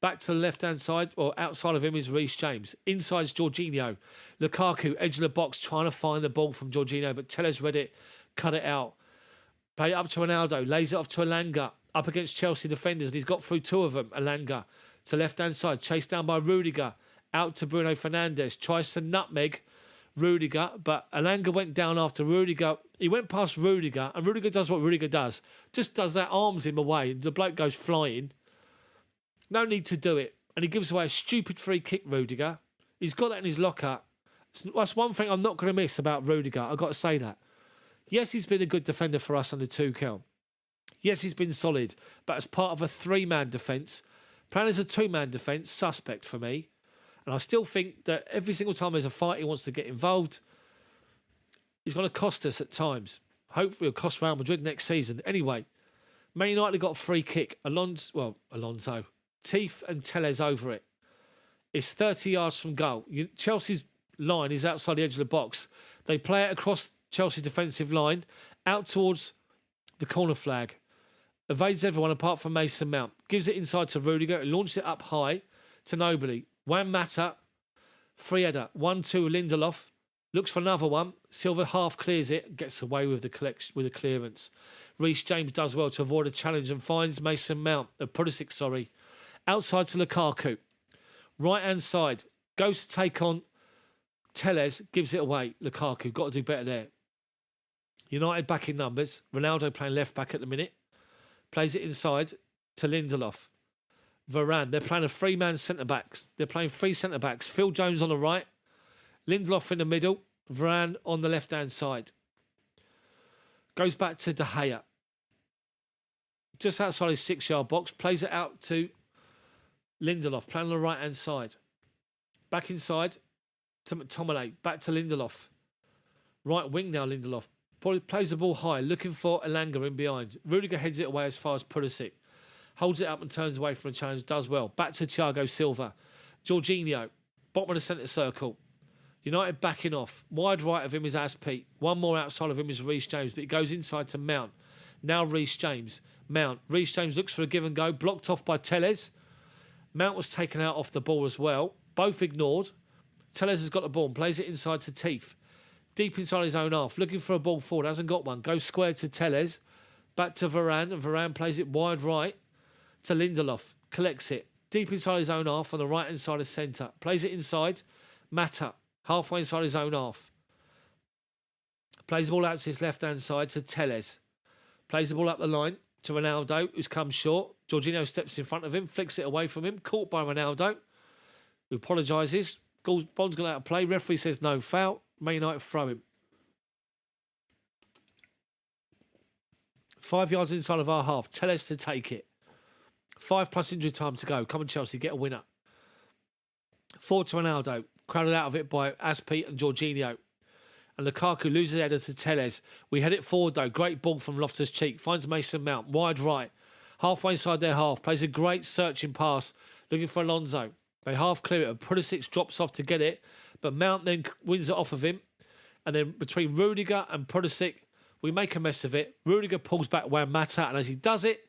[SPEAKER 1] Back to the left-hand side, or outside of him, is Reece James. Inside's Jorginho. Lukaku, edge of the box, trying to find the ball from Jorginho, but Telles read it, cut it out. Play it up to Ronaldo, lays it off to Alanga, up against Chelsea defenders, and he's got through 2 of them. Alanga to left-hand side, chased down by Rudiger, out to Bruno Fernandes, tries to nutmeg Rudiger, but Alanga went down after Rudiger. He went past Rudiger, and Rudiger does what Rudiger does. Just does that, arms him away, and the bloke goes flying. No need to do it. And he gives away a stupid free kick, Rudiger. He's got that in his locker. That's one thing I'm not going to miss about Rudiger. I've got to say that. Yes, he's been a good defender for us under Tuchel. Yes, he's been solid. But as part of a 3-man defence, playing as a 2-man defence, suspect for me. And I still think that every single time there's a fight he wants to get involved, he's going to cost us at times. Hopefully it'll cost Real Madrid next season. Anyway, Man United got a free kick. Alonso. Teeth and Telles over it. It's 30 yards from goal. Chelsea's line is outside the edge of the box. They play it across Chelsea's defensive line, out towards the corner flag. Evades everyone apart from Mason Mount. Gives it inside to Rudiger and launches it up high to nobody. Juan Mata, free header. 1-2 Lindelof. Looks for another one. Silva half clears it, gets away with the clearance. Reece James does well to avoid a challenge and finds Mason Mount, Pulisic, sorry. Outside to Lukaku. Right hand side. Goes to take on Chels, gives it away. Lukaku, got to do better there. United back in numbers. Ronaldo playing left back at the minute. Plays it inside to Lindelof. Varane, they're playing a three-man centre-backs. They're playing three centre-backs. Phil Jones on the right. Lindelof in the middle. Varane on the left-hand side. Goes back to De Gea. Just outside his 6-yard box. Plays it out to Lindelof, playing on the right-hand side. Back inside to McTominay. Back to Lindelof. Right wing now, Lindelof. Plays the ball high, looking for Elanga in behind. Rudiger heads it away as far as Pulisic. Holds it up and turns away from the challenge. Does well. Back to Thiago Silva. Jorginho. Bottom of the centre circle. United backing off. Wide right of him is Aspi. One more outside of him is Reece James, but it goes inside to Mount. Now Reece James. Mount. Reece James looks for a give and go. Blocked off by Chels. Mount was taken out off the ball as well. Both ignored. Chels has got the ball and plays it inside to Teeth. Deep inside his own half. Looking for a ball forward. Hasn't got one. Goes square to Chels. Back to Varane. And Varane plays it wide right to Lindelof. Collects it. Deep inside his own half on the right-hand side of centre. Plays it inside. Mata. Halfway inside his own half. Plays the ball out to his left-hand side to Chels. Plays the ball up the line to Ronaldo, who's come short. Jorginho steps in front of him. Flicks it away from him. Caught by Ronaldo, who apologises. Bond's gone out of play. Referee says no foul. Man United throw him. 5 yards inside of our half. Chels to take it. 5+ injury time to go. Come on, Chelsea, get a winner. Forward to Ronaldo. Crowded out of it by Aspi and Jorginho. And Lukaku loses header to Chels. We head it forward though. Great ball from Loftus-Cheek. Finds Mason Mount. Wide right. Halfway inside their half. Plays a great searching pass. Looking for Alonso. They half clear it. And Pulisic drops off to get it. But Mount then wins it off of him. And then between Rudiger and Pulisic, we make a mess of it. Rudiger pulls back Juan Mata. And as he does it,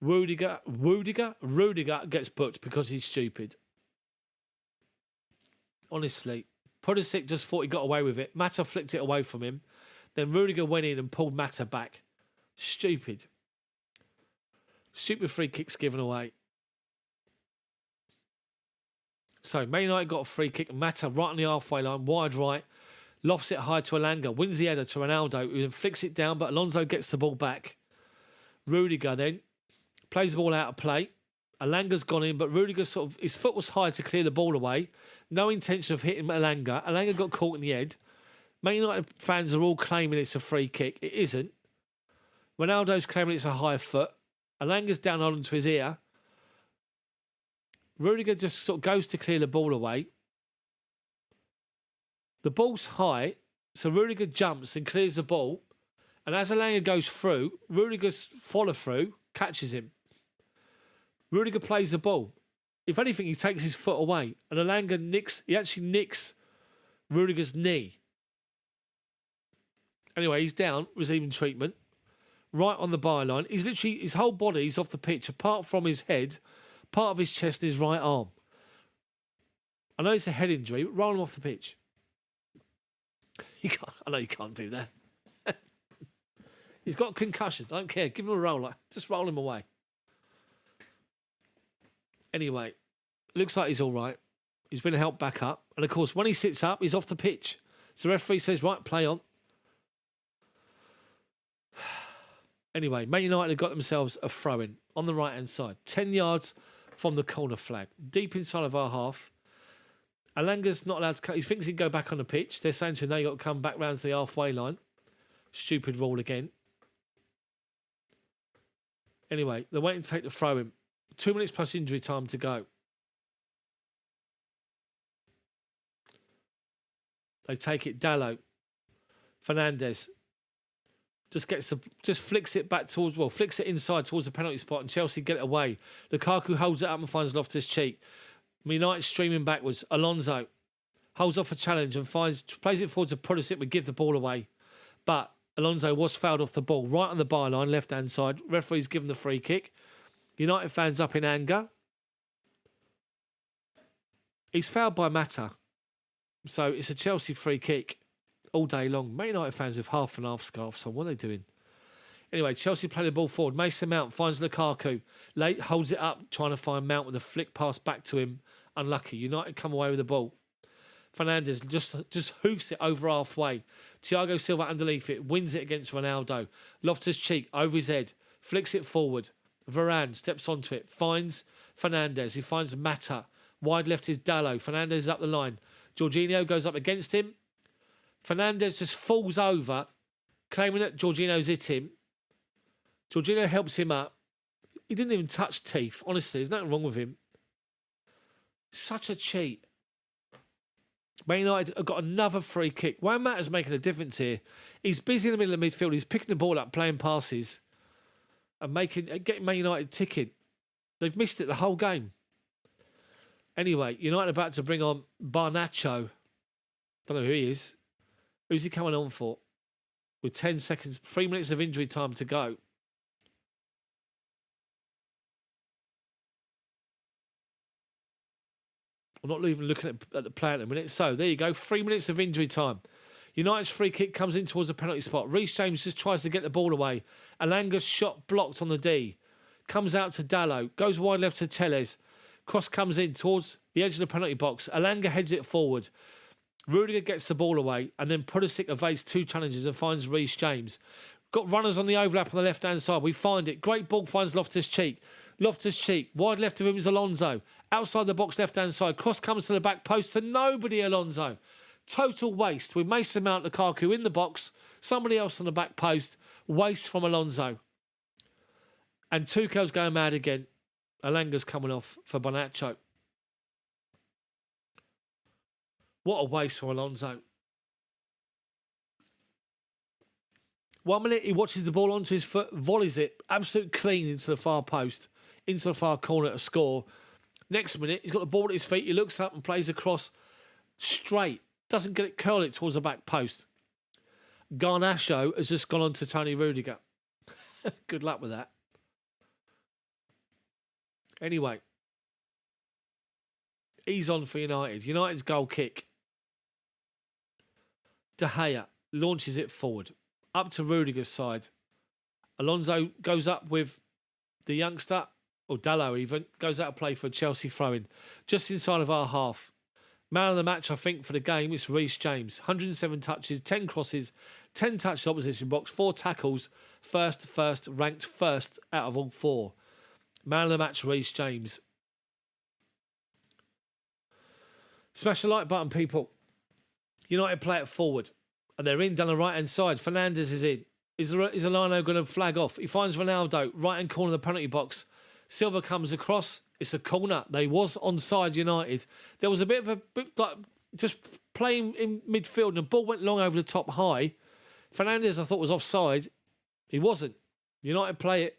[SPEAKER 1] Rudiger gets booked because he's stupid. Honestly, Pulisic just thought he got away with it. Mata flicked it away from him. Then Rudiger went in and pulled Mata back. Stupid. Super free kicks given away. So, Man United got a free kick. Mata right on the halfway line, wide right. Lofts it high to Elanga. Wins the header to Ronaldo, who then flicks it down, but Alonso gets the ball back. Rudiger then plays the ball out of play. Elanga's gone in, but Rudiger his foot was high to clear the ball away. No intention of hitting Elanga. Elanga got caught in the head. Man United fans are all claiming it's a free kick. It isn't. Ronaldo's claiming it's a high foot. Elanga's down onto his ear. Rudiger just sort of goes to clear the ball away. The ball's high, so Rudiger jumps and clears the ball. And as Elanga goes through, Rudiger's follow through, catches him. Rudiger plays the ball. If anything, he takes his foot away. And Elanga nicks Rudiger's knee. Anyway, he's down, receiving treatment. Right on the byline. His whole body's off the pitch, apart from his head, part of his chest and his right arm. I know it's a head injury, but roll him off the pitch. I know you can't do that. He's got a concussion. I don't care. Give him a roll. Just roll him away. Anyway, looks like he's all right. He's been helped back up. And, of course, when he sits up, he's off the pitch. So the referee says, right, play on. Anyway, Man United have got themselves a throw-in on the right-hand side. 10 yards from the corner flag. Deep inside of our half. Alanga's not allowed to come. He thinks he can go back on the pitch. They're saying to him, now you've got to come back round to the halfway line. Stupid rule again. Anyway, they're waiting to take the throw-in. 2 minutes plus injury time to go. They take it. Dallo. Fernandes. Just flicks it back flicks it inside towards the penalty spot and Chelsea get it away. Lukaku holds it up and finds Loftus-Cheek. United streaming backwards. Alonso holds off a challenge and plays it forward to Pulisic but give the ball away. But Alonso was fouled off the ball right on the byline, left-hand side. Referee's given the free kick. United fans up in anger. He's fouled by Mata. So it's a Chelsea free kick all day long. Man United fans have half and half scarves on. What are they doing? Anyway, Chelsea play the ball forward. Mason Mount finds Lukaku. Late holds it up, trying to find Mount with a flick pass back to him. Unlucky. United come away with the ball. Fernandes just hoofs it over halfway. Thiago Silva underneath it. Wins it against Ronaldo. Loftus-Cheek over his head. Flicks it forward. Varane steps onto it. Finds Fernandes. He finds Mata. Wide left is Dalot. Fernandes up the line. Jorginho goes up against him. Fernandes just falls over, claiming that Jorginho's hit him. Jorginho helps him up. He didn't even touch teeth. Honestly, there's nothing wrong with him. Such a cheat. Man United have got another free kick. Juan Mata's making a difference here. He's busy in the middle of the midfield. He's picking the ball up, playing passes, and getting Man United ticking. They've missed it the whole game. Anyway, United about to bring on Garnacho. Don't know who he is. Who's he coming on for? With 10 seconds, 3 minutes of injury time to go. I'm not even looking at the play at the minute. So, there you go. 3 minutes of injury time. United's free kick comes in towards the penalty spot. Reece James just tries to get the ball away. Alanga's shot blocked on the D. Comes out to Dalot. Goes wide left to Chels. Cross comes in towards the edge of the penalty box. Alanga heads it forward. Rudiger gets the ball away, and then Pulisic evades 2 challenges and finds Reece James. Got runners on the overlap on the left-hand side. We find it. Great ball finds Loftus-Cheek. Loftus-Cheek. Wide left of him is Alonso. Outside the box left-hand side. Cross comes to the back post to nobody, Alonso. Total waste. With Mason Mount, Lukaku in the box. Somebody else on the back post. Waste from Alonso. And Tuchel's going mad again. Alanga's coming off for Garnacho. What a waste for Alonso. 1 minute, he watches the ball onto his foot, volleys it, absolute clean into the far post, into the far corner to score. Next minute, he's got the ball at his feet, he looks up and plays across straight. Doesn't get it, curl it towards the back post. Garnacho has just gone on to Tony Rudiger. Good luck with that. Anyway, he's on for United. United's goal kick. De Gea launches it forward. Up to Rudiger's side. Alonso goes up with the youngster, or Dalot even, goes out to play for a Chelsea throw-in. Just inside of our half. Man of the match, I think, for the game, it's Reece James. 107 touches, 10 crosses, 10 touches opposition box, 4 tackles. Ranked first out of all 4. Man of the match, Reece James. Smash the like button, people. United play it forward. And they're in down the right-hand side. Fernandes is in. Is Alano going to flag off? He finds Ronaldo, right-hand corner of the penalty box. Silva comes across. It's a corner. They was onside United. There was a bit of like just playing in midfield and the ball went long over the top high. Fernandes, I thought, was offside. He wasn't. United play it.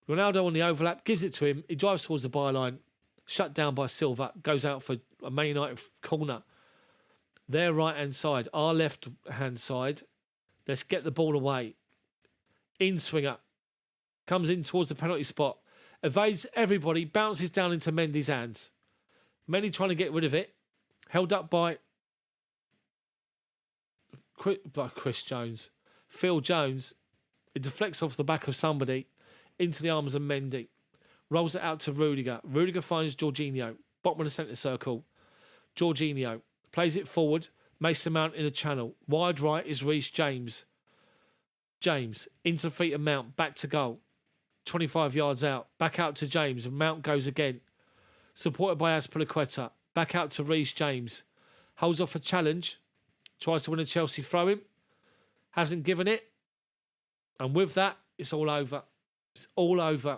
[SPEAKER 1] Ronaldo on the overlap, gives it to him. He drives towards the byline. Shut down by Silva. Goes out for a Man United corner. Their right-hand side, our left-hand side. Let's get the ball away. In-swinger. Comes in towards the penalty spot. Evades everybody. Bounces down into Mendy's hands. Mendy trying to get rid of it. Held up by Chris Jones. Phil Jones. It deflects off the back of somebody into the arms of Mendy. Rolls it out to Rudiger. Rudiger finds Jorginho. Bottom of the centre circle. Jorginho. Plays it forward. Mason Mount in the channel. Wide right is Reece James. James into the feet of Mount. Back to goal. 25 yards out. Back out to James. Mount goes again. Supported by Azpilicueta. Back out to Reece James. Holds off a challenge. Tries to win a Chelsea throw-in. Hasn't given it. And with that, it's all over. It's all over.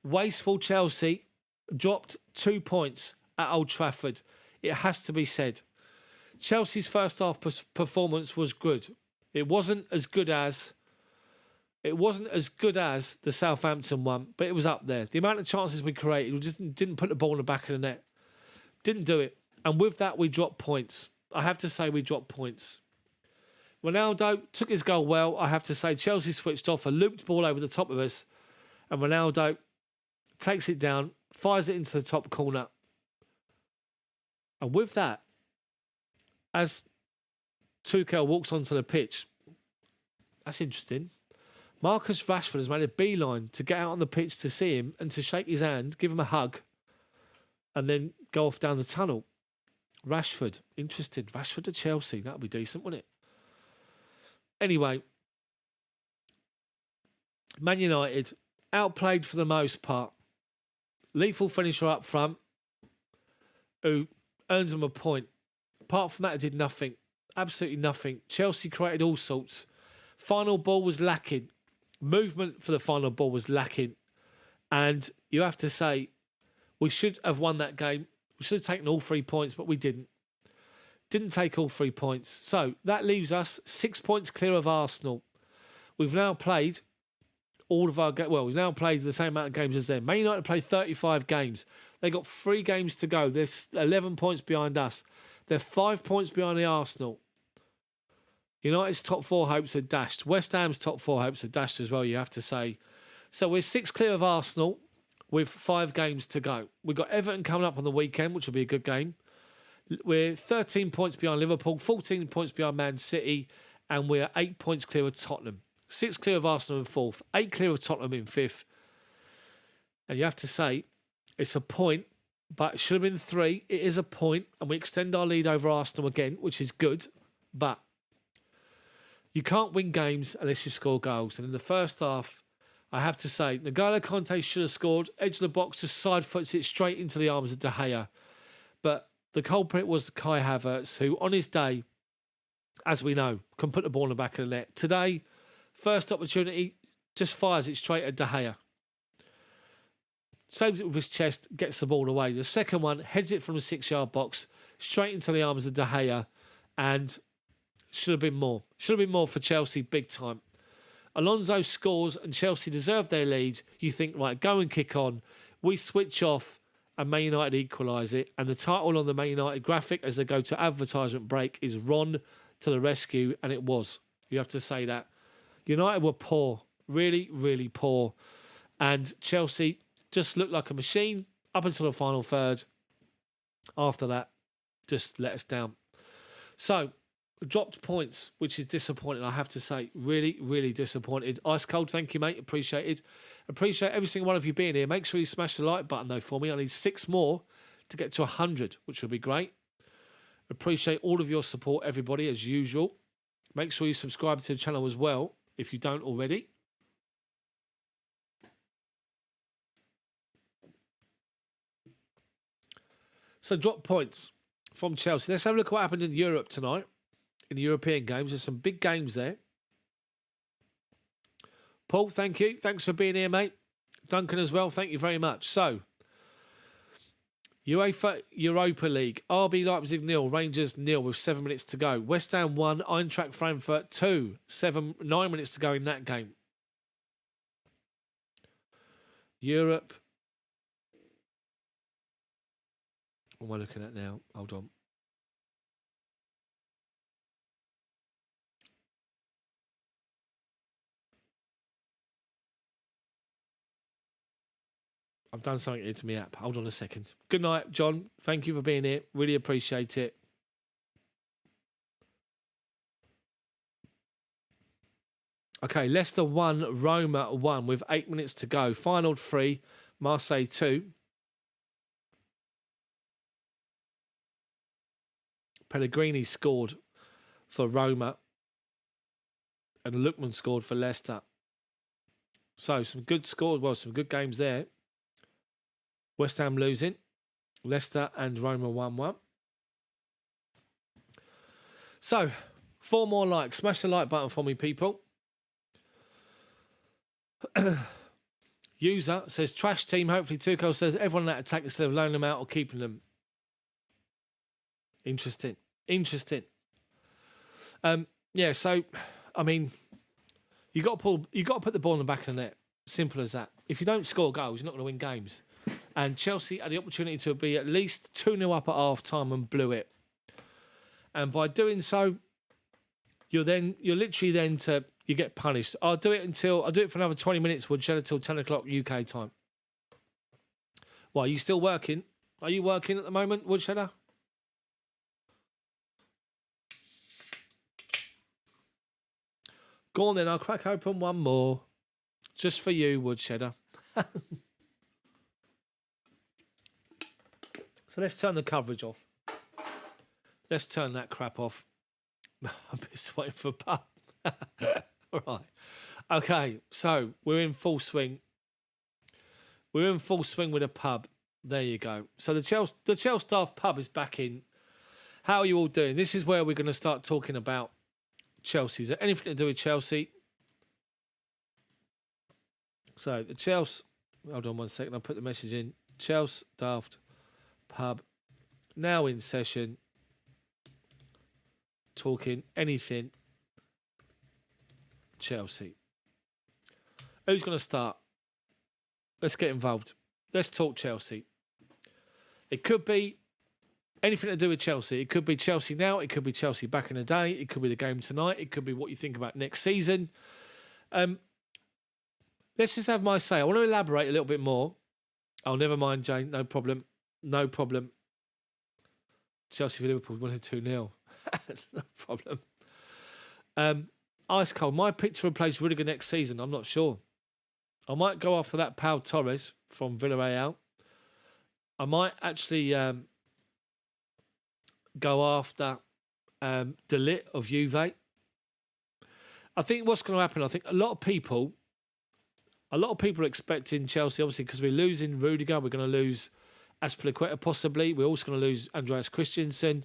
[SPEAKER 1] Wasteful Chelsea dropped 2 points at Old Trafford. It has to be said. Chelsea's first half performance was good. It wasn't as good as the Southampton one, but it was up there. The amount of chances we created, we just didn't put the ball in the back of the net. Didn't do it. And with that, we dropped points. I have to say we dropped points. Ronaldo took his goal well. I have to say Chelsea switched off a looped ball over the top of us. And Ronaldo takes it down, fires it into the top corner. And with that, as Tuchel walks onto the pitch, that's interesting. Marcus Rashford has made a beeline to get out on the pitch to see him and to shake his hand, give him a hug, and then go off down the tunnel. Rashford, interested. Rashford to Chelsea, that would be decent, wouldn't it? Anyway, Man United, outplayed for the most part. Lethal finisher up front, who earns them a point. Apart from that, it did nothing. Absolutely nothing. Chelsea created all sorts. Final ball was lacking. Movement for the final ball was lacking. And you have to say, we should have won that game. We should have taken all 3 points, but we didn't. Didn't take all 3 points. So that leaves us 6 points clear of Arsenal. We've now played all of our we've now played the same amount of games as them. Man United played 35 games. They got 3 games to go. They're 11 points behind us. They're 5 points behind the Arsenal. United's top 4 hopes are dashed. West Ham's top 4 hopes are dashed as well, you have to say. So we're 6 clear of Arsenal with 5 games to go. We've got Everton coming up on the weekend, which will be a good game. We're 13 points behind Liverpool, 14 points behind Man City, and we're 8 points clear of Tottenham. 6 clear of Arsenal in 4th, 8 clear of Tottenham in 5th. And you have to say, it's a point, but it should have been 3. It is a point, and we extend our lead over Arsenal again, which is good. But you can't win games unless you score goals. And in the first half, I have to say, N'Golo Kanté should have scored. Edge of the box, just side foots it straight into the arms of De Gea. But the culprit was Kai Havertz, who on his day, as we know, can put the ball in the back of the net. Today, first opportunity, just fires it straight at De Gea. Saves it with his chest, gets the ball away. The second one, heads it from the 6-yard box, straight into the arms of De Gea, and should have been more. Should have been more for Chelsea, big time. Alonso scores and Chelsea deserve their lead. You think, right, go and kick on. We switch off and Man United equalise it. And the title on the Man United graphic as they go to advertisement break is Ron to the rescue, and it was. You have to say that. United were poor, really, really poor. And Chelsea just looked like a machine up until the final third. After that, just let us down. So, dropped points, which is disappointing, I have to say. Really, really disappointed. Ice cold, thank you, mate. Appreciated. Appreciate every single one of you being here. Make sure you smash the like button, though, for me. I need 6 more to get to 100, which will be great. Appreciate all of your support, everybody, as usual. Make sure you subscribe to the channel as well, if you don't already. So, drop points from Chelsea. Let's have a look at what happened in Europe tonight. In the European games, there's some big games there. Paul, thank you. Thanks for being here, mate. Duncan as well, thank you very much. So, UEFA Europa League. RB Leipzig 0, Rangers 0 with 7 minutes to go. West Ham 1, Eintracht Frankfurt 2, 9 minutes to go in that game. Europe. What am I looking at now? Hold on. I've done something here to my app. Hold on a second. Good night, John. Thank you for being here. Really appreciate it. Okay, Leicester 1, Roma 1 with 8 minutes to go. Final 3, Marseille 2. Pellegrini scored for Roma. And Lookman scored for Leicester. So, some good scores. Well, some good games there. West Ham losing. Leicester and Roma 1-1. So, 4 more likes. Smash the like button for me, people. User says, trash team. Hopefully Tuchel says everyone in that attack instead of loaning them out or keeping them. Interesting. Yeah, so, I mean, you got to put the ball in the back of the net. Simple as that. If you don't score goals, you're not going to win games. And Chelsea had the opportunity to be at least 2-0 up at half time and blew it. And by doing so, you get punished. I'll do it for another 20 minutes, Woodshed, until 10 o'clock UK time. Well, are you still working? Are you working at the moment, Woodshedder? Go on then, I'll crack open one more. Just for you, Woodshedder. So let's turn the coverage off. Let's turn that crap off. I'm just waiting for a pub. All right. Okay, so we're in full swing. We're in full swing with a pub. There you go. So the Chels staff pub is back in. How are you all doing? This is where we're going to start talking about Chelsea. Is there anything to do with Chelsea? So the Chels. Hold on one second. I'll put the message in. Chels Daft pub now in session. Talking anything Chelsea. Who's going to start? Let's get involved. Let's talk Chelsea. It could be anything to do with Chelsea. It could be Chelsea now. It could be Chelsea back in the day. It could be the game tonight. It could be what you think about next season. Let's just have my say. I want to elaborate a little bit more. Oh, never mind, Jane. No problem. No problem. Chelsea for Liverpool, 1-2-0. No problem. Ice cold. My pick to replace Rudiger next season, I'm not sure. I might go after that Pau Torres from Villarreal. I might actually go after De Ligt of Juve. I think what's going to happen, I think a lot of people are expecting Chelsea, obviously, because we're losing Rudiger, we're going to lose Azpilicueta possibly. We're also going to lose Andreas Christensen.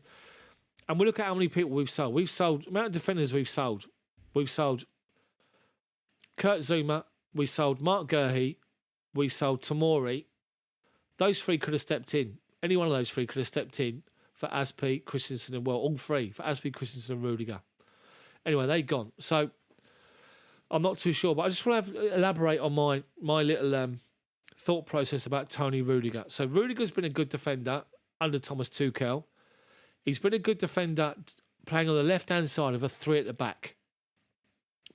[SPEAKER 1] And we look at how many people we've sold. The amount of defenders we've sold. We've sold Kurt Zouma. We sold Mark Gurhey. We sold Tomori. Those three could have stepped in. Any one of those three could have stepped in for Azpi, Christensen, and all three for Azpi, Christensen, and Rudiger. Anyway, they've gone. So I'm not too sure, but I just want to elaborate on my little thought process about Tony Rudiger. So Rudiger's been a good defender under Thomas Tuchel. He's been a good defender playing on the left-hand side of a three at the back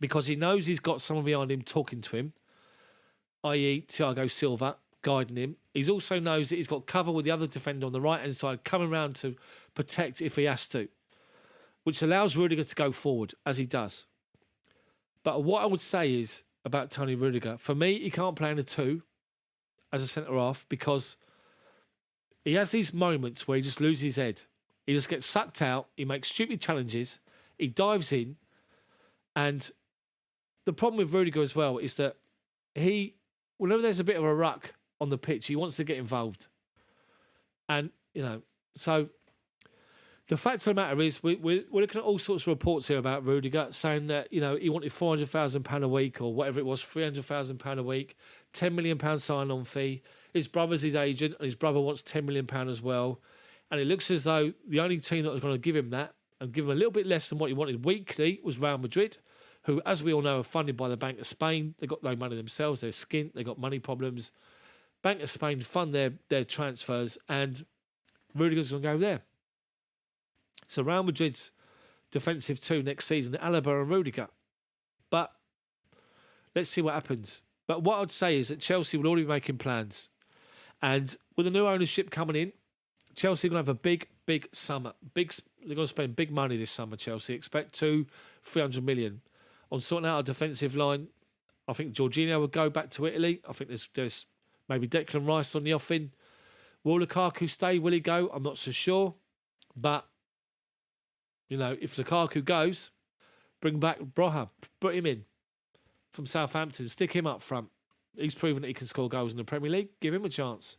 [SPEAKER 1] because he knows he's got someone behind him talking to him, i.e. Thiago Silva, guiding him. He also knows that he's got cover with the other defender on the right-hand side coming around to protect if he has to, which allows Rudiger to go forward, as he does. But what I would say is about Tony Rudiger, for me, he can't play in a two as a centre-half because he has these moments where he just loses his head. He just gets sucked out. He makes stupid challenges. He dives in. And the problem with Rudiger as well is that whenever there's a bit of a ruck on the pitch, he wants to get involved. And, so the fact of the matter is we're looking at all sorts of reports here about Rudiger saying that, he wanted £400,000 a week or whatever it was, £300,000 a week, £10 million sign-on fee. His brother's his agent and his brother wants £10 million as well. And it looks as though the only team that was going to give him that and give him a little bit less than what he wanted weekly was Real Madrid, who, as we all know, are funded by the Bank of Spain. They've got no money themselves. They're skint. They've got money problems. Bank of Spain fund their transfers, and Rudiger's going to go there. So Real Madrid's defensive two next season, Alaba and Rudiger. But let's see what happens. But what I'd say is that Chelsea will already be making plans. And with the new ownership coming in, Chelsea are going to have a big summer. They're going to spend big money this summer, Chelsea. Expect 300 million on sorting out a defensive line. I think Jorginho would go back to Italy. I think there's maybe Declan Rice on the offing. Will Lukaku stay? Will he go? I'm not so sure. But, if Lukaku goes, bring back Broha. Put him in from Southampton. Stick him up front. He's proven that he can score goals in the Premier League. Give him a chance.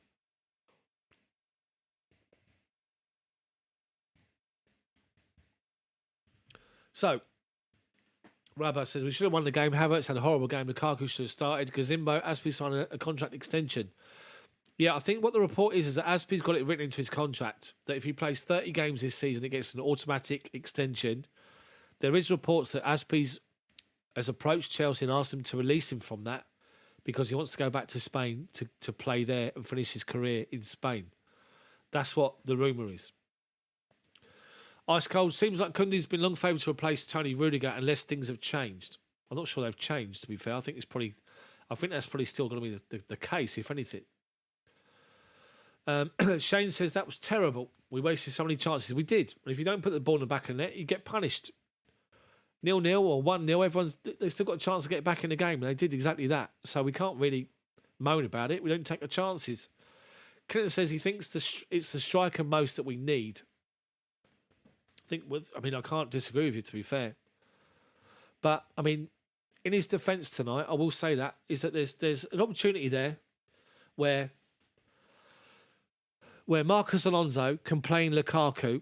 [SPEAKER 1] So, Rabba says, we should have won the game. Havertz had a horrible game. Lukaku should have started. Gazimbo, Azpi signed a contract extension. Yeah, I think what the report is that Azpi's got it written into his contract that if he plays 30 games this season, it gets an automatic extension. There is reports that Azpi has approached Chelsea and asked them to release him from that because he wants to go back to Spain to play there and finish his career in Spain. That's what the rumour is. Ice cold. Seems like Koundé's been long favoured to replace Tony Rudiger unless things have changed. I'm not sure they've changed, to be fair. I think that's probably still going to be the case, if anything. Shane says that was terrible. We wasted so many chances. We did. And if you don't put the ball in the back of the net, you get punished. 0-0 or 1-0, they've still got a chance to get back in the game. And they did exactly that. So we can't really moan about it. We don't take the chances. Clinton says he thinks it's the striker most that we need. I can't disagree with you, to be fair. But, I mean, in his defence tonight, I will say that, is that there's an opportunity there where Marcus Alonso can play in Lukaku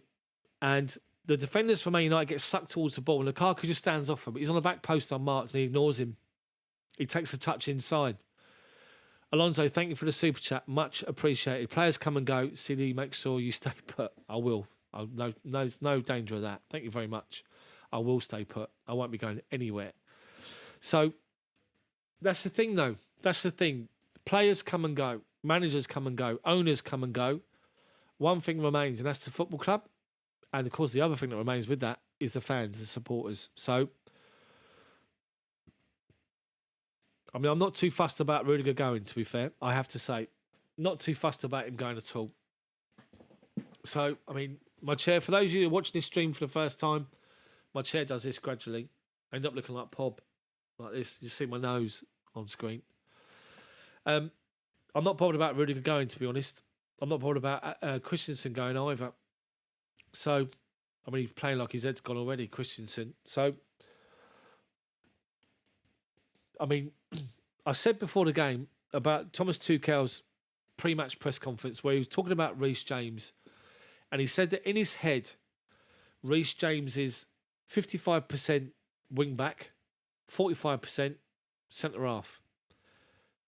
[SPEAKER 1] and the defenders from Man United get sucked towards the ball and Lukaku just stands off him. He's on the back post unmarked and he ignores him. He takes a touch inside. Alonso, thank you for the super chat. Much appreciated. Players come and go. CD, make sure you stay put. I will. There's no danger of that. Thank you very much. I will stay put. I won't be going anywhere. So that's the thing, though. That's the thing. Players come and go. Managers come and go. Owners come and go. One thing remains, and that's the football club. And, of course, the other thing that remains with that is the fans, the supporters. So, I mean, I'm not too fussed about Rudiger going, to be fair. I have to say. Not too fussed about him going at all. So, I mean, my chair, for those of you who are watching this stream for the first time, my chair does this gradually. I end up looking like Pob, like this. You see my nose on screen. I'm not bothered about Rudiger going, to be honest. I'm not bothered about Christensen going either. So, I mean, he's playing like his head's gone already, Christensen. So, I mean, I said before the game about Thomas Tuchel's pre-match press conference where he was talking about Reece James, and he said that in his head, Reece James is 55% wing back, 45% centre half.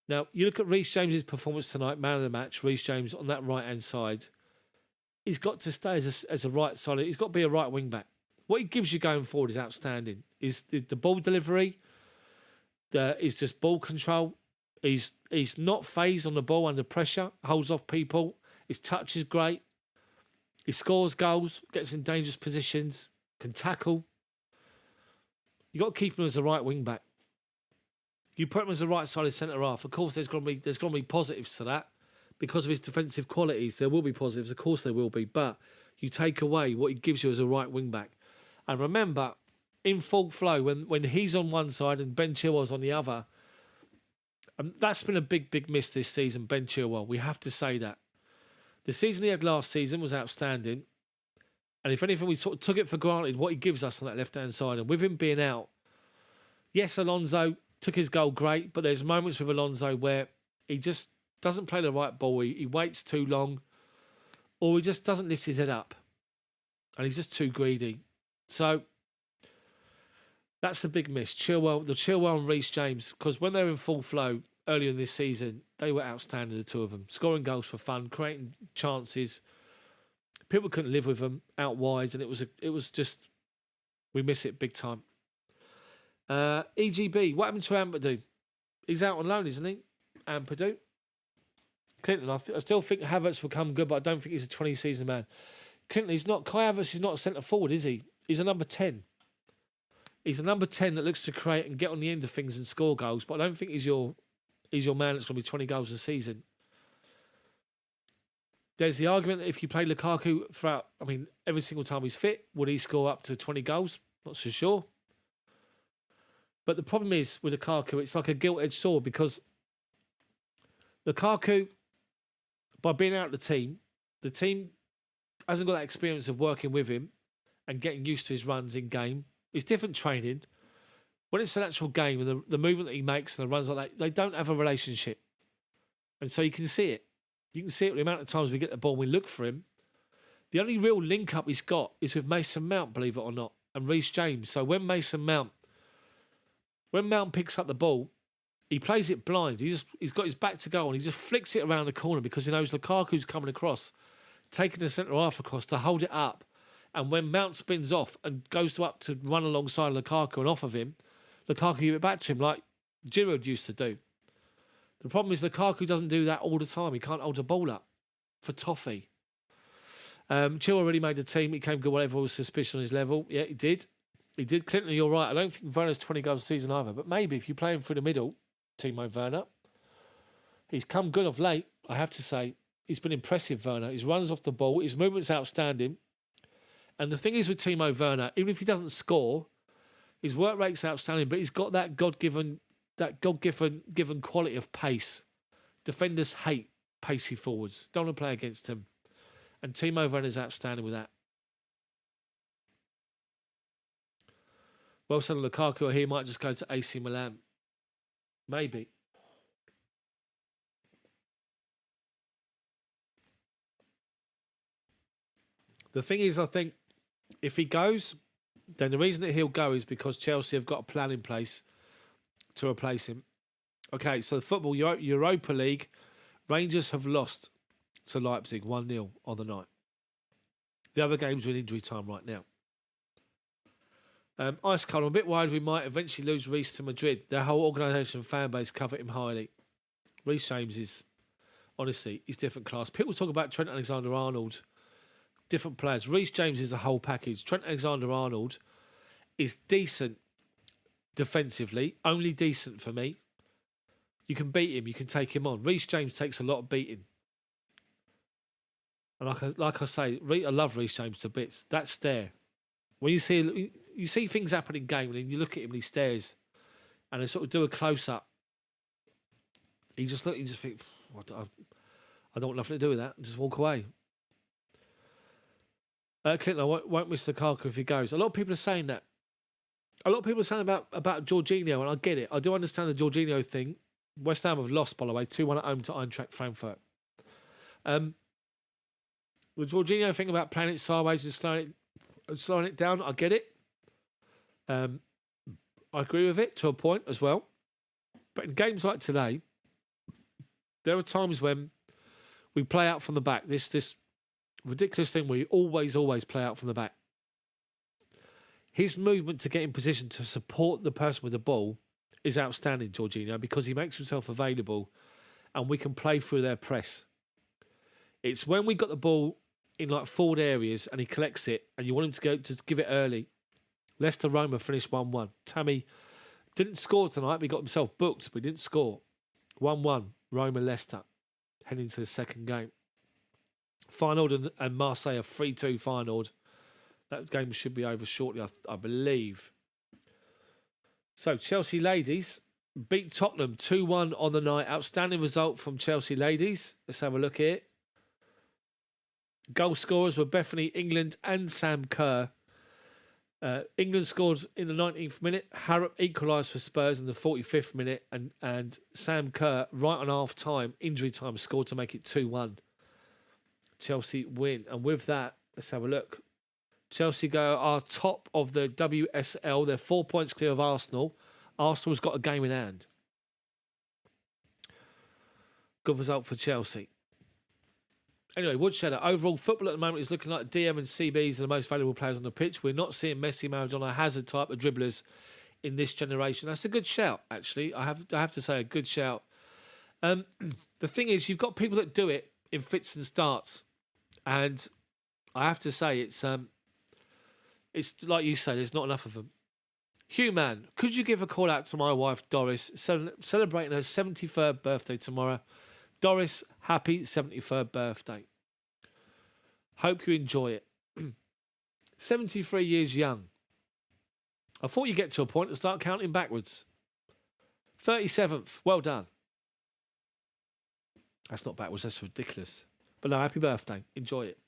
[SPEAKER 1] Now, you look at Reece James's performance tonight, man of the match, Reece James on that right-hand side. He's got to stay as a right side. He's got to be a right wing back. What he gives you going forward is outstanding. Is the ball delivery, is just ball control. He's not phased on the ball under pressure, holds off people. His touch is great. He scores goals, gets in dangerous positions, can tackle. You've got to keep him as a right wing back. You put him as a right sided centre half. Of course, there's going to be positives to that because of his defensive qualities. There will be positives, of course there will be, but you take away what he gives you as a right wing back. And remember, in full flow, when he's on one side and Ben Chilwell's on the other, that's been a big miss this season, Ben Chilwell. We have to say that. The season he had last season was outstanding. And if anything, we sort of took it for granted what he gives us on that left-hand side. And with him being out, yes, Alonso took his goal great, but there's moments with Alonso where he just doesn't play the right ball. He waits too long, or he just doesn't lift his head up. And he's just too greedy. So that's a big miss. Chilwell and Reece James, because when they were in full flow earlier in this season, they were outstanding, the two of them. Scoring goals for fun, creating chances. People couldn't live with them out wide, and it was just, we miss it big time. EGB, what happened to Ampadu? He's out on loan, isn't he? Ampadu. Clinton, I still think Havertz will come good, but I don't think he's a 20-season man. Clinton, Kai Havertz is not a centre forward, is he? He's a number 10. He's a number 10 that looks to create and get on the end of things and score goals, but I don't think he's your man that's going to be 20 goals a season. There's the argument that if you play Lukaku throughout, every single time he's fit, would he score up to 20 goals? Not so sure. But the problem is with Lukaku, it's like a gilt-edged sword because Lukaku, by being out of the team hasn't got that experience of working with him and getting used to his runs in game. It's different training. When it's an actual game and the movement that he makes and the runs like that, they don't have a relationship. And so you can see it. You can see it with the amount of times we get the ball and we look for him. The only real link-up he's got is with Mason Mount, believe it or not, and Reece James. So when Mount picks up the ball, he plays it blind. He's got his back to goal and he just flicks it around the corner because he knows Lukaku's coming across, taking the centre half across to hold it up. And when Mount spins off and goes up to run alongside Lukaku and off of him, Lukaku give it back to him like Giroud used to do. The problem is Lukaku doesn't do that all the time. He can't hold the ball up for toffee. Chilwell already made the team. He came good, whatever was suspicion on his level. Yeah, he did. He did. Clinton, you're right. I don't think Werner's 20 goals a season either. But maybe if you play him through the middle, Timo Werner, he's come good of late, I have to say. He's been impressive, Werner. His runs off the ball. His movement's outstanding. And the thing is with Timo Werner, even if he doesn't score, His work rate's outstanding, but he's got that God-given given quality of pace. Defenders hate pacey forwards. Don't want to play against him. And Timo Werner's outstanding with that. Well said, Lukaku. He might just go to AC Milan. Maybe. The thing is, I think if he goes, then the reason that he'll go is because Chelsea have got a plan in place to replace him. Okay, so the football Europa League, Rangers have lost to Leipzig 1-0 on the night. The other games are in injury time right now. Ice Cold, I'm a bit worried we might eventually lose Reece to Madrid. Their whole organisation and fan base covet him highly. Reece James is, honestly, he's different class. People talk about Trent Alexander-Arnold, different players. Reece James is a whole package. Trent Alexander-Arnold is decent defensively, only decent for me. You can beat him, you can take him on. Reece James takes a lot of beating. And like I say, I love Reece James to bits. That stare. When you see things happen in game and you look at him and he stares and they sort of do a close-up, you just think, I don't want nothing to do with that. Just walk away. Clinton, I won't miss Lukaku if he goes. A lot of people are saying that. A lot of people are saying about Jorginho, and I get it. I do understand the Jorginho thing. West Ham have lost, by the way, 2-1 at home to Eintracht Frankfurt. The Jorginho thing about playing it sideways and slowing it down, I get it. I agree with it to a point as well. But in games like today, there are times when we play out from the back. This ridiculous thing where you always play out from the back. His movement to get in position to support the person with the ball is outstanding, Jorginho, because he makes himself available and we can play through their press. It's when we got the ball in like forward areas and he collects it and you want him to go to give it early. Leicester Roma finished 1-1. Tammy didn't score tonight, but he got himself booked, but he didn't score. 1-1, Roma Leicester, heading to the second game. Feyenoord and Marseille are 3-2 Feyenoord. That game should be over shortly, I believe. So, Chelsea ladies beat Tottenham 2-1 on the night. Outstanding result from Chelsea ladies. Let's have a look here. Goal scorers were Bethany England and Sam Kerr. England scored in the 19th minute. Harrop equalised for Spurs in the 45th minute. And Sam Kerr, right on half-time, injury time, scored to make it 2-1. Chelsea win. And with that, let's have a look. Chelsea are top of the WSL. They're 4 points clear of Arsenal. Arsenal's got a game in hand. Good result for Chelsea. Anyway, Woodshed, overall football at the moment is looking like DM and CBs are the most valuable players on the pitch. We're not seeing Messi, Maradona, Hazard type of dribblers in this generation. That's a good shout, actually. I have to say, a good shout. The thing is, you've got people that do it in fits and starts. And I have to say, it's like you say, there's not enough of them. Hugh Man, could you give a call out to my wife, Doris, celebrating her 73rd birthday tomorrow? Doris, happy 73rd birthday. Hope you enjoy it. 73 years young. I thought you'd get to a point to start counting backwards. 37th, well done. That's not backwards, that's ridiculous. But no, happy birthday. Enjoy it.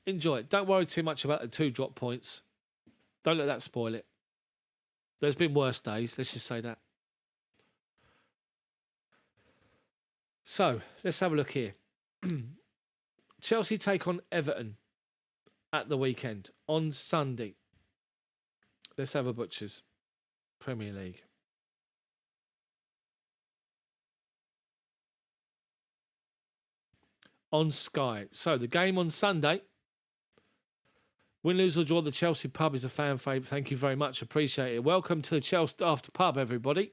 [SPEAKER 1] Enjoy it. Don't worry too much about the 2 drop points. Don't let that spoil it. There's been worse days, let's just say that. So, let's have a look here. Chelsea take on Everton at the weekend on Sunday. Let's have a butchers. Premier League. On Sky. So, the game on Sunday. Win, lose or draw, the Chelsea pub is a fan favourite. Thank you very much. Appreciate it. Welcome to the Chelsea Daft pub, everybody.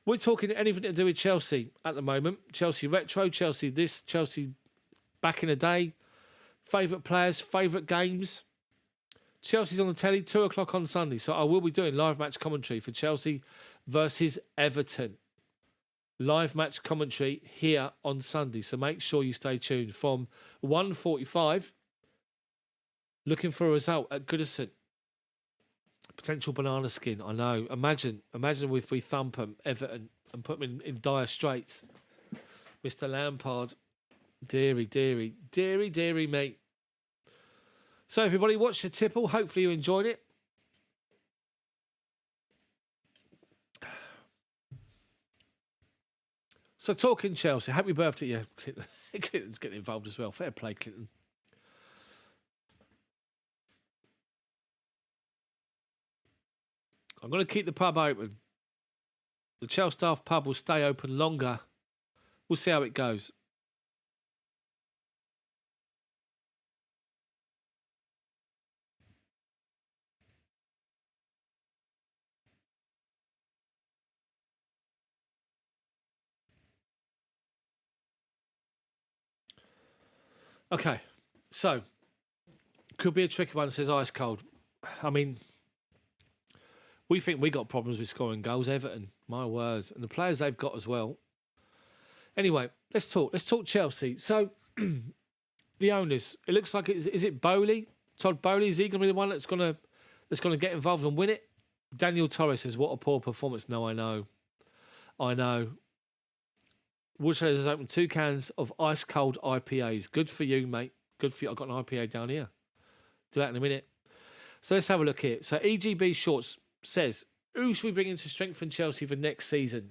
[SPEAKER 1] We're talking anything to do with Chelsea at the moment. Chelsea retro, Chelsea this, Chelsea back in the day. Favourite players, favourite games. Chelsea's on the telly, 2 o'clock on Sunday. So I will be doing live match commentary for Chelsea versus Everton. Live match commentary here on Sunday. So make sure you stay tuned from 1:45. Looking for a result at Goodison. Potential banana skin. I know. Imagine if we thump them, Everton, and put them in dire straits. Mr. Lampard. Deary, mate. So, everybody, watch the tipple. Hopefully you enjoyed it. So, talking Chelsea. Happy birthday. Yeah, Clinton's getting involved as well. Fair play, Clinton. I'm going to keep the pub open. The Chelsea Daft pub will stay open longer. We'll see how it goes. Okay, so could be a tricky one, says Ice Cold. I mean, we think we got problems with scoring goals, Everton. My words. And the players they've got as well. Anyway, let's talk. Let's talk Chelsea. So, the owners, it looks like is it Bowley? Todd Bowley, is he going to be the one that's going to get involved and win it? Daniel Torres says, what a poor performance. No, I know. Woodshed has opened 2 cans of ice cold IPAs. Good for you, mate. Good for you. I've got an IPA down here. Do that in a minute. So let's have a look here. So EGB Shorts says, who should we bring in to strengthen Chelsea for next season?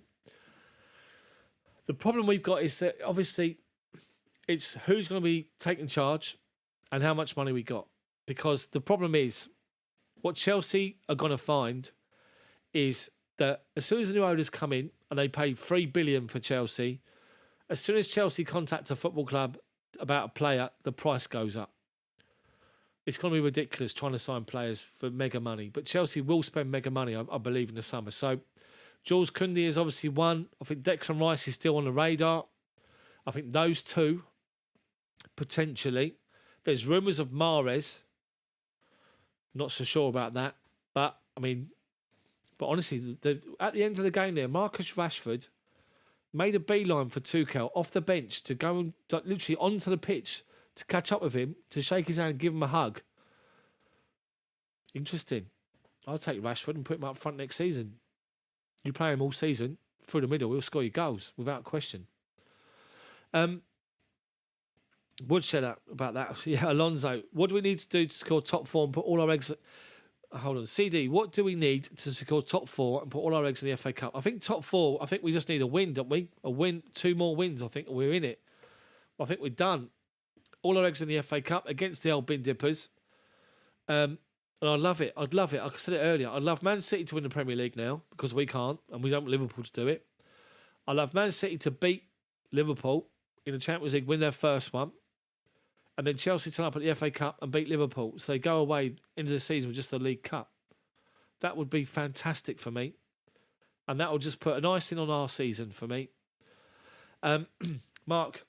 [SPEAKER 1] The problem we've got is that obviously it's who's going to be taking charge and how much money we got. Because the problem is what Chelsea are going to find is that as soon as the new owners come in and they pay $3 billion for Chelsea, as soon as Chelsea contact a football club about a player, the price goes up. It's going to be ridiculous trying to sign players for mega money. But Chelsea will spend mega money, I believe, in the summer. So Jules Koundé is obviously one. I think Declan Rice is still on the radar. I think those two, potentially. There's rumours of Mahrez. Not so sure about that. But, I mean, but honestly, at the end of the game there, Marcus Rashford made a beeline for Tuchel off the bench to go and literally onto the pitch to catch up with him, to shake his hand and give him a hug. Interesting. I'll take Rashford and put him up front next season. You play him all season, through the middle, he'll score your goals, without question. Woodshed about that. Yeah, Alonso. What do we need to do to score top 4 and put all our eggs... Hold on. CD, what do we need to secure top 4 and put all our eggs in the FA Cup? I think top 4, I think we just need a win, don't we? A win, 2 more wins, I think we're in it. I think we're done. All our eggs in the FA Cup against the old bin dippers. And I love it. I'd love it. Like I said it earlier, I'd love Man City to win the Premier League now because we can't and we don't want Liverpool to do it. I love Man City to beat Liverpool in the Champions League, win their first one. And then Chelsea turn up at the FA Cup and beat Liverpool. So they go away into the season with just the League Cup. That would be fantastic for me. And that will just put an icing on our season for me. Mark,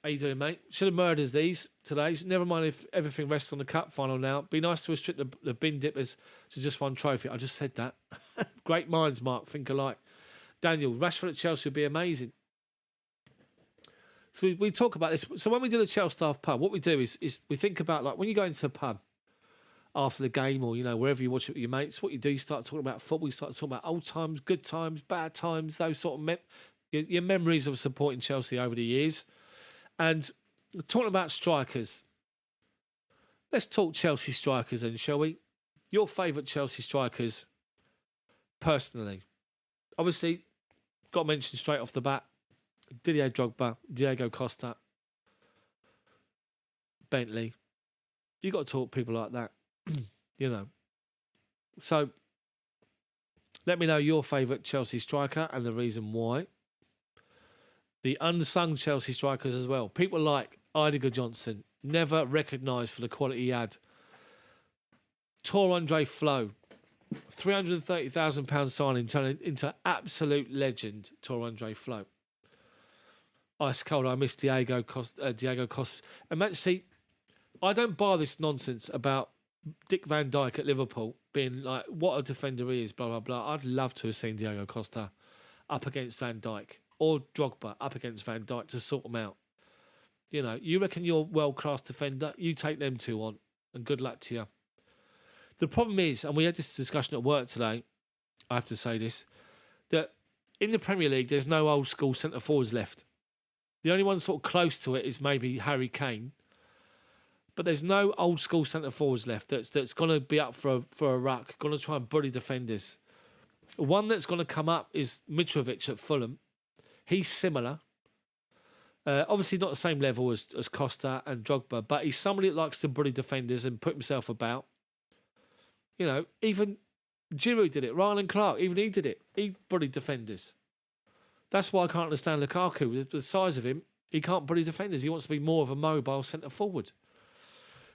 [SPEAKER 1] how you doing, mate? Should have murdered these today. Never mind if everything rests on the cup final now. Be nice to restrict the bin dippers to just one trophy. I just said that. Great minds, Mark. Think alike. Daniel, Rashford at Chelsea would be amazing. So we talk about this. So when we do the Chelsea Staff pub, what we do is we think about, like, when you go into a pub after the game or, you know, wherever you watch it with your mates, what you do, you start talking about football, you start talking about old times, good times, bad times, those sort of your memories of supporting Chelsea over the years. And talking about strikers, let's talk Chelsea strikers then, shall we? Your favourite Chelsea strikers, personally. Obviously, got to mention straight off the bat, Didier Drogba, Diego Costa, Bentley. You got to talk people like that, you know. So, let me know your favourite Chelsea striker and the reason why. The unsung Chelsea strikers as well. People like Idiger Johnson, never recognised for the quality he had. Tor-Andre Flo, £330,000 signing, turning into absolute legend, Tor-Andre Flo. Ice cold, I miss Diego Costa. And man, see, I don't buy this nonsense about Dick Van Dijk at Liverpool being like, what a defender he is, blah, blah, blah. I'd love to have seen Diego Costa up against Van Dijk or Drogba up against Van Dijk to sort them out. You know, you reckon you're a world-class defender, you take them two on, and good luck to you. The problem is, and we had this discussion at work today, I have to say this, that in the Premier League, there's no old school centre forwards left. The only one sort of close to it is maybe Harry Kane. But there's no old school centre forwards left that's going to be up for a ruck, going to try and bully defenders. One that's going to come up is Mitrovic at Fulham. He's similar. Obviously not the same level as Costa and Drogba, but he's somebody that likes to bully defenders and put himself about. You know, even Giroud did it. Ryan Clark, even he did it. He bullied defenders. That's why I can't understand Lukaku. With the size of him, he can't bully defenders. He wants to be more of a mobile centre forward.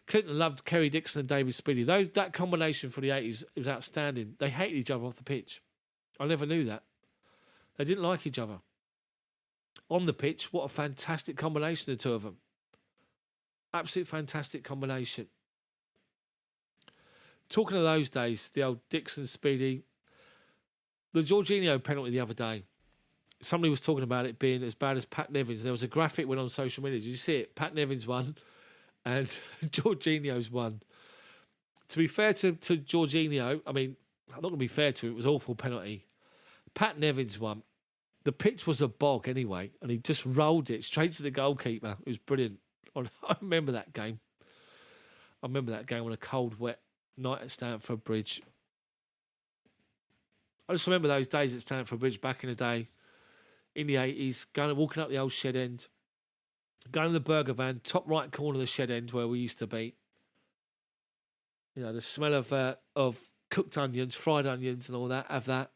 [SPEAKER 1] Clinton loved Kerry Dixon and David Speedie. That combination for the 80s was outstanding. They hated each other off the pitch. I never knew that. They didn't like each other. On the pitch, what a fantastic combination, the two of them. Absolute fantastic combination. Talking of those days, the old Dixon, Speedie, the Jorginho penalty the other day, somebody was talking about it being as bad as Pat Nevin's. There was a graphic went on social media. Did you see it? Pat Nevin's won and Jorginho's won. To be fair to Jorginho, I mean, I'm not going to be fair to him. It was an awful penalty. Pat Nevin's won. The pitch was a bog anyway, and he just rolled it straight to the goalkeeper. It was brilliant. I remember that game. I remember that game on a cold, wet night at Stamford Bridge. I just remember those days at Stamford Bridge back in the day, in the 80s, walking up the old shed end, going to the burger van, top right corner of the shed end where we used to be. You know, the smell of cooked onions, fried onions and all that, have that.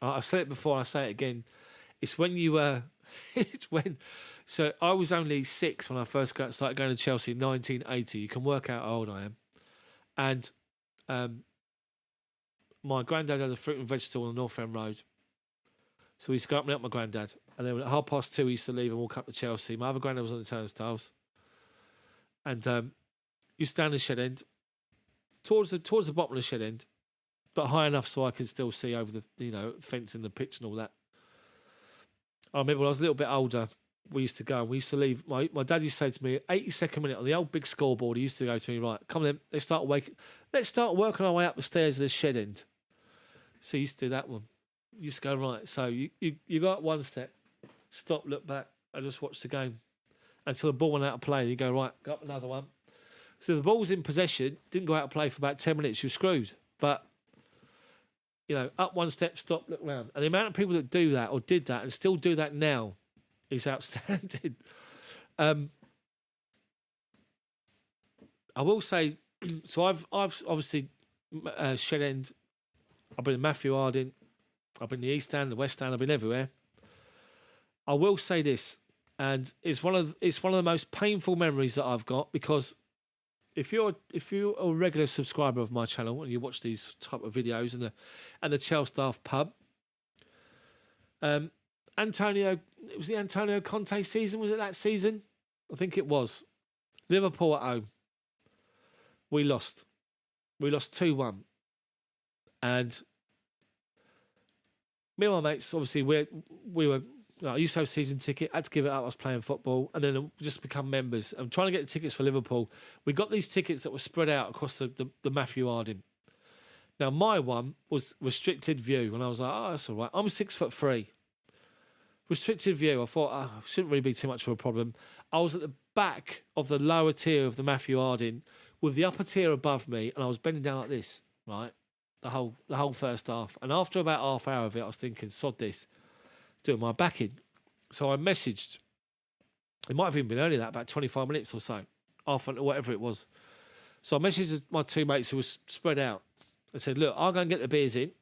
[SPEAKER 1] I've said it before, I'll say it again. It's when you, so I was only 6 when I first started going to Chelsea in 1980. You can work out how old I am. And my granddad had a fruit and vegetable on the North End Road. So we used to go up and help my granddad. And then at 2:30, we used to leave and walk up to Chelsea. My other granddad was on the turnstiles. And you stand in the shed end, towards the bottom of the shed end, but high enough so I could still see over the fence and the pitch and all that. I remember when I was a little bit older, we used to go and we used to leave. My dad used to say to me, 82nd minute on the old big scoreboard, he used to go to me, right, come on then, let's start working our way up the stairs of the shed end. So he used to do that one. You used to go, right, so you go up one step, stop, look back, and just watch the game until the ball went out of play. You go, right, go up another one. So the ball's in possession, didn't go out of play for about 10 minutes, you're screwed. But, up one step, stop, look round. And the amount of people that do that or did that and still do that now is outstanding. I will say, so I've obviously Shed End, I've been in Matthew Harding, I've been in the East Stand, the West Stand, I've been everywhere. I will say this, and it's one of the most painful memories that I've got, because if you're a regular subscriber of my channel and you watch these type of videos and the Chels Daft pub, Antonio, it was the Antonio Conte season, was it that season? I think it was. Liverpool at home. We lost 2-1. And me and my mates, obviously, we were. I used to have a season ticket. I had to give it up. I was playing football, and then just become members. I'm trying to get the tickets for Liverpool. We got these tickets that were spread out across the Matthew Harding. Now my one was restricted view, and I was like, "Oh, that's all right." I'm 6'3". Restricted view. I thought, shouldn't really be too much of a problem. I was at the back of the lower tier of the Matthew Harding, with the upper tier above me, and I was bending down like this, right? The whole first half. And after about half hour of it, I was thinking, sod this, doing my backing. So I messaged, it might have even been earlier that, about 25 minutes or so, half an, whatever it was. So I messaged my two mates who was spread out and said, look, I'll go and get the beers in,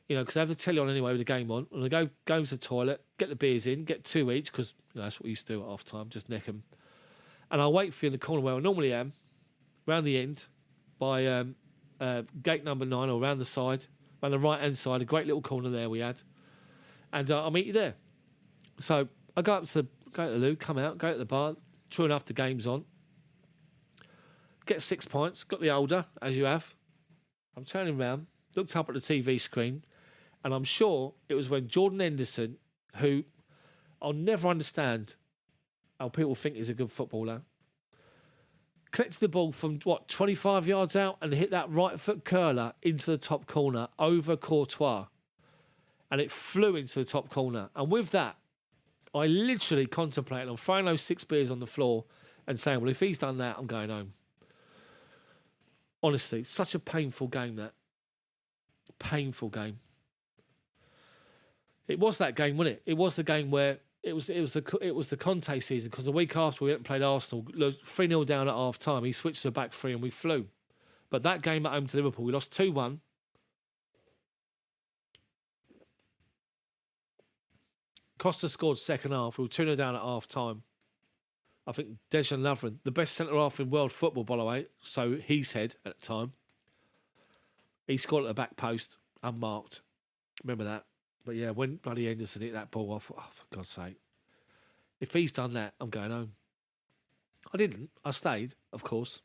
[SPEAKER 1] because I have the telly on anyway with the game on. And I go to the toilet, get the beers in, get 2 each, because that's what we used to do at half time, just neck them. And I'll wait for you in the corner where I normally am, round the end, by gate number 9, or round the side, round the right-hand side, a great little corner there we had. And I'll meet you there. So I go to the loo, come out, go to the bar. True enough, the game's on. Get 6 pints, got the older, as you have. I'm turning round, looked up at the TV screen, and I'm sure it was when Jordan Henderson, who I'll never understand how people think he's a good footballer, collected the ball from, 25 yards out and hit that right foot curler into the top corner over Courtois. And it flew into the top corner. And with that, I literally contemplated on throwing those 6 beers on the floor and saying, well, if he's done that, I'm going home. Honestly, such a painful game, that. Painful game. It was that game, wasn't it? It was the game where it was the Conte season, because the week after we went and played Arsenal, 3-0 down at half time. He switched to the back three and we flew. But that game at home to Liverpool, we lost 2-1. Costa scored second half. We were 2-0 down at half time. I think Dejan Lovren, the best centre half in world football, by the way, so he said at the time. He scored at the back post, unmarked. Remember that? But yeah, when bloody Henderson hit that ball, I thought, oh, for God's sake. If he's done that, I'm going home. I didn't. I stayed, of course.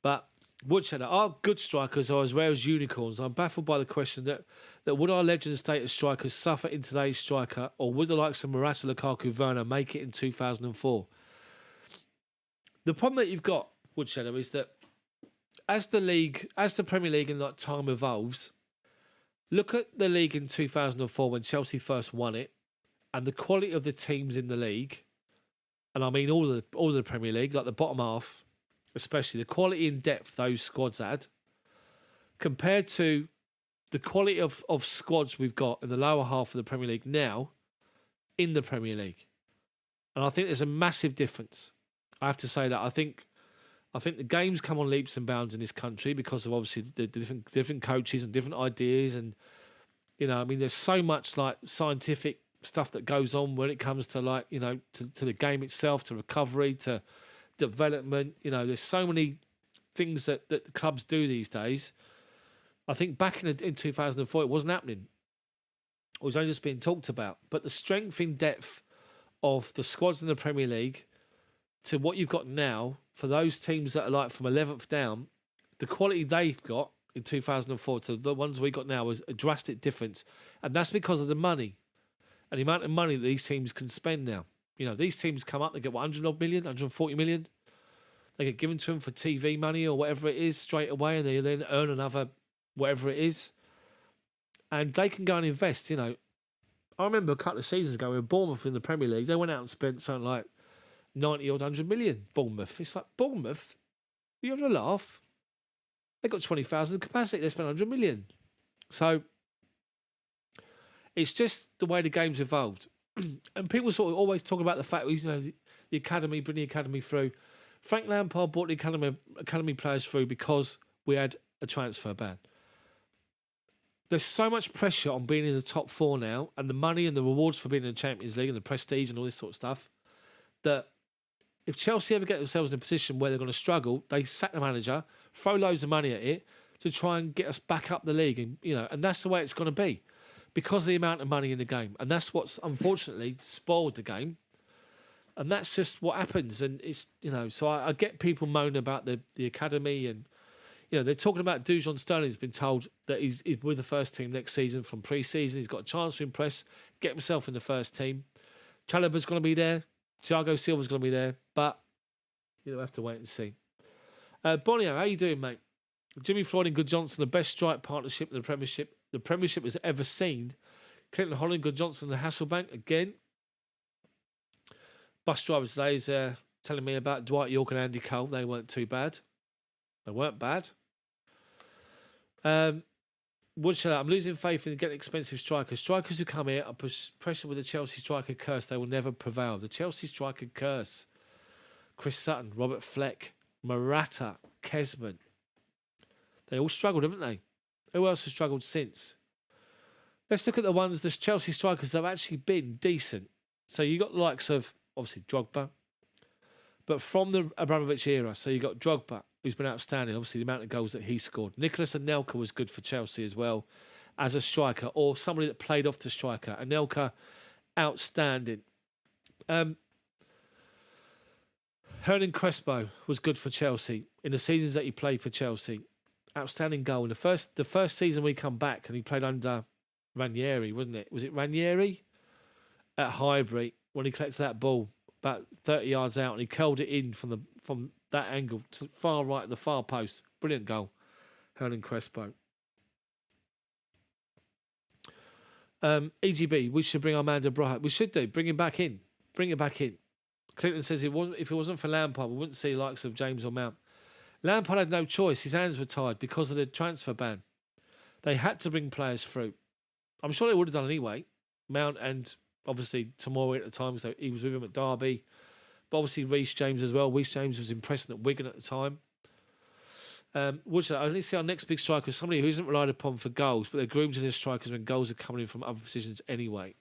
[SPEAKER 1] But Woodshedder, our good strikers are as rare as unicorns. I'm baffled by the question that would our legend status strikers suffer in today's striker, or would the likes of Morata, Lukaku, Werner make it in 2004? The problem that you've got, Woodshedder, is that as the Premier League in time evolves, look at the league in 2004 when Chelsea first won it, and the quality of the teams in the league, and I mean all of the Premier League, like the bottom half, especially the quality and depth those squads had, compared to the quality of squads we've got in the lower half of the Premier League now in the Premier League. And I think there's a massive difference. I have to say that. I think the games come on leaps and bounds in this country because of obviously the different coaches and different ideas, and I mean there's so much like scientific stuff that goes on when it comes to to the game itself, to recovery, to development. There's so many things that the clubs do these days. I think back in 2004 it wasn't happening. It was only just being talked about. But the strength in depth of the squads in the Premier League to what you've got now, for those teams that are like from 11th down, the quality they've got in 2004 to the ones we got now is a drastic difference. And that's because of the money and the amount of money that these teams can spend now. These teams come up, they get 100 odd million, 140 million. They get given to them for TV money or whatever it is straight away, and they then earn another whatever it is. And they can go and invest, I remember a couple of seasons ago when Bournemouth in the Premier League, they went out and spent something like 90 or 100 million. Bournemouth. It's like, Bournemouth? Are you having a laugh? They got 20,000 capacity. They spent 100 million. So it's just the way the game's evolved. And people sort of always talk about the fact, the academy, bring the academy through. Frank Lampard brought the academy players through because we had a transfer ban. There's so much pressure on being in the top four now, and the money and the rewards for being in the Champions League and the prestige and all this sort of stuff, that if Chelsea ever get themselves in a position where they're going to struggle, they sack the manager, throw loads of money at it to try and get us back up the league. And, and that's the way it's going to be because of the amount of money in the game. And that's what's unfortunately spoiled the game. And that's just what happens. And it's, so I get people moaning about the academy, and, they're talking about Dujon Sterling's been told that he's with the first team next season from pre-season. He's got a chance to impress, get himself in the first team. Chalobah's going to be there. Thiago Silva's going to be there. But, we'll have to wait and see. Bonio, how you doing, mate? Jimmy Floyd and Good Johnson, the best strike partnership in the Premiership has ever seen. Clinton Holland, Good Johnson and Hasselbank again. Bus driver today is telling me about Dwight York and Andy Cole. They weren't too bad. They weren't bad. Woodshed, I'm losing faith in getting expensive strikers. Strikers who come here are pressure with the Chelsea striker curse. They will never prevail. The Chelsea striker curse. Chris Sutton, Robert Fleck, Morata, Kesman. They all struggled, haven't they? Who else has struggled since? Let's look at the ones the Chelsea strikers have actually been decent. So you got the likes of, obviously, Drogba. But from the Abramovich era, so you got Drogba, who's been outstanding, obviously the amount of goals that he scored. Nicolas Anelka was good for Chelsea as well as a striker, or somebody that played off the striker. Anelka, outstanding. Hernan Crespo was good for Chelsea in the seasons that he played for Chelsea. Outstanding goal. In the first season we come back and he played under Ranieri, wasn't it? Was it Ranieri? At Highbury, when he collected that ball about 30 yards out, and he curled it in from that angle to far right, the far post. Brilliant goal, Hernan Crespo. EGB, we should bring Armando Broja. We should do. Bring him back in. Bring it back in. Clinton says if it wasn't for Lampard, we wouldn't see the likes of James or Mount. Lampard had no choice. His hands were tied because of the transfer ban. They had to bring players through. I'm sure they would have done anyway. Mount and obviously Tomori at the time, so he was with him at Derby. But obviously Reece James as well. Reece James was impressing at Wigan at the time. Which I only see our next big striker, somebody who isn't relied upon for goals, but they're groomed as strikers when goals are coming in from other positions anyway.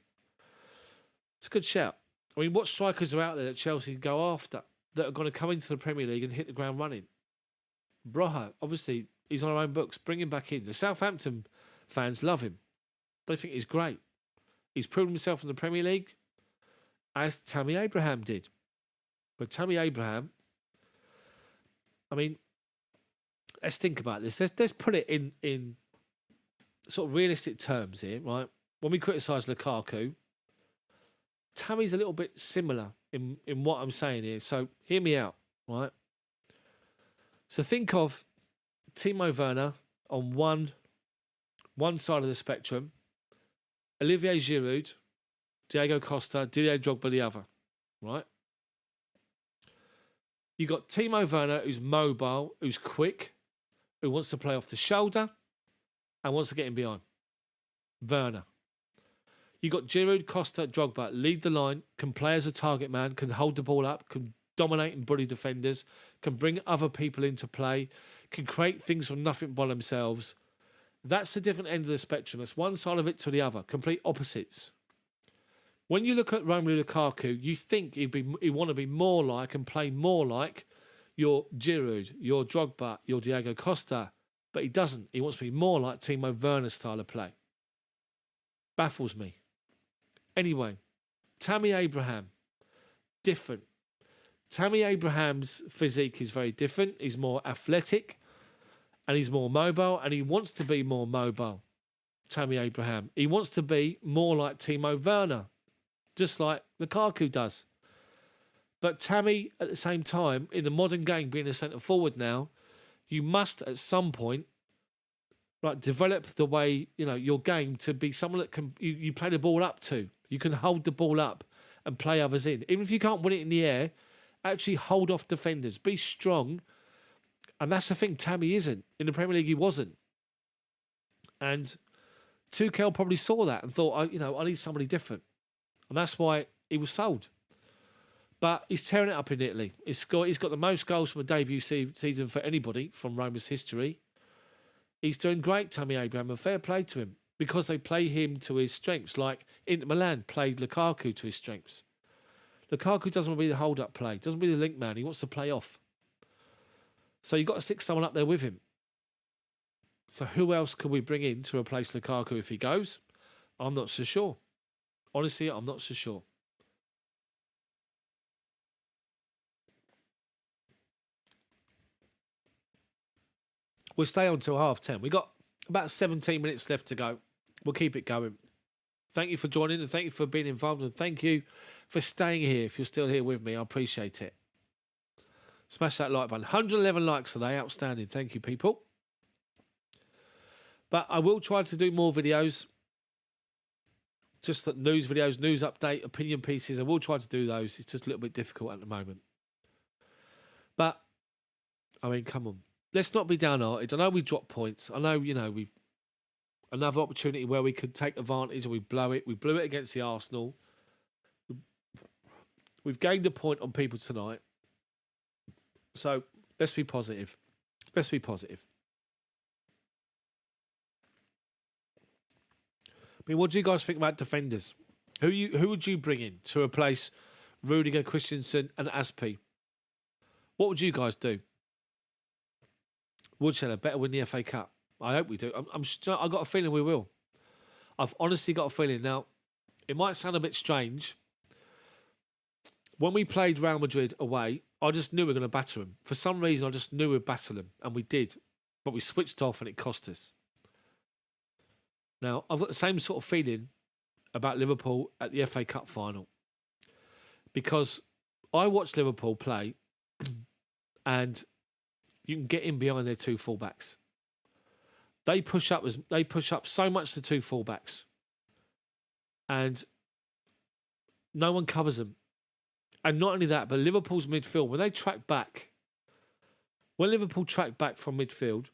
[SPEAKER 1] It's a good shout. I mean, what strikers are out there that Chelsea can go after that are going to come into the Premier League and hit the ground running? Broja, obviously, he's on our own books. Bring him back in. The Southampton fans love him. They think he's great. He's proven himself in the Premier League, as Tammy Abraham did. But Tammy Abraham, I mean, let's think about this. Let's put it in sort of realistic terms here, right? When we criticise Lukaku, Tammy's a little bit similar in what I'm saying here. So hear me out, right? So think of Timo Werner on one side of the spectrum, Olivier Giroud, Diego Costa, Didier Drogba the other, right? You got Timo Werner, who's mobile, who's quick, who wants to play off the shoulder and wants to get in behind. Werner. You got Giroud, Costa, Drogba, lead the line, can play as a target man, can hold the ball up, can dominate and bully defenders, can bring other people into play, can create things from nothing by themselves. That's the different end of the spectrum. That's one side of it to the other, complete opposites. When you look at Romelu Lukaku, you think he'd want to be more like and play more like your Giroud, your Drogba, your Diego Costa, but he doesn't. He wants to be more like Timo Werner's style of play. Baffles me. Anyway, Tammy Abraham, different. Tammy Abraham's physique is very different. He's more athletic and he's more mobile, and he wants to be more mobile, Tammy Abraham. He wants to be more like Timo Werner, just like Lukaku does. But Tammy, at the same time, in the modern game, being a centre forward now, you must at some point develop the way, your game to be someone that can you play the ball up to. You can hold the ball up and play others in. Even if you can't win it in the air, actually hold off defenders. Be strong. And that's the thing, Tammy isn't. In the Premier League, he wasn't. And Tuchel probably saw that and thought, I need somebody different. And that's why he was sold. But he's tearing it up in Italy. He's got the most goals from a debut season for anybody from Roma's history. He's doing great, Tammy Abraham, and fair play to him because they play him to his strengths, like Inter Milan played Lukaku to his strengths. Lukaku doesn't want to be the hold-up play, doesn't want to be the link man. He wants to play off. So you've got to stick someone up there with him. So who else can we bring in to replace Lukaku if he goes? I'm not so sure. Honestly, I'm not so sure. We'll stay on till 10:30. We've got about 17 minutes left to go. We'll keep it going. Thank you for joining and thank you for being involved and thank you for staying here. If you're still here with me, I appreciate it. Smash that like button. 111 likes today. Outstanding. Thank you, people. But I will try to do more videos. Just the news videos, news update, opinion pieces. I will try to do those. It's just a little bit difficult at the moment. But, I mean, come on. Let's not be downhearted. I know we dropped points. I know, we've another opportunity where we could take advantage and we blow it. We blew it against the Arsenal. We've gained a point on people tonight. So let's be positive. Let's be positive. I mean, what do you guys think about defenders? Who would you bring in to replace Rudiger, Christensen and Aspi? What would you guys do? Woodseller better win the FA Cup. I hope we do. I've got a feeling we will. I've honestly got a feeling. Now, it might sound a bit strange. When we played Real Madrid away, I just knew we were going to batter them. For some reason, I just knew we'd batter them. And we did. But we switched off and it cost us. Now, I've got the same sort of feeling about Liverpool at the FA Cup final. Because I watch Liverpool play, and you can get in behind their two fullbacks. They push up so much the two fullbacks, and no one covers them. And not only that, but Liverpool's midfield, when they track back, when Liverpool track back from midfield,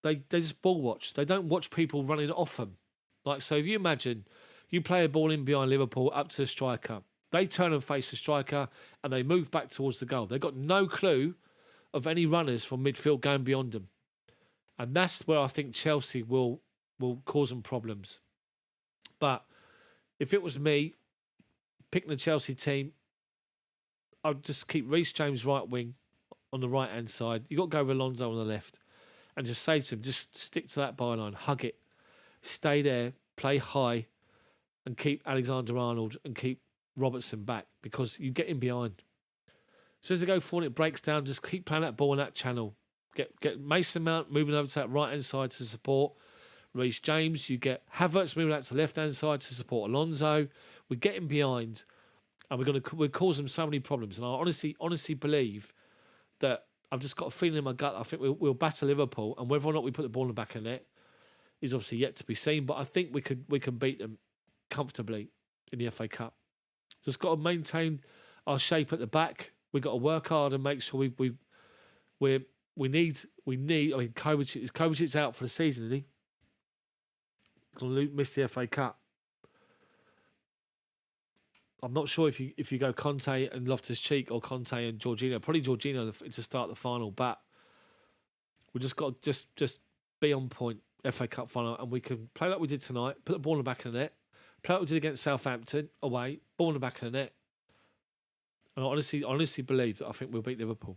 [SPEAKER 1] they just ball watch. They don't watch people running off them. Like, so if you imagine you play a ball in behind Liverpool up to the striker, they turn and face the striker and they move back towards the goal. They've got no clue of any runners from midfield going beyond them. And that's where I think Chelsea will cause them problems. But if it was me picking the Chelsea team, I'd just keep Reece James right wing on the right-hand side. You've got to go with Alonso on the left. And just say to him, just stick to that byline, hug it, stay there, play high, and keep Alexander-Arnold and keep Robertson back, because you get in behind. As soon as they go forward, it breaks down, just keep playing that ball in that channel. Get Mason Mount moving over to that right-hand side to support Reece James. You get Havertz moving out to the left-hand side to support Alonso. We're getting behind, and we're causing so many problems. And I honestly believe that I've just got a feeling in my gut. I think we'll batter Liverpool, and whether or not we put the ball in the back of the net is obviously yet to be seen. But I think we can beat them comfortably in the FA Cup. Just got to maintain our shape at the back. We've got to work hard and make sure we need. I mean, Kovacic's out for the season, isn't he? Going to miss the FA Cup. I'm not sure if you go Conte and Loftus-Cheek or Conte and Jorginho. Probably Jorginho to start the final, but we just got to just be on point. FA Cup final, and we can play like we did tonight. Put the ball in the back of the net. Play like we did against Southampton away. Ball in the back of the net. And I honestly believe that I think we'll beat Liverpool.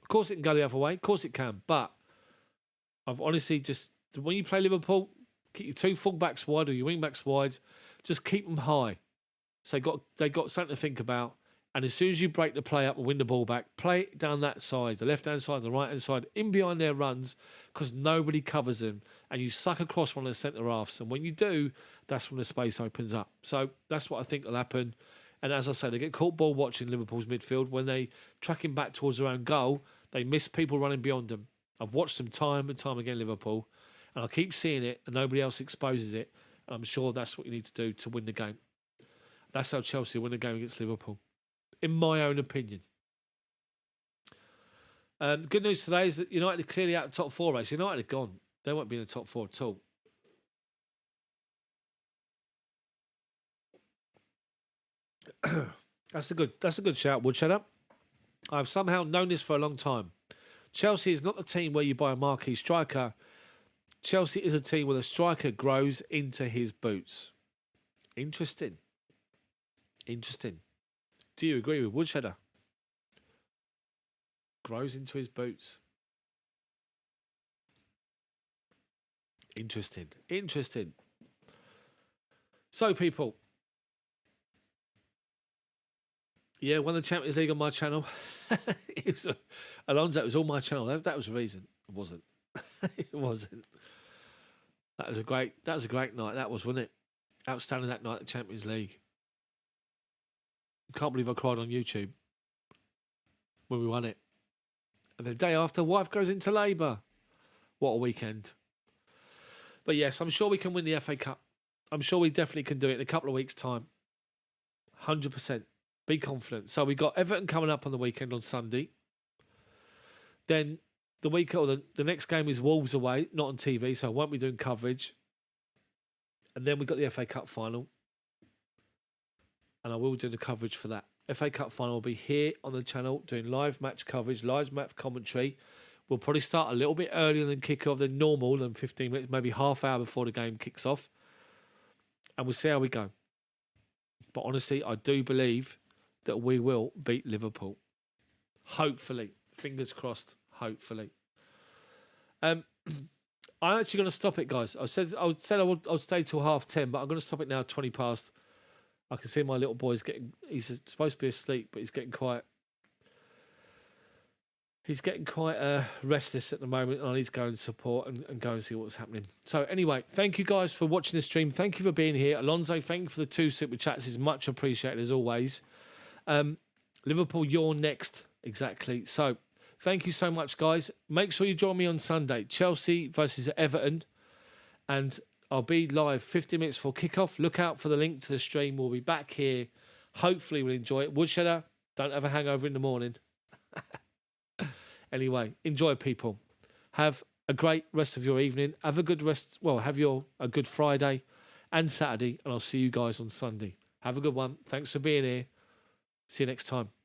[SPEAKER 1] Of course, it can go the other way. Of course, it can. But I've honestly just, when you play Liverpool, keep your two full-backs wide or your wing-backs wide. Just keep them high. So they got something to think about. And as soon as you break the play up and win the ball back, play it down that side, the left-hand side, the right-hand side, in behind their runs, because nobody covers them. And you suck across one of the centre-halves. And when you do, that's when the space opens up. So that's what I think will happen. And as I say, they get caught ball watching Liverpool's midfield. When they tracking back towards their own goal, they miss people running beyond them. I've watched them time and time again, Liverpool. And I keep seeing it, and nobody else exposes it. And I'm sure that's what you need to do to win the game. That's how Chelsea win the game against Liverpool, in my own opinion. Good news today is that United are clearly out of the top four race. United are gone. They won't be in the top four at all. That's a good shout, Woodshedder. I've somehow known this for a long time. Chelsea is not a team where you buy a marquee striker. Chelsea is a team where the striker grows into his boots. Interesting. Do you agree with Woodshedder? Grows into his boots. Interesting. So, people. Yeah, won the Champions League on my channel. Alonso, it was all my channel. That was the reason. It wasn't. It wasn't. That was a great night. That was, wasn't it? Outstanding that night, the Champions League. Can't believe I cried on YouTube when we won it. And the day after, wife goes into labour. What a weekend. But yes, I'm sure we can win the FA Cup. I'm sure we definitely can do it in a couple of weeks' time. 100%. Be confident. So we got Everton coming up on the weekend on Sunday. Then the next game is Wolves away, not on TV, so I won't be doing coverage. And then we've got the FA Cup final. And I will do the coverage for that. FA Cup final will be here on the channel doing live match coverage, live match commentary. We'll probably start a little bit earlier than kick-off than normal, than 15 minutes, maybe half hour before the game kicks off. And we'll see how we go. But honestly, I do believe that we will beat Liverpool. Hopefully. Fingers crossed. Hopefully. I'm actually going to stop it, guys. I said I would stay till 10:30, but I'm going to stop it now, 20 past. I can see my little boy's he's supposed to be asleep, but he's getting quiet. he's getting quite restless at the moment. I need to go and support and go and see what's happening. So anyway, thank you guys for watching the stream. Thank you for being here. Alonso, thank you for the 2 super chats. It's much appreciated as always. Liverpool, you're next. Exactly. So thank you so much, guys. Make sure you join me on Sunday. Chelsea versus Everton. And I'll be live 50 minutes before kickoff. Look out for the link to the stream. We'll be back here. Hopefully we'll enjoy it. Woodshedder, don't have a hangover in the morning. Anyway, enjoy, people. Have a great rest of your evening. Have a good rest. Well, have a good Friday and Saturday. And I'll see you guys on Sunday. Have a good one. Thanks for being here. See you next time.